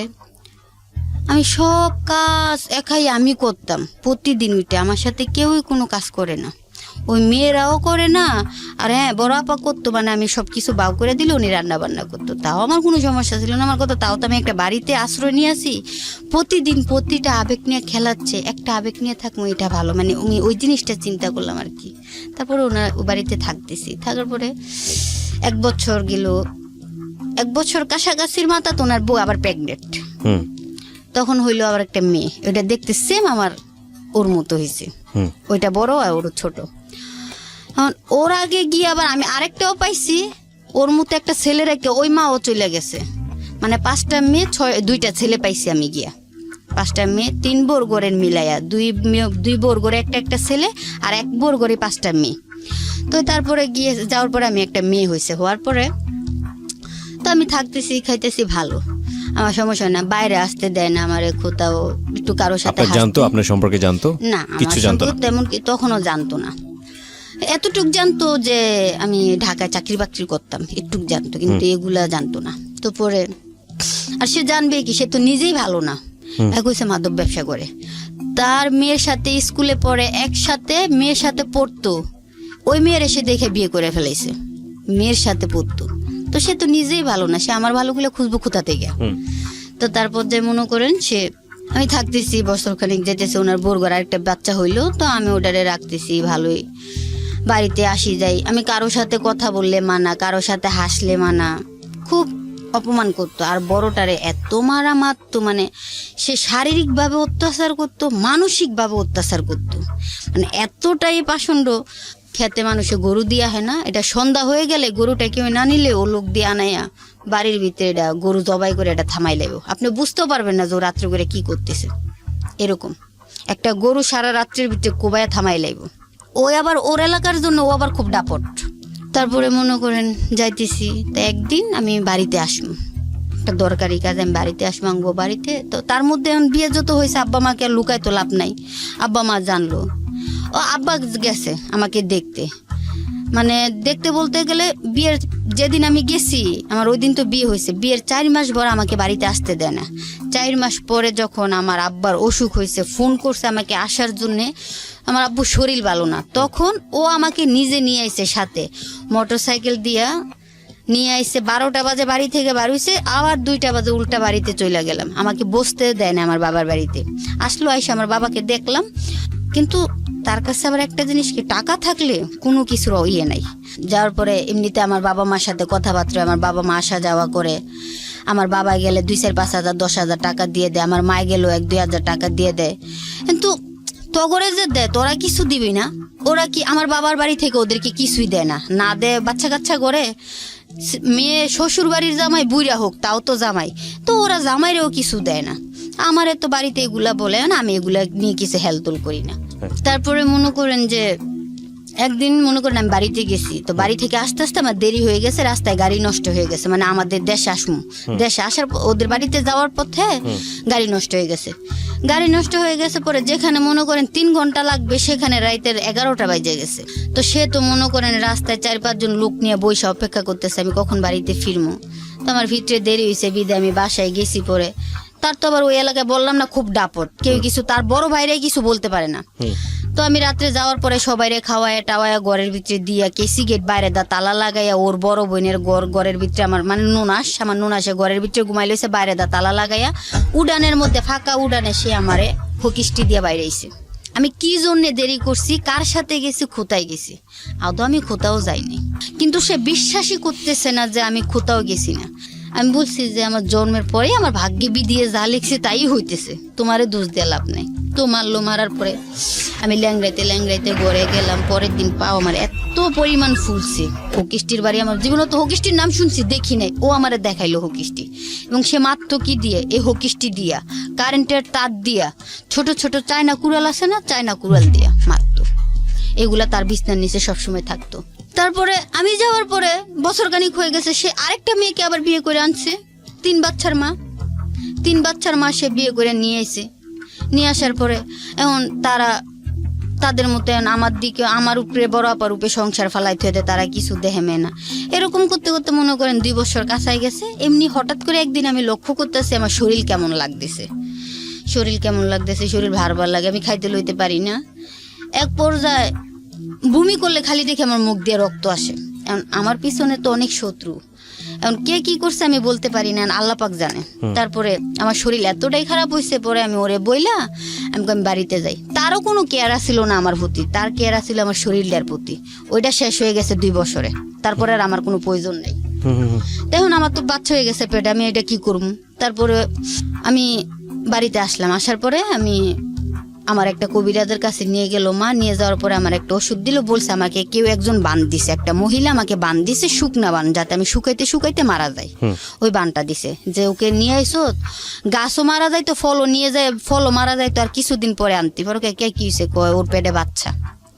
আমি সব কাজ একাই আমি করতাম প্রতিদিন উঠে, আমার সাথে কেউই কোনো কাজ করে না, ওই মেয়েরাও করে না। আর হ্যাঁ, বড় আপা করতো, মানে আমি সব কিছু বাউ করে দিলে উনি রান্না বান্না করতো, তাও আমার কোনো সমস্যা ছিল না। আমার কথা, তাও তো আমি একটা বাড়িতে আশ্রয় নিয়ে আসি, প্রতিদিন প্রতিটা আবেগ নিয়ে খেলাচ্ছে, একটা আবেগ নিয়ে থাকবো এটা ভালো, মানে আমি ওই জিনিসটা চিন্তা করলাম আর কি। তারপরে ওনার বাড়িতে থাকতেছি, থাকার পরে 1 বছর গেল। 1 বছর কাছাকাছির মাথা তো ওনার বউ আবার প্রেগনেন্ট। তখন হইলো আবার একটা মেয়ে, ওইটা দেখতে সেম আমার ওর মতো হয়েছে, ওইটা বড় আর ওর ছোট। ওর আগে গিয়ে আবার আমি আরেকটাও পাইছি, ওর মতো একটা ছেলে রেখে ওই মাও চলে গেছে। মানে 5টা মেয়ে 2টা ছেলে পাইছি আমি গিয়া। 5টা মেয়ে, 3 বর্গরের মিলাইয়া, 2 বর্গরে একটা ছেলে, আর 1 বর্গরে 5টা মেয়ে। তো তারপরে গিয়ে যাওয়ার পরে আমি একটা মেয়ে হয়েছে, হওয়ার পরে তো আমি থাকতেছি খাইতেছি ভালো, আমার সমস্যা না, বাইরে আসতে দেয় না আমার কোথাও, একটু কারোর সাথে জানতো, আপনার সম্পর্কে জানতো না? কিছু জানতো না তেমন কি, তখনও জানতো না। এতটুক জানতো যে আমি ঢাকায় চাকরি বাকরি করতাম, এটুক জানতো, কিন্তু এগুলা জানতো না। তো পরে আর সে জানবে কি, সে তো নিজেই ভালো না, কইছে মাদক ব্যবসা করে। তার মেয়ের সাথে স্কুলে পড়ে, একসাথে মেয়ের সাথে পড়তো, ওই মেয়ের এসে দেখে বিয়ে করে ফেলেছে, মেয়ের সাথে পড়তো। তো সে তো নিজেই ভালো না, সে আমার ভালোগুলো খুঁজবো কোথা থেকে। তো তারপর যে মনে করেন সে, আমি থাকতেছি বছরখানিক যেতেছে, ওনার বরগর আরেকটা বাচ্চা হইলো, তো আমি ওটারে রাখতেছি ভালোই, বাড়িতে আসি যাই। আমি কারোর সাথে কথা বললে মানা, কারোর সাথে হাসলে মানা, খুব অপমান করতো। আর বড়টারে এত মারা মারতো, মানে সে শারীরিকভাবে অত্যাচার করতো, মানসিকভাবে অত্যাচার করতো, মানে এতটাই পাষণ্ড। খেতে মানুষে গরু দিয়া হয় না, এটা সন্ধ্যা হয়ে গেলে গরুটা কেউ না নিলে ও লোক দিয়ে আনাইয়া বাড়ির ভিতরে এটা গরু জবাই করে এটা থামাই লাগবে, আপনি বুঝতেও পারবেন না যে ও রাত্রে করে কি করতেছে। এরকম একটা গরু সারা রাত্রির ভিতরে কোবাইয়া থামাই লাগবে। ওই আবার ওর এলাকার জন্য ও আবার খুব ডাপট। তারপরে মনে করেন যাইতেছি, তো একদিন আমি বাড়িতে আসবো, একটা দরকারি কাজ, আমি বাড়িতে আসবো বাড়িতে। তো তার মধ্যে এখন বিয়ে যত হয়েছে, আব্বা মাকে আর লুকায় তো লাভ নাই, আব্বা মা জানলো। ও আব্বা গেছে আমাকে দেখতে, মানে দেখতে বলতে গেলে বিয়ের যেদিন আমি গেছি, আমার ওই দিন তো বিয়ে হয়েছে, বিয়ের 4 মাস পর আমাকে বাড়িতে আসতে দেয় না। 4 মাস পরে যখন আমার আব্বার অসুখ হয়েছে, ফোন করছে আমাকে আসার জন্যে, আমার আব্বু শরীর ভালো না, তখন ও আমাকে নিজে নিয়ে আইছে সাথে, মোটরসাইকেল দিয়া নিয়ে আইছে। 12টা বাজে বাড়ি থেকে বার হইছে, আবার 2টা বাজে উল্টা বাড়িতে চলে গেলাম, আমাকে বসতে দেয় না আমার বাবার বাড়িতে। আসলো, আইসা আমার বাবাকে দেখলাম, কিন্তু তার কাছে আবার একটা জিনিস কি, টাকা থাকলে কোনো কিছুর ইয়ে নাই। যাওয়ার পরে এমনিতে আমার বাবা মার সাথে কথাবার্তা, আমার বাবা মা আসা যাওয়া করে। আমার বাবা গেলে 2-4-5 হাজার 10,000 টাকা দিয়ে দেয়, আমার মা গেলেও 1-2 হাজার টাকা দিয়ে দেয়। কিন্তু তগরে যে দেয় তোরা কিছু দিবি না, ওরা কি আমার বাবার বাড়ি থেকে ওদেরকে কিছুই দেয় না, না দেয় বাচ্চা কাচ্চা করে। মেয়ে শ্বশুর বাড়ির জামাই বুইরা হোক তাও তো জামাই, তো ওরা জামাইরেও কিছু দেয় না। আমারে তো বাড়িতে এগুলা বলে না, আমি এগুলা নিয়ে কিছু হেলদোল করি না। তারপরে মনে করেন যে একদিন মনে করেন আমি বাড়িতে গেছি, তো বাড়ি থেকে আস্তে আস্তে আমার দেরি হয়ে গেছে, রাস্তায় গাড়ি নষ্ট হয়ে গেছে, মানে আমাদের দেশে আসমু, দেশে আসার ওদের বাড়িতে যাওয়ার পথে গাড়ি নষ্ট হয়ে গেছে। গাড়ি নষ্ট হয়ে গেছে পরে যেখানে মনে করেন 3 ঘন্টা লাগবে সেখানে রাতের 11টা বাজে গেছে। তো সে তো মনে করেন রাস্তায় 4-5 জন লোক নিয়ে বসে অপেক্ষা করতেছে আমি কখন বাড়িতে ফিরবো। তো আমার ভিতরে দেরি হয়েছে, বিদায় আমি বাসায় গেছি। পরে তার তো আবার ওই এলাকায় বললাম না খুব ডাপট, কেউ কিছু তার বড় ভাইরাই কিছু বলতে পারে না। তো আমি রাত্রে যাওয়ার পরে সবাই খাওয়ায় টাওয়ায় ঘরের ভিতরে দিয়া কেসি গেট বাইরে দা তালা লাগাইয়া, ওর বড় বোনের ঘরের ভিতরে আমার মানে আমার নুনাসে ঘরের ভিতরে ঘুমাই লইছে, বাইরে দা তালা লাগাইয়া উডানের মধ্যে ফাঁকা উডানে সে আমারে হকিস্টি দিয়ে বাইরে আইছে। আমি কি জন্য দেরি করছি, কার সাথে গেছি, কোথায় গেছি, আদৌ আমি কোথাও যাইনি। কিন্তু সে বিশ্বাসই করতেছে না যে আমি কোথাও গেছি না। আমি বলছি যে আমার জন্মের পরে আমার ভাগ্যে বিধিয়ে যা লিখছে তাই হইতেছে, তোমারে দোষ দিয়ে লাভ নাই। তো মারলো, মারার পরে আমি ল্যাংড়াইতে ঘরে গেলাম। পরের দিন পাও আমার এত পরিমাণ ফুলছে। হকিস্টির বাড়ি, আমার জীবনে তো হকিস্টির নাম শুনছি দেখি নাই, ও আমারে দেখাইলো হকিস্টি। এবং সে মাত্র কি দিয়ে, এই হকিস্টি দিয়া, কারেন্টের তার দিয়া, ছোট ছোট চায়না কুড়াল আছে না, চায়না কুড়াল দিয়া মারতো। এগুলা তার বিছনার নিচে সবসময় থাকতো। তারপরে আমি যাওয়ার পরে বছর খানিক হয়ে গেছে, সে আরেকটা মেয়েকে আবার বিয়ে করে আনছে। 3 বাচ্চার মা সে বিয়ে করে নিয়ে এসে, নিয়ে আসার পরে এখন তাদের মতো আমার দিকে, আমার উপরে বড় আপার উপরে সংসার ফালাইতে হতে তারা কিছু দেহে মেয়ে না। এরকম করতে করতে মনে করেন 2 বছর কাছাই গেছে। এমনি হঠাৎ করে একদিন আমি লক্ষ্য করতেছি আমার শরীর কেমন লাগতেছে, শরীর ভার লাগে, আমি খাইতে লইতে পারি না। এক পর্যায়ে বমি করলে খালি দেখে আমার মুখ দিয়ে রক্ত আসে। এখন আমার পিছনে তো অনেক শত্রু, এখন কে কি করছে আমি বলতে পারি না, আল্লাহ পাক জানে। তারপরে আমার শরীর এতটাই খারাপ হয়েছে, পরে আমি ওরে বইলা আমি বাড়িতে যাই। তারও কোনো কেয়ার ছিল না আমার প্রতি, তার কেয়ার ছিল আমার শরীরটার প্রতি। ওইটা শেষ হয়ে গেছে 2 বছরে, তারপরে আর আমার কোনো প্রয়োজন নেই। এখন আমার তো বাচ্চা হয়ে গেছে পেটে, আমি এটা কি করবো। তারপরে আমি বাড়িতে আসলাম, আসার পরে আমি আমার একটা কবিরাজের কাছে নিয়ে গেল মা। নিয়ে যাওয়ার পরে আমার একটা ওষুধ দিল, বলছে আমাকে কেউ একজন বান দিছে, একটা মহিলা আমাকে বান দিছে, শুকনা বান, যাতে আমি শুকাইতে মারা যায়। ওই বানটা দিছে যে ওকে নিয়ে আইসো, গাছও মারা যায় তো ফলও নিয়ে যায়, ফলও মারা যায় তো আর কিছুদিন পরে আনতে পারো। কে কি হয়েছে, কয় ওর পেটে বাচ্চা,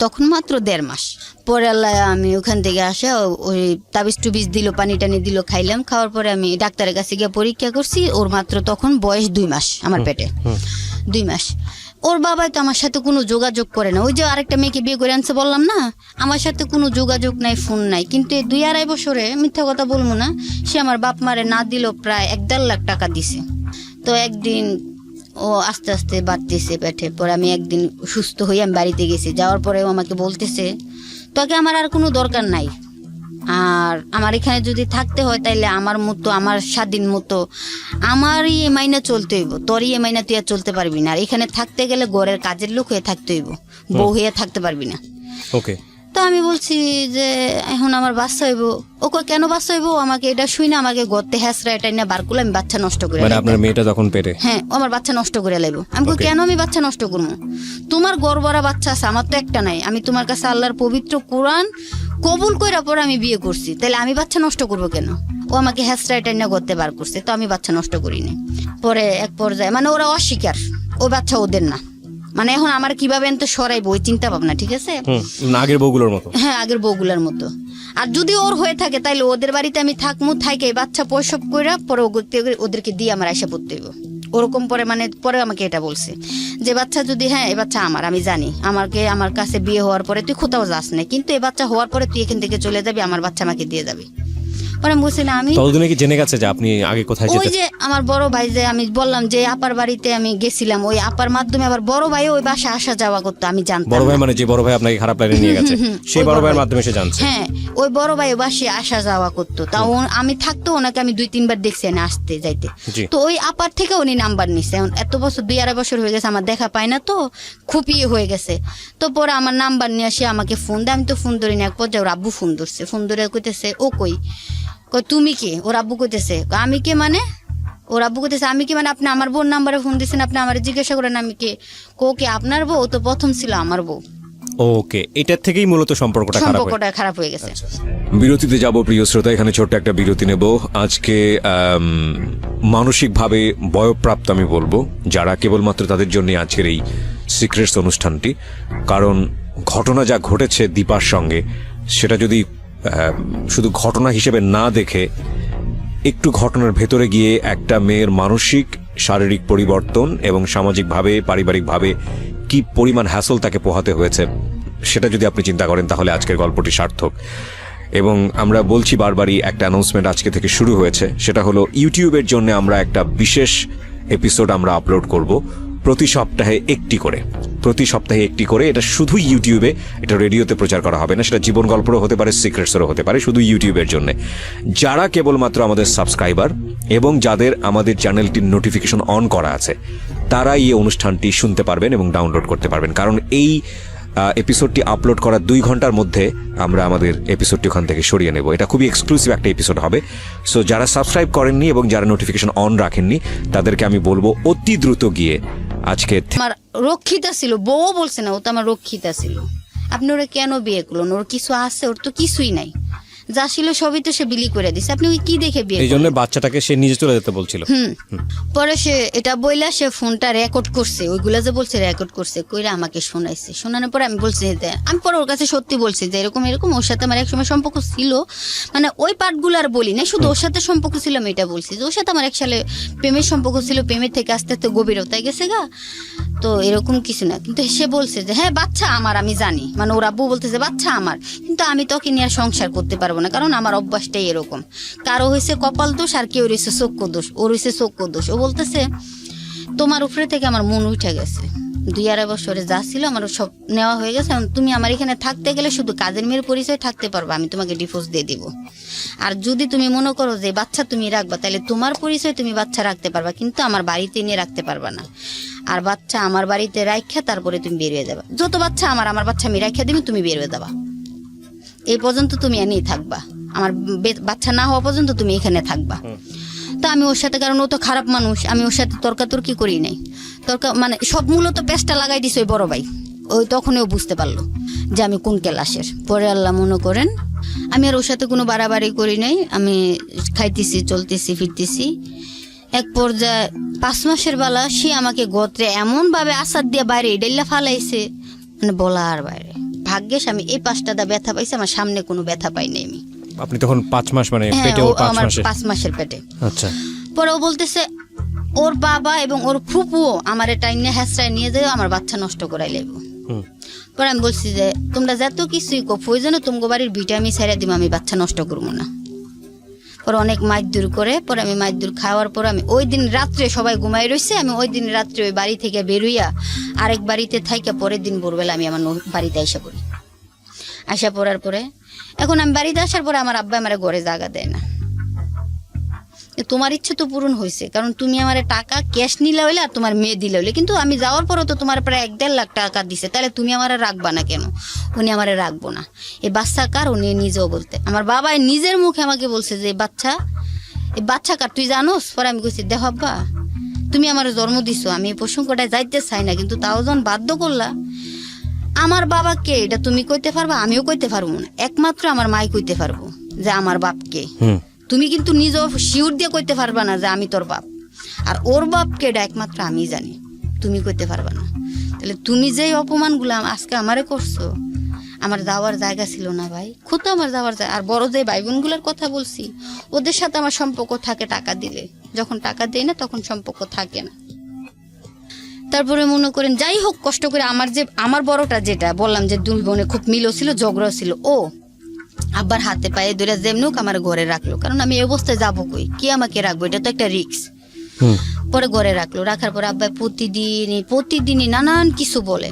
তখন মাত্র 1.5 মাস। পরে আল্লাহ আমি ওখান থেকে আসে ওই তাবিজ টুবিজ দিল, পানি টানি দিল, খাইলাম। খাওয়ার পরে আমি ডাক্তারের কাছে গিয়ে পরীক্ষা করছি, ওর মাত্র তখন বয়স 2 মাস আমার পেটে, 2 মাস। ওর বাবাই তো আমার সাথে কোনো যোগাযোগ করে না। ওই যে আরেকটা মেয়েকে বিয়ে করে আনছে বললাম না, আমার সাথে কোনো যোগাযোগ নাই, ফোন নাই। কিন্তু এই 2-2.5 বছরে মিথ্যা কথা বলবো না, সে আমার বাপ মারে না দিল প্রায় 1-1.5 লাখ টাকা দিছে। তো একদিন ও আস্তে আস্তে বাড়তেছে পেটে। পরে আমি একদিন সুস্থ হয়ে আমি বাড়িতে গেছি। যাওয়ার পরে ও আমাকে বলতেছে তোকে আমার আর কোনো দরকার নাই, আর আমার এখানে যদি থাকতে হয় তাইলে আমার মতো, আমার স্বাধীন মতো আমারই এ মাইনা চলতে হইব, তোরই এ মাইনা তুই আর চলতে পারবি না। আর এখানে থাকতে গেলে ঘরের কাজের লোক হয়ে থাকতে হইব, বউ হয়ে থাকতে পারবি না। ওকে। তো আমি বলছি যে এখন আমার বাচ্চা হইব। ওকে কেন বাচ্চা হইব, আমাকে এটা শুই না, আমাকে গর্তে হ্যাঁসরা এটা না বার করলে আমি বাচ্চা নষ্ট করে, মানে আপনার মেয়েটা তখন পেটে? হ্যাঁ, ও আমার বাচ্চা নষ্ট করে লাইব। আমি কেন আমি বাচ্চা নষ্ট করবো, তোমার গর্বরা বাচ্চা আছে, আমার তো একটা নাই। আমি তোমার কাছে আল্লাহর পবিত্র কোরআন কবুল কইরা পরে আমি বিয়ে করছি, তাহলে আমি বাচ্চা নষ্ট করবো কেন? ও আমাকে হ্যাঁসরা এটা না গর্তে বার করছে, তো আমি বাচ্চা নষ্ট করিনি। পরে এক পর্যায়ে মানে ওরা অস্বীকার, ও বাচ্চা ওদের না। মানে এখন আমার কিভাবে তো সরাইবো ওই চিন্তা ভাবনা, ঠিক আছে, আগের বউগুলোর মতো। হ্যাঁ, আগের বউগুলার মতো। আর যদি ওর হয়ে থাকে তাইলে ওদের বাড়িতে আমি থাকমু, থাইকে বাচ্চা প্রসব কইরা পরে ওদেরকে দিয়ে আমার আইসা পড়তে হইব ওরকম। পরে মানে পরে আমাকে এটা বলছে যে বাচ্চা যদি, হ্যাঁ এই বাচ্চা আমার, আমি জানি আমার কাছে বিয়ে হওয়ার পরে তুই কোথাও যাস না, কিন্তু এই বাচ্চা হওয়ার পরে তুই এখান থেকে চলে যাবি, আমার বাচ্চা আমাকে দিয়ে যাবি। পরে আমি বলছি না আমি ততদিনে কি জেনে গেছে যে আপনি আগে কোথায় ওই যেতেন? যে আমার বড় ভাই যে আমি বললাম যে আপার বাড়িতে আমি গেছিলাম, ওই আপার মাধ্যমে আবার বড় ভাই ওই বাসায় আসা যাওয়া করতো, আমি জানতাম বড় ভাই না। মানে যে বড় ভাই আপনাকে খারাপ লাইনে নিয়ে গেছে সেই ওই বড় বড় ভাইয়ের ভাই। মাধ্যমে সে জানছে। হ্যাঁ, ওই বড় ভাই বাসায় আসা যাওয়া করতো, তা আমি থাকতো ওনাকে আমি 2-3 বার দেখছি এনে আসতে যাইতে। জি। তো ওই আপার থেকে উনি নাম্বার নিছে, এখন এত বছর 2-2.5 বছর হয়ে গেছে আমার দেখা পায় না, তো খুব ইয়ে হয়ে গেছে। তো পরে আমার নাম্বার নিয়ে আসে আমাকে ফোন দেয়, আমি তো ফোন ধরি না, এক পর্যায়ে ওর আব্বু ফোন ধরছে, ফোন ধরে কইতেছে ও কই, কই তুমি কে? ওর আব্বু কইতেছে আমি কে মানে, ওর আব্বু কইতেছে আমি কি মানে আপনি আমার বোন নাম্বারে ফোন দিয়েছেন, আপনি আমার জিজ্ঞাসা করেন আমি কে? কে আপনার বউ? ও তো প্রথম ছিল আমার বউ। ওকে, এটার থেকেই মূলত সম্পর্কটা খারাপ হয়। সম্পর্কটা খারাপ হয়ে গেছে। বিরতিতে যাব প্রিয় শ্রোতা, এখানে ছোট্ট একটা বিরতি নেব। আজকে মানসিকভাবে বয়ঃপ্রাপ্ত আমি বলবো যারা, কেবলমাত্র তাদের জন্য আজকের এই সিক্রেটস অনুষ্ঠানটি। কারণ ঘটনা যা ঘটেছে দীপার সঙ্গে, সেটা যদি শুধু ঘটনা হিসেবে না দেখে একটু ঘটনার ভেতরে গিয়ে একটা মেয়ের মানসিক শারীরিক পরিবর্তন এবং সামাজিকভাবে পারিবারিকভাবে কি পরিমাণ হ্যাসল তাকে পোহাতে হয়েছে, সেটা যদি আপনি চিন্তা করেন তাহলে আজকের গল্পটি সার্থক। এবং আমরা বলছি বারবারই, একটা অ্যানাউন্সমেন্ট আজকে থেকে শুরু হয়েছে, সেটা হলো ইউটিউবের জন্য আমরা একটা বিশেষ এপিসোড আমরা আপলোড করব প্রতি সপ্তাহে একটি করে। এটা শুধু ইউটিউবে, এটা রেডিওতে প্রচার করা হবে না, সেটা জীবন গল্পেরও হতে পারে, সিক্রেটসেরও হতে পারে, শুধু ইউটিউবের জন্য। যারা কেবলমাত্র আমাদের সাবস্ক্রাইবার এবং যাদের আমাদের চ্যানেলটির নোটিফিকেশন অন করা আছে, তারা এই অনুষ্ঠানটি শুনতে পারবেন এবং ডাউনলোড করতে পারবেন। কারণ এই এপিসোডটি আপলোড করার 2 ঘন্টার মধ্যে আমরা আমাদের এপিসোডটি ওখান থেকে সরিয়ে নেব। এটা খুবই এক্সক্লুসিভ একটা এপিসোড হবে। সো যারা সাবস্ক্রাইব করেননি এবং যারা নোটিফিকেশন অন রাখেননি, তাদেরকে আমি বলবো অতি দ্রুত গিয়ে আজকে। আমার রক্ষিতা ছিল, বউ বলছে না, ও তো আমার রক্ষিতা ছিল। আপনি ওরা কেন বিয়ে করলেন? ওর কিছু আছে? ওর তো কিছুই নাই, যা ছিল সবই তো সে বিলি করে দিছে, আপনি ওই কি দেখে বিয়ে এই জন্য করলেন? বাচ্চাটাকে সে নিজে চলে যেতে বলছিল। পরে সে এটা বইলা সে ফোনটা রেকর্ড করছে, ওইগুলা যে বলছে রেকর্ড করছে, কইরা আমাকে শোনাইছে। শোনানোর পরে আমি বলছি যে আমি পরে ওর কাছে সত্যি বলছি যে এরকম ওর সাথে আমার একসময় সম্পর্ক ছিল, মানে ওই পার্টগুলো আর বলি না, শুধু ওর সাথে সম্পর্ক ছিল আমি এটা বলছি যে ওর সাথে আমার এক সালে প্রেমের সম্পর্ক ছিল, প্রেমের থেকে আস্তে আস্তে গভীরতায় গেছে গা, তো এরকম কিছু না। কিন্তু সে বলছে যে হ্যাঁ বাচ্চা আমার, আমি জানি, মানে ওর আব্বু বলতেছে বাচ্চা আমার, কিন্তু আমি তোকে নিয়ে আর সংসার করতে পারবো না, কারণ আমার অভ্যাসটাই এরকম। কারো হয়েছে কপাল দোষ আর কেউ রয়েছে চক্ষু দোষ, ওর হয়েছে চক্ষু দোষ। ও বলতেছে তোমার উপরে থেকে আমার মন উঠে গেছে, 2-2.5 বছরে যা ছিল আমার সব নেওয়া হয়ে গেছে, তুমি আমার এখানে থাকতে গেলে শুধু কাজের মেয়ের পরিচয় থাকতে পারবা, আমি তোমাকে ডিভোর্স দিয়ে দিব। আর যদি তুমি মনে করো যে বাচ্চা তুমি রাখবা, তাহলে তোমার পরিচয় তুমি বাচ্চা রাখতে পারবা, কিন্তু আমার বাড়িতে নিয়ে রাখতে পারবা না। আর বাচ্চা আমার বাড়িতে রাখা তারপরে তুমি বের হয়ে যাবা, যত বাচ্চা আমার বাচ্চা আমি রাখা দিবি, তুমি বের হয়ে যাবা, এই পর্যন্ত তুমি এনেই থাকবা, আমার বাচ্চা না হওয়া পর্যন্ত তুমি এখানে থাকবা। তো আমি ওর সাথে, কারণ ও তো খারাপ মানুষ, আমি ওর সাথে তর্কাতর্কি করি নাই, মানে সব মূলত পেস্টটা লাগাই দিছে ওই বড় ভাই। ওই তখনও বুঝতে পারলো যে আমি কোন ক্লাসের। পরে আল্লাহ মনে করেন আমি আর ওর সাথে কোনো বাড়াবাড়ি করি নাই, আমি খাইতেছি, চলতেছি, ফিরতেছি। এক পর্যায়ে 5 মাসের বেলা সে আমাকে গোত্রে এমন ভাবে আসাদ দিয়ে বাইরে ডেল্লা ফালাইছে, মানে বলার বাইরে। ভাগ্যেশ আমি এই 5টা দা ব্যথা পাইছি, আমার সামনে কোনো ব্যথা পাই নাই আমি। আপনি তখন 5 মাস, মানে হ্যাঁ, পেটে? ও 5 মাসে? 5 মাসের পেটে। আচ্ছা। পরে ও বলতেছে ওর বাবা এবং ওর ফুপুও আমার টাইনে হ্যাঁচড়ায় নিয়ে যায় আমার বাচ্চা নষ্ট করাই লাগবো। পরে আমি বলছি যে তোমরা যত কিছুই কো, প্রয়োজনে তোমাকে বাড়ির বিটা আমি ছেড়ে দিব, আমি বাচ্চা নষ্ট করবো না। পরে অনেক মাইদুর করে, পরে আমি মাইদুর খাওয়ার পর আমি ওই দিন রাত্রে সবাই ঘুমাই রয়েছে, আমি ওই দিন রাত্রে ওই বাড়ি থেকে বেরোইয়া আরেক বাড়িতে থাইকা পরের দিন ভোরবেলা আমি আমার বাড়িতে আইসা পড়ি। আইসা পড়ার পরে এখন আমি বাড়িতে আসার পরে আমার আব্বা আমার ঘরে জায়গা দেয় না। তোমার ইচ্ছে তো পূরণ হয়েছে, কারণ তুমি আমার টাকা ক্যাশ নিলে হইলে আর তোমার মেয়ে দিলে হইলে, কিন্তু আমি যাওয়ার পরও তো তোমার প্রায় 1-1.5 লাখ টাকা দিছে, তাহলে তুমি আমার রাখবা না কেন? উনি আমার রাখবো না। এই বাচ্চা কার? উনি নিজেও বলতে, আমার বাবা নিজের মুখে আমাকে বলছে যে এই বাচ্চা কার তুই জানোস? পরে আমি কইছি দেখো আব্বা, তুমি আমার জন্ম দিছো, আমি এই প্রসঙ্গটায় যাইতে চাই না, কিন্তু তাও যখন বাধ্য করলা, আমার বাবাকে এটা তুমি কইতে পারবা, আমিও কইতে পারবো না, একমাত্র আমার মাই কইতে পারবো যে আমার বাপকে। তুমি কিন্তু নিজেও শিউর দিয়ে কইতে পারবা না যে আমি তোর বাপ, আর ওর বাপকে এটা একমাত্র আমি জানি, তুমি কইতে পারবা না। তাহলে তুমি যেই অপমানগুলো আজকে আমারে করছো, আমার যাওয়ার জায়গা ছিল না ভাই, খুব আমার যাওয়ার জায়গা। আর বড় যে ভাই বোনগুলোর কথা বলছি, ওদের সাথে আমার সম্পর্ক থাকে টাকা দিলে, যখন টাকা দেয় না তখন সম্পর্ক থাকে না। তারপরে মনে করেন যাই হোক কষ্ট করে আমার বড়টা যেটা বললাম যে 2 বোনে খুব মিলও ছিল, ঝগড়াও ছিল, আব্বার হাতে পায়ে ধরে যেমনুক আমার ঘরে রাখলো, কারণ আমি এই অবস্থায় যাবো কই, কি আমাকে রাখবো, এটা তো একটা রিস্ক। হুম। পরে ঘরে রাখলো, রাখার পরে আব্বা প্রতিদিনই নানান কিছু বলে।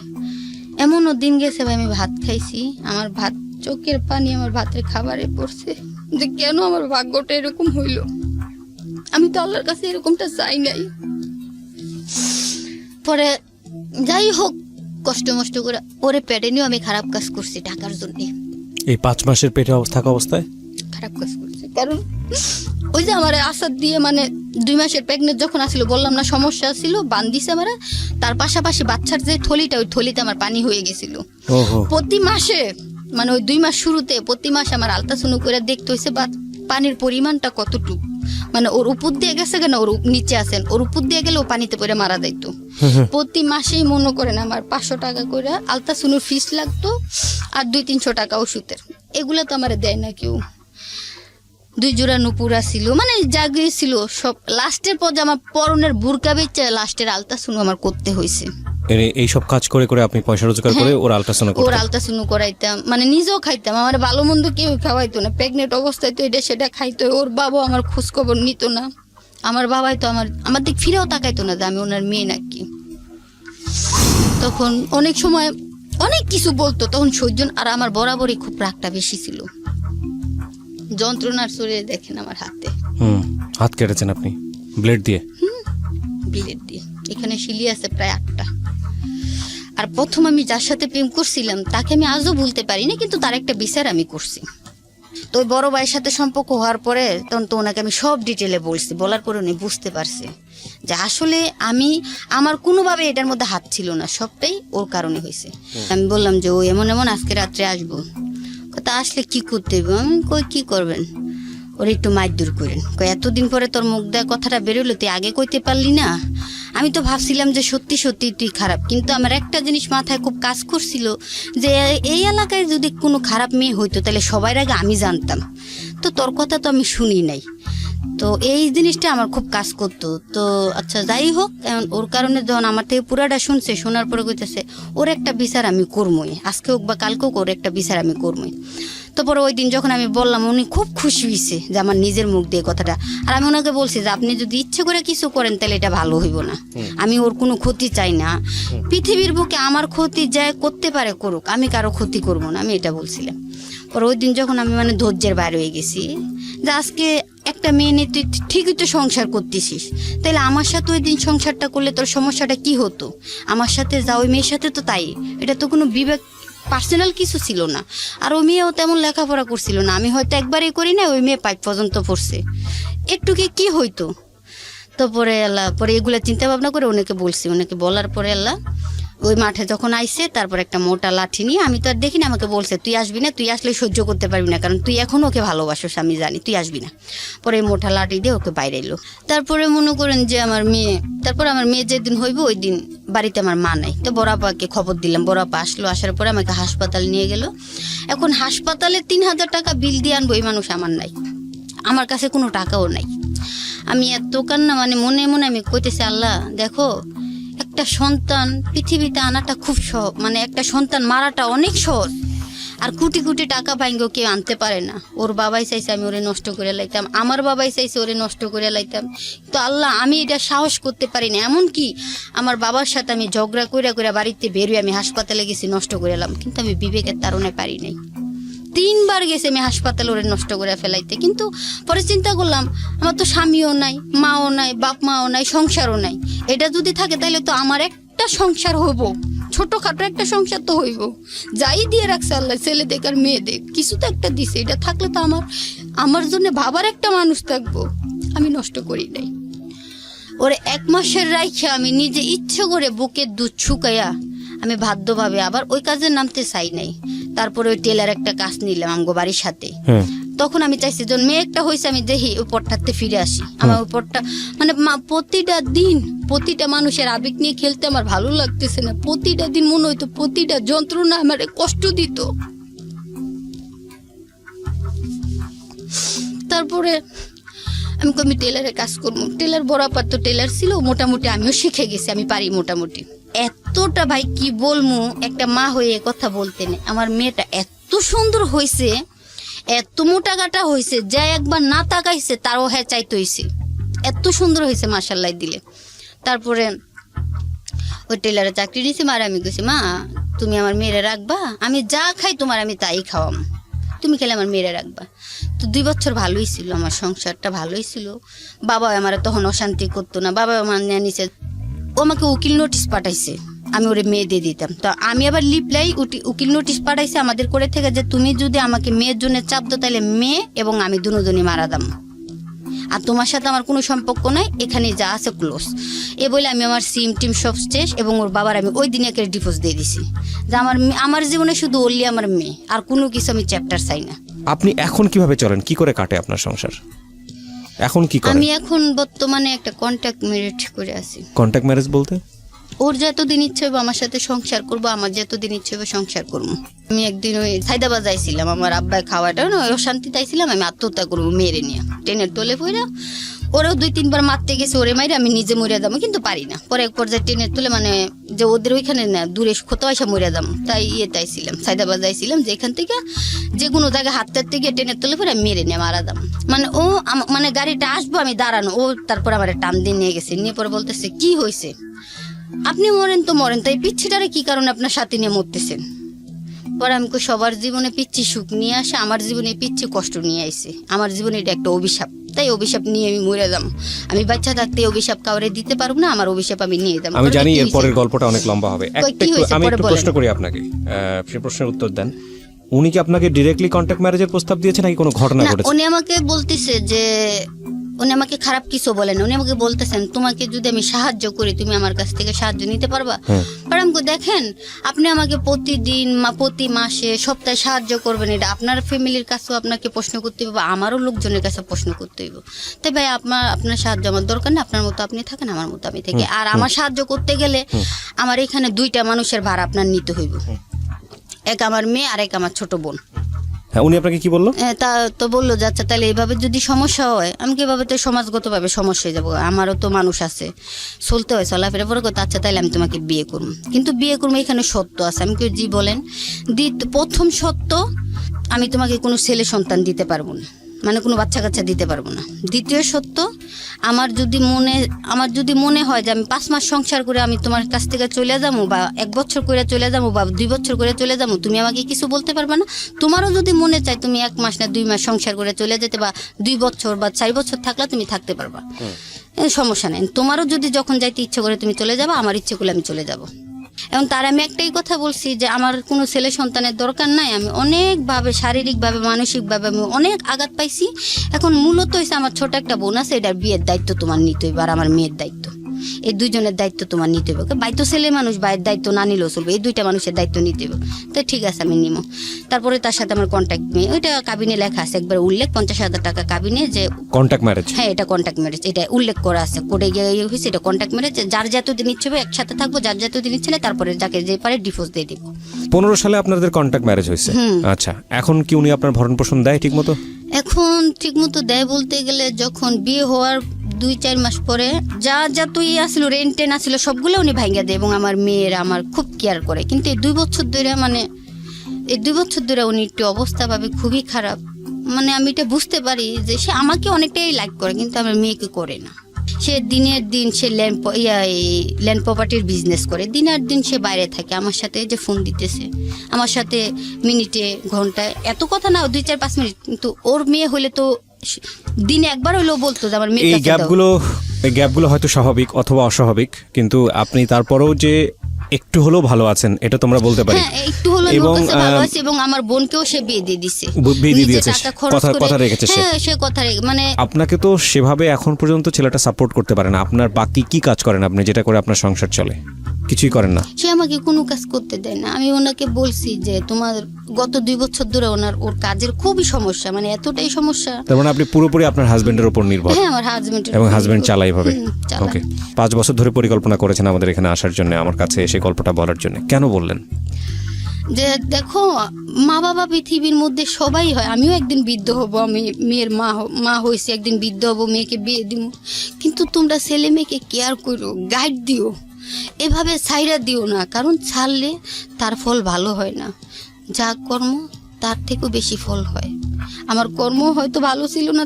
এমনও দিন গেছে ভাই, আমি ভাত খাইছি, আমার ভাত চোখের পানি আমার ভাতের খাবারে পড়ছে, যে কেন আমার ভাগ্যটা এরকম হইলো। আমি তো আল্লাহর কাছে এরকমটা চাই নাই। পরে যাই হোক, কষ্ট মষ্ট করে ওরে পেটে নিয়েও আমি খারাপ কাজ করছি টাকার জন্য। এই 5 মাসের পেটে থাকা অবস্থায় খারাপ কাজ করছি, কারণ ওই যে আমার আসাদ দিয়ে মানে 2 মাসের প্রেগনেন্ট যখন আসছিল, বললাম না সমস্যা ছিল, বান্ধিছে আমার। তার পাশাপাশি বাচ্চার যে থলিটা, ওই থলিতে আমার পানি হয়ে গেছিল। প্রতি মাসে মানে ওই 2 মাস শুরুতে প্রতি মাসে আমার আলট্রাসাউন্ড করে দেখতে হয়েছে পানির পরিমাণটা কতটুকু, মানে ওর উপর দিয়ে গেছে কেন, ওর নিচে আছেন, ওর উপর দিয়ে গেলে ও পানিতে পড়ে মারা যাইত। প্রতি মাসেই মনে করেন আমার 500 টাকা করে আলট্রাসাউন্ড ফিস লাগতো, আর 200-300 টাকা ওষুধের। এগুলো তো আমার দেয় না কেউ। 2 জোড়া নুপুরা ছিল, মানে জাগিয়ে ছিল সব। লাস্টের পর আমার পরনের বুরকা বেচে লাস্টের আলট্রাসাউন্ড আমার করতে হয়েছে। এই সব কাজ করে করে আপনি পয়সা রোজগার করে ওর আলট্রাসাউন্ড করতেন? ওর আলট্রাসাউন্ড করাইতাম, মানে নিজেও খাইতাম। আমার ভালো মন্দ কেউ খাওয়াইতো না, প্রেগনেন্ট অবস্থায় তো এটা সেটা খাইতো। ওর বাবা আমার খোঁজ খবর নিত না, আমার বাবাই তো আমার দিক ফিরেও তাকাইতো না যে আমি ওনার মেয়ে নাকি। তখন অনেক সময় অনেক কিছু বলতো, তখন সহ্য। আর আমার বরাবরই খুব রাগটা বেশি ছিল। যন্ত্রণার চলে দেখেন আমার হাতে। হাত কেটেছেন আপনি ব্লেড দিয়ে? ব্লেড দিয়ে, এখানে শিলি আছে প্রায় 8টা। আর প্রথম আমি যার সাথে প্রেম করছিলাম তাকে আমি আজও ভুলতে পারি না, কিন্তু তার একটা বিচার আমি করছি। তো ওই বড় ভাইয়ের সাথে সম্পর্ক হওয়ার পরে তখন তো ওনাকে আমি সব ডিটেলে বলছি, বলার পরে উনি বুঝতে পারছে যে আসলে আমার কোনোভাবে এটার মধ্যে হাত ছিল না, সবটাই ওর কারণে হয়েছে। আমি বললাম যে ও এমন এমন আজকে রাত্রে আসবো, তা আসলে কি করতে হবে? আমি কই কি করবেন, ওর একটু মারধর করেন। এতদিন পরে তোর মুখ দেওয়া কথাটা বেরোলো, তুই আগে কইতে পারলি না? আমি তো ভাবছিলাম যে সত্যি সত্যি তুই খারাপ, কিন্তু আমার একটা জিনিস মাথায় খুব কাজ করছিল যে এই এলাকায় যদি কোনো খারাপ মেয়ে হইতো তাহলে সবার আগে আমি জানতাম। তো তোর কথা তো আমি শুনি নাই, তো এই জিনিসটা আমার খুব কাজ করতো। তো আচ্ছা যাই হোক, ওর কারণে যখন আমার থেকে পুরাটা শুনছে, শোনার পরে কইতেছে ওর একটা বিচার আমি করবই, আজকে হোক বা কালকে হোক ওর একটা বিচার আমি করবই। তারপরে ওই দিন যখন আমি বললাম, উনি খুব খুশি হয়েছে যে আমার নিজের মুখ দিয়ে কথাটা। আর আমি ওনাকে বলছি যে আপনি যদি ইচ্ছে করে কিছু করেন তাহলে এটা ভালো হইব না, আমি ওর কোনো ক্ষতি চাই না। পৃথিবীর বুকে আমার ক্ষতি যায় করতে পারে করুক, আমি কারো ক্ষতি করব না, আমি এটা বলছিলাম। পরে ওই দিন যখন আমি মানে ধৈর্যের বাইরে হয়ে গেছি যে আজকে একটা মেয়ে নিয়ে তুই ঠিকই তো সংসার করতেছিস, তাহলে আমার সাথে ওই দিন সংসারটা করলে তোর সমস্যাটা কি হতো? আমার সাথে যা ওই মেয়ের সাথে তো তাই, এটা তো কোনো বিবেক পার্সোনাল কিছু ছিল না। আর ওই মেয়েও তেমন লেখাপড়া করছিল না, আমি হয়তো একবারই করি না, ওই মেয়ে 5 পর্যন্ত পড়ছে, একটুকে কি হইতো। তো পরে এগুলা চিন্তা ভাবনা করে ওনাকে বলছি, ওনাকে বলার পরে ওই মাঠে যখন আইসে, তারপর একটা মোটা লাঠি নিয়ে, আমি তো আর দেখিনি, আমাকে বলছে তুই আসবি না, তুই আসলে সহ্য করতে পারবি না, কারণ তুই এখন ওকে ভালোবাসোস, আমি জানি, তুই আসবি না। পরে মোটা লাঠি দিয়ে ওকে বাইরে এলো। তারপরে মনে করেন যে আমার মেয়ে যেদিন হইব ওই দিন বাড়িতে আমার মা নাই। তো বড় আপাকে খবর দিলাম, বড় আপা আসলো, আসার পরে আমাকে হাসপাতাল নিয়ে গেল। এখন হাসপাতালে 3000 টাকা বিল দিয়ে আনবো এই মানুষ আমার নাই, আমার কাছে কোনো টাকাও নাই। আমি এত কান্না, মানে মনে মনে আমি কইতেছি, আল্লাহ দেখো, একটা সন্তান পৃথিবীতে আনাটা খুব সহজ, মানে একটা সন্তান মারাটা অনেক সহজ, আর কোটি কোটি টাকা ভাঙ্গেও কেউ আনতে পারে না। ওর বাবাই চাইছে আমি ওরে নষ্ট করে লাইতাম, আমার বাবাই চাইছে ওরে নষ্ট করে লাইতাম, তো আল্লাহ আমি এটা সাহস করতে পারি না। এমনকি আমার বাবার সাথে আমি ঝগড়া করে বাড়িতে বেরোয় আমি হাসপাতালে গেছি, নষ্ট করে এলাম, কিন্তু আমি বিবেকের তাড়নায় পারি নাই। 3 বার গেছে আমি হাসপাতালে ওরে নষ্ট করে ফেলাইতে, কিন্তু পরে চিন্তা করলাম আমার তো স্বামীও নাই, মাও নাই, বাপ মাও নাই, সংসারও নাই। এটা যদি থাকে তাহলে তো আমার একটা সংসার হইব, ছোটখাটো একটা সংসার তো হইব। যাই দিয়ে রাখছে আল্লাহ, ছেলে দেখ আর মেয়ে দেখ, কিছু তো একটা দিছে, এটা থাকলে তো আমার জন্য ভাবার একটা মানুষ থাকবো। আমি নষ্ট করি নাই ওরে। 1 মাসের রাইখে আমি নিজে ইচ্ছে করে বুকের দুধ শুকাইয়া আমি বাধ্যভাবে আবার ওই কাজে নামতে চাই নাই। তারপরে ওই টেলার একটা কাজ নিলাম আমগো বাড়ির সাথে। তখন আমি চাইছি যখন মেয়ে একটা হয়েছে আমি দেখি ওই পটটাতে ফিরে আসি। আমার ওই পটটা মানে প্রতিটা দিন প্রতিটা মানুষের আবেগ নিয়ে খেলতে আমার ভালো লাগতেছে না। প্রতিটা দিন মনে হইতো প্রতিটা যন্ত্রণা আমার কষ্ট দিত। তারপরে আমি টেলারে কাজ করবো। টেলার বড় আপার তো টেলার ছিল, মোটামুটি আমিও শিখে গেছি, আমি পারি মোটামুটি। এতটা ভাই কি বলবো, একটা মা হয়ে কথা বলতে নেই, আমার মেয়েটা এত সুন্দর হয়েছে, এত মোটা কাটা হয়েছে, যা একবার না তাকাইছে তারও হ্যাঁ চাইতে হয়েছে, এত সুন্দর হয়েছে মাশাআল্লাহ দিলে। তারপরে ওই টেলারে চাকরি নিয়েছি, মার আমি গেছি, মা তুমি আমার মেয়েরে রাখবা, আমি যা খাই তোমার আমি তাই খাওয়াম, তুমি খেলে আমার মেয়েরে রাখবা। তো 2 বছর ভালোই ছিল, আমার সংসারটা ভালোই ছিল। বাবা আমার তখন অশান্তি করতো না, বাবা আমার নিচে ও আমাকে উকিল নোটিশ পাঠাইছে, আমি ওরে মেয়ে দিয়ে দিতাম। তো আমি আবার লিপলাই উকিল নোটিশ পাঠাইছে আমাদের করে থেকে, যে তুমি যদি আমাকে মেয়ের জন্য চাপ দাও তাহলে মেয়ে এবং আমি দুজনই মারা দাম, আর তোমার সাথে আমার কোনো সম্পর্ক নাই, এখানে যা আছে ক্লোজ। এ বলে আমি আমার সিম টিম সব শেষ, এবং ওর বাবার আমি ওই দিনে একে ডিভোর্স দিয়ে দিছি, যে আমার জীবনে শুধু ওনলি আমার মেয়ে, আর কোনো কিছু আমি চ্যাপ্টার চাই না। আপনি এখন কিভাবে চলেন, কি করে কাটে আপনার সংসার এখন, কি করেন? আমি এখন বর্তমানে একটা কন্ট্যাক্ট ম্যারেজ করে আছি। কন্ট্যাক্ট ম্যারেজ বলতে? ওর যতদিন ইচ্ছে হবে আমার সাথে সংসার করবো, আমার যতদিন ইচ্ছে হবে সংসার করবো। আমি একদিন ওই সাইদাবাদ যাইছিলাম, আমার আব্বাই খাওয়াটা না ওই অশান্তি তাইছিলাম, আমি আত্মহত্যা করবো মেরে নিয়ে, ট্রেনের তলে পড়ে। ওরাও 2-3 বার মারতে গেছে, ওরে মাইরে আমি নিজে মরে যাবো, কিন্তু পারি না। পরে এক পর্যায়ে ট্রেনের তুলে মানে যে ওদের ওইখানে না দূরে কোথাও এসে মরে যাবো, তাই তাইছিলাম সাইদাবাদ যাইছিলাম, যে এখান থেকে যে কোনো জায়গায় হাত টাতে গিয়ে ট্রেনের তুলে পরে মেরে নিয়ে মারা যাবো। মানে ও মানে গাড়িটা আসবো আমি দাঁড়ানো, ও তারপর আমার টান দিয়ে নিয়ে গেছে, নিয়ে পরে বলতেছে কি হয়েছে, আপনি মরেন তো মরেন, তাই পিচ্ছিটারে কি কারণে আপনার সাথে নিয়ে মরতেছেন। পরে আমি সবার জীবনে পিচ্ছি সুখ নিয়ে আসে, আমার জীবনে পিচ্ছি কষ্ট নিয়ে আইছে, আমার জীবনে এটা একটা অভিশাপ, তাই অভিশাপ নিয়ে আমি মরে যাম। আমি বাচ্চা থাকতে অভিশাপ কাউরে দিতে পারবো না, আমার অভিশাপ আমি নিয়ে যাম। আমি জানি এর পরের গল্পটা অনেক লম্বা হবে, আমি একটু বলেন। প্রশ্ন করি আপনাকে, সেই প্রশ্নের উত্তর দেন। উনি কি আপনাকে ডিরেক্টলি কন্ট্যাক্ট ম্যারেজের প্রস্তাব দিয়েছে নাকি কোনো ঘটনা না, ঘটেছে? উনি আমাকে বলতেছে যে, উনি আমাকে খারাপ কিছু বলেন, উনি আমাকে বলতেছেন তোমাকে যদি আমি সাহায্য করি তুমি আমার কাছ থেকে সাহায্য নিতে পারবা। আর আমাকে দেখেন, আপনি আমাকে প্রতিদিন প্রতি মাসে সপ্তাহে সাহায্য করবেন, এটা আপনার ফ্যামিলির কাছেও আপনাকে প্রশ্ন করতে হবে, আমারও লোকজনের কাছে প্রশ্ন করতে হবে। তাই ভাই আপনার সাহায্য আমার দরকার নেই, আপনার মতো আপনি থাকেন, আমার মতো আমি থাকি। আর আমার সাহায্য করতে গেলে আমার এখানে 2টা মানুষের ভাড়া আপনার নিতে হইব, এক আমার মেয়ে আর এক আমার ছোট বোন। হ্যাঁ, উনি আপনাকে কি বললো? তা তো বললো যে আচ্ছা তাহলে এইভাবে যদি সমস্যা হয়, আমি কি এভাবে তো সমাজগতভাবে সমস্যা হয়ে যাবো, আমারও তো মানুষ আছে, চলতে হয়, চলাফেরা পরে কথা, আচ্ছা তাহলে আমি তোমাকে বিয়ে করবো, কিন্তু বিয়ে করবো এখানে সত্য আছে। আমি কেউ জি বলেন, প্রথম সত্য, আমি তোমাকে কোনো ছেলে সন্তান দিতে পারবো না, মানে কোনো বাচ্চা কাচ্চা দিতে পারবো না। দ্বিতীয় সত্য, আমার যদি মনে হয় যে আমি 5 মাস সংসার করে আমি তোমার কাছ থেকে চলে যাবো, বা 1 বছর করে চলে যাবো, বা 2 বছর করে চলে যাবো, তুমি আমাকে কিছু বলতে পারবে না। তোমারও যদি মনে চায় তুমি 1 মাস না 2 মাস সংসার করে চলে যেতে, বা 2 বছর বা 4 বছর থাকলে তুমি থাকতে পারবা, সমস্যা নেই। তোমারও যদি যখন যাইতে ইচ্ছে করে তুমি চলে যাবা, আমার ইচ্ছে করলে আমি চলে যাবো। এবং তার আমি একটাই কথা বলছি যে আমার কোনো ছেলে সন্তানের দরকার নাই। আমি অনেকভাবে শারীরিকভাবে মানসিকভাবে আমি অনেক আঘাত পাইছি। এখন মূলত হয়েছে আমার ছোট একটা বোন আছে, এটার বিয়ের দায়িত্ব তোমার নিতে হইবে, আর আমার মেয়ের দায়িত্ব, এই 2জনের দায়িত্ব তোমার নিতে হবে। বাইতো ছেলে মানুষ বাইয়ের দায়িত্ব না নিলেও চলবে, এই 2টা মানুষের দায়িত্ব নিতে হবে। তো ঠিক আছে আমি নিব। তারপরে তার সাথে আমার কন্ট্যাক্ট মেয়ে, ওইটা কাবিনে লেখা আছে একবার উল্লেখ, 50,000 টাকা কাবিনে, যে কন্ট্যাক্ট ম্যারেজ। হ্যাঁ, এটা কন্ট্যাক্ট ম্যারেজ, এটা উল্লেখ করা আছে কোর্টে গিয়ে হয়েছে, এটা কন্ট্যাক্ট ম্যারেজ। যার যতদিন ইচ্ছে হবে একসাথে থাকবো, যার যতদিন ইচ্ছে নেই তারপরে যাকে যে পারে ডিভোর্স দিয়ে দিব। 15 সালে আপনাদের কন্ট্যাক্ট ম্যারেজ হয়েছে। আচ্ছা, এখন কি উনি আপনার ভরণ পোষণ দেয় ঠিক মতো? এখন ঠিক মতো দেয় বলতে গেলে, যখন বিয়ে হওয়ার 2-4 মাস পরে যা তুই আসলো রেন্টেন আসলো সবগুলো উনি ভাঙ্গা দেয়, এবং আমার মেয়ের আমার খুব কেয়ার করে। কিন্তু এই 2 বছর ধরে উনি একটু অবস্থা ভাবে খুবই খারাপ। মানে আমি এটা বুঝতে পারি যে সে আমাকে অনেকটাই লাইক করে, কিন্তু আমার মেয়েকে করে না। সে দিনের দিন সে ল্যান্ড প্রপার্টির বিজনেস করে, দিনের দিন সে বাইরে থাকে, আমার সাথে যে ফোন দিতেছে, আমার সাথে মিনিটে ঘন্টায় এত কথা না 2-4-5 মিনিট, কিন্তু ওর মেয়ে হলে তো দিনে একবার হইলেও বলতো যে আমার মেয়ে। এই গ্যাপগুলো হয়তো স্বাভাবিক অথবা অস্বাভাবিক, কিন্তু আপনি তারপরেও যে একটু হলেও ভালো আছেন এটা তোমরা বলতে পারি। হ্যাঁ, একটু হলেও ভালো আছে, এবং আমার বোনকেও সে বিয়ে দিয়ে দিছে, কথা রেখেছে সে। হ্যাঁ, সে কথা রেখে, মানে আপনাকে তো সেভাবে এখন পর্যন্ত ছেলেটা সাপোর্ট করতে পারে না। আপনার বাকি কি কাজ করেন আপনি, যেটা করে আপনার সংসার চলে? কিছুই করেন না। সে আমাকে কোনো কাজ করতে দেয় না। আমি ওনাকে বলছি যে তোমার গত 2 বছর ধরে ওর কাজের খুবই সমস্যা, মানে এতটাই সমস্যা। তার মানে আপনি পুরোপুরি আপনার হাজবেন্ডের উপর নির্ভর? হ্যাঁ, আমার হাজবেন্ড, এবং হাজবেন্ড চালাই ভাবে। ওকে, 5 বছর ধরে পরিকল্পনা করেছেন আমাদের এখানে আসার জন্য, আমার কাছে এসে গল্পটা বলার জন্য। কেন বললেন? যে দেখো, মা বাবা পৃথিবীর মধ্যে সবাই হয়, আমিও একদিন বৃদ্ধ হব, আমি মেয়ের মা হয়েছি, একদিন বৃদ্ধ হব, মেয়েকে বিয়ে দিব, কিন্তু তোমরা ছেলে মেয়েকে কেয়ার করো, গাইড দিও, এভাবে ছাইরা দিও না, কারণ ছাড়লে তার ফল ভালো হয় না, যা কর্ম তার থেকেও বেশি ফল হয়। আমার কর্ম হয়তো ভালো ছিল না,